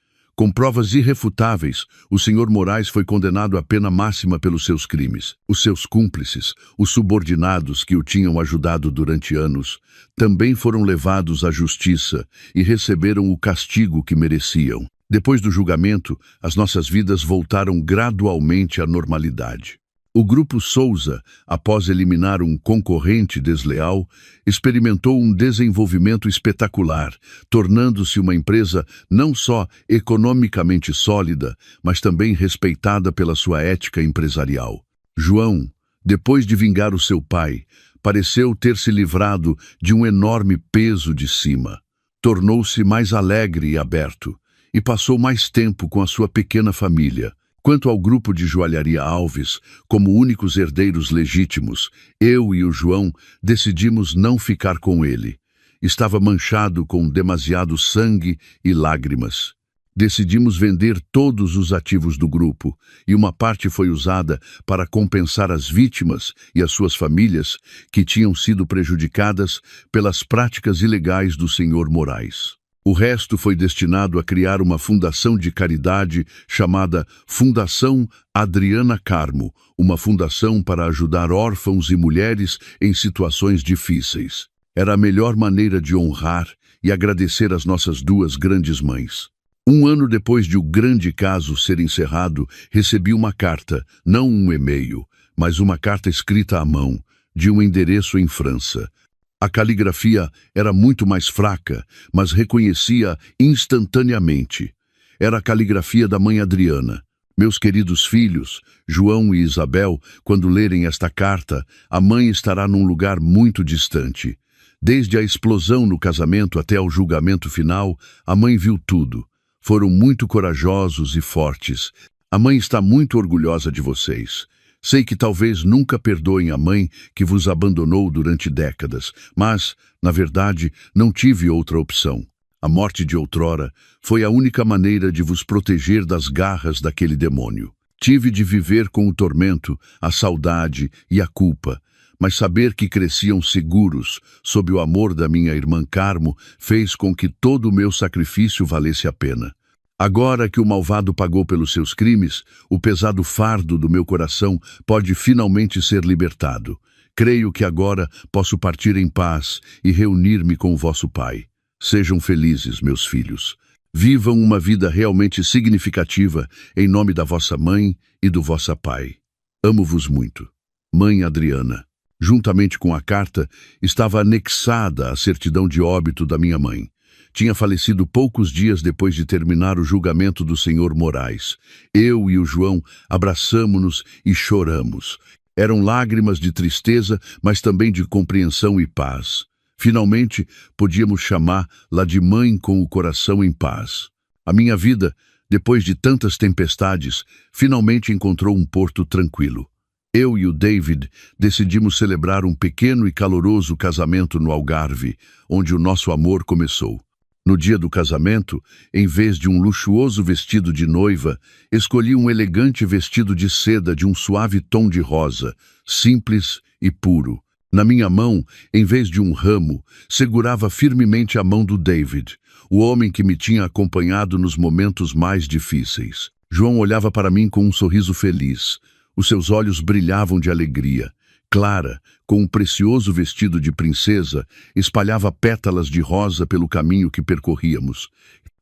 Com provas irrefutáveis, o Sr. Moraes foi condenado à pena máxima pelos seus crimes. Os seus cúmplices, os subordinados que o tinham ajudado durante anos, também foram levados à justiça e receberam o castigo que mereciam. Depois do julgamento, as nossas vidas voltaram gradualmente à normalidade. O Grupo Souza, após eliminar um concorrente desleal, experimentou um desenvolvimento espetacular, tornando-se uma empresa não só economicamente sólida, mas também respeitada pela sua ética empresarial. João, depois de vingar o seu pai, pareceu ter se livrado de um enorme peso de cima. Tornou-se mais alegre e aberto, e passou mais tempo com a sua pequena família. Quanto ao grupo de Joalharia Alves, como únicos herdeiros legítimos, eu e o João decidimos não ficar com ele. Estava manchado com demasiado sangue e lágrimas. Decidimos vender todos os ativos do grupo, e uma parte foi usada para compensar as vítimas e as suas famílias que tinham sido prejudicadas pelas práticas ilegais do Sr. Moraes. O resto foi destinado a criar uma fundação de caridade chamada Fundação Adriana Carmo, uma fundação para ajudar órfãos e mulheres em situações difíceis. Era a melhor maneira de honrar e agradecer as nossas duas grandes mães. Um ano depois de o grande caso ser encerrado, recebi uma carta, não um e-mail, mas uma carta escrita à mão, de um endereço em França. A caligrafia era muito mais fraca, mas reconhecia instantaneamente. Era a caligrafia da mãe Adriana. Meus queridos filhos, João e Isabel, quando lerem esta carta, a mãe estará num lugar muito distante. Desde a explosão no casamento até ao julgamento final, a mãe viu tudo. Foram muito corajosos e fortes. A mãe está muito orgulhosa de vocês. Sei que talvez nunca perdoem a mãe que vos abandonou durante décadas, mas, na verdade, não tive outra opção. A morte de outrora foi a única maneira de vos proteger das garras daquele demônio. Tive de viver com o tormento, a saudade e a culpa, mas saber que cresciam seguros sob o amor da minha irmã Carmo fez com que todo o meu sacrifício valesse a pena. Agora que o malvado pagou pelos seus crimes, o pesado fardo do meu coração pode finalmente ser libertado. Creio que agora posso partir em paz e reunir-me com o vosso Pai. Sejam felizes, meus filhos. Vivam uma vida realmente significativa em nome da vossa mãe e do vosso pai. Amo-vos muito. Mãe Adriana. Juntamente com a carta, estava anexada a certidão de óbito da minha mãe. Tinha falecido poucos dias depois de terminar o julgamento do senhor Moraes. Eu e o João abraçamo-nos e choramos. Eram lágrimas de tristeza, mas também de compreensão e paz. Finalmente, podíamos chamá-la de mãe com o coração em paz. A minha vida, depois de tantas tempestades, finalmente encontrou um porto tranquilo. Eu e o David decidimos celebrar um pequeno e caloroso casamento no Algarve, onde o nosso amor começou. No dia do casamento, em vez de um luxuoso vestido de noiva, escolhi um elegante vestido de seda de um suave tom de rosa, simples e puro. Na minha mão, em vez de um ramo, segurava firmemente a mão do David, o homem que me tinha acompanhado nos momentos mais difíceis. João olhava para mim com um sorriso feliz. Os seus olhos brilhavam de alegria. Clara, com um precioso vestido de princesa, espalhava pétalas de rosa pelo caminho que percorríamos.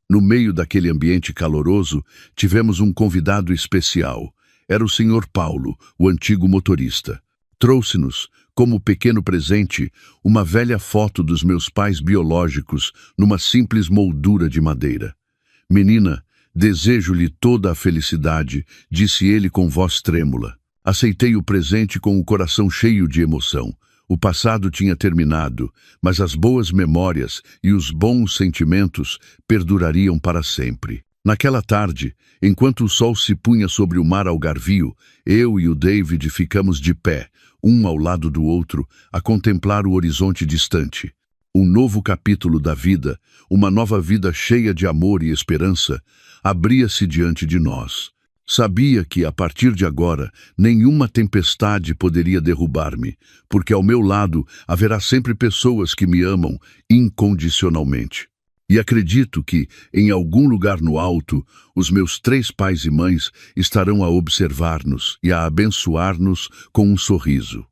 No meio daquele ambiente caloroso, tivemos um convidado especial. Era o Sr. Paulo, o antigo motorista. Trouxe-nos, como pequeno presente, uma velha foto dos meus pais biológicos numa simples moldura de madeira. Menina, desejo-lhe toda a felicidade, disse ele com voz trêmula. Aceitei o presente com o coração cheio de emoção. O passado tinha terminado, mas as boas memórias e os bons sentimentos perdurariam para sempre. Naquela tarde, enquanto o sol se punha sobre o mar algarvio, eu e o David ficamos de pé, um ao lado do outro, a contemplar o horizonte distante. Um novo capítulo da vida, uma nova vida cheia de amor e esperança, abria-se diante de nós. Sabia que, a partir de agora, nenhuma tempestade poderia derrubar-me, porque ao meu lado haverá sempre pessoas que me amam incondicionalmente. E acredito que, em algum lugar no alto, os meus 3 pais e mães estarão a observar-nos e a abençoar-nos com um sorriso.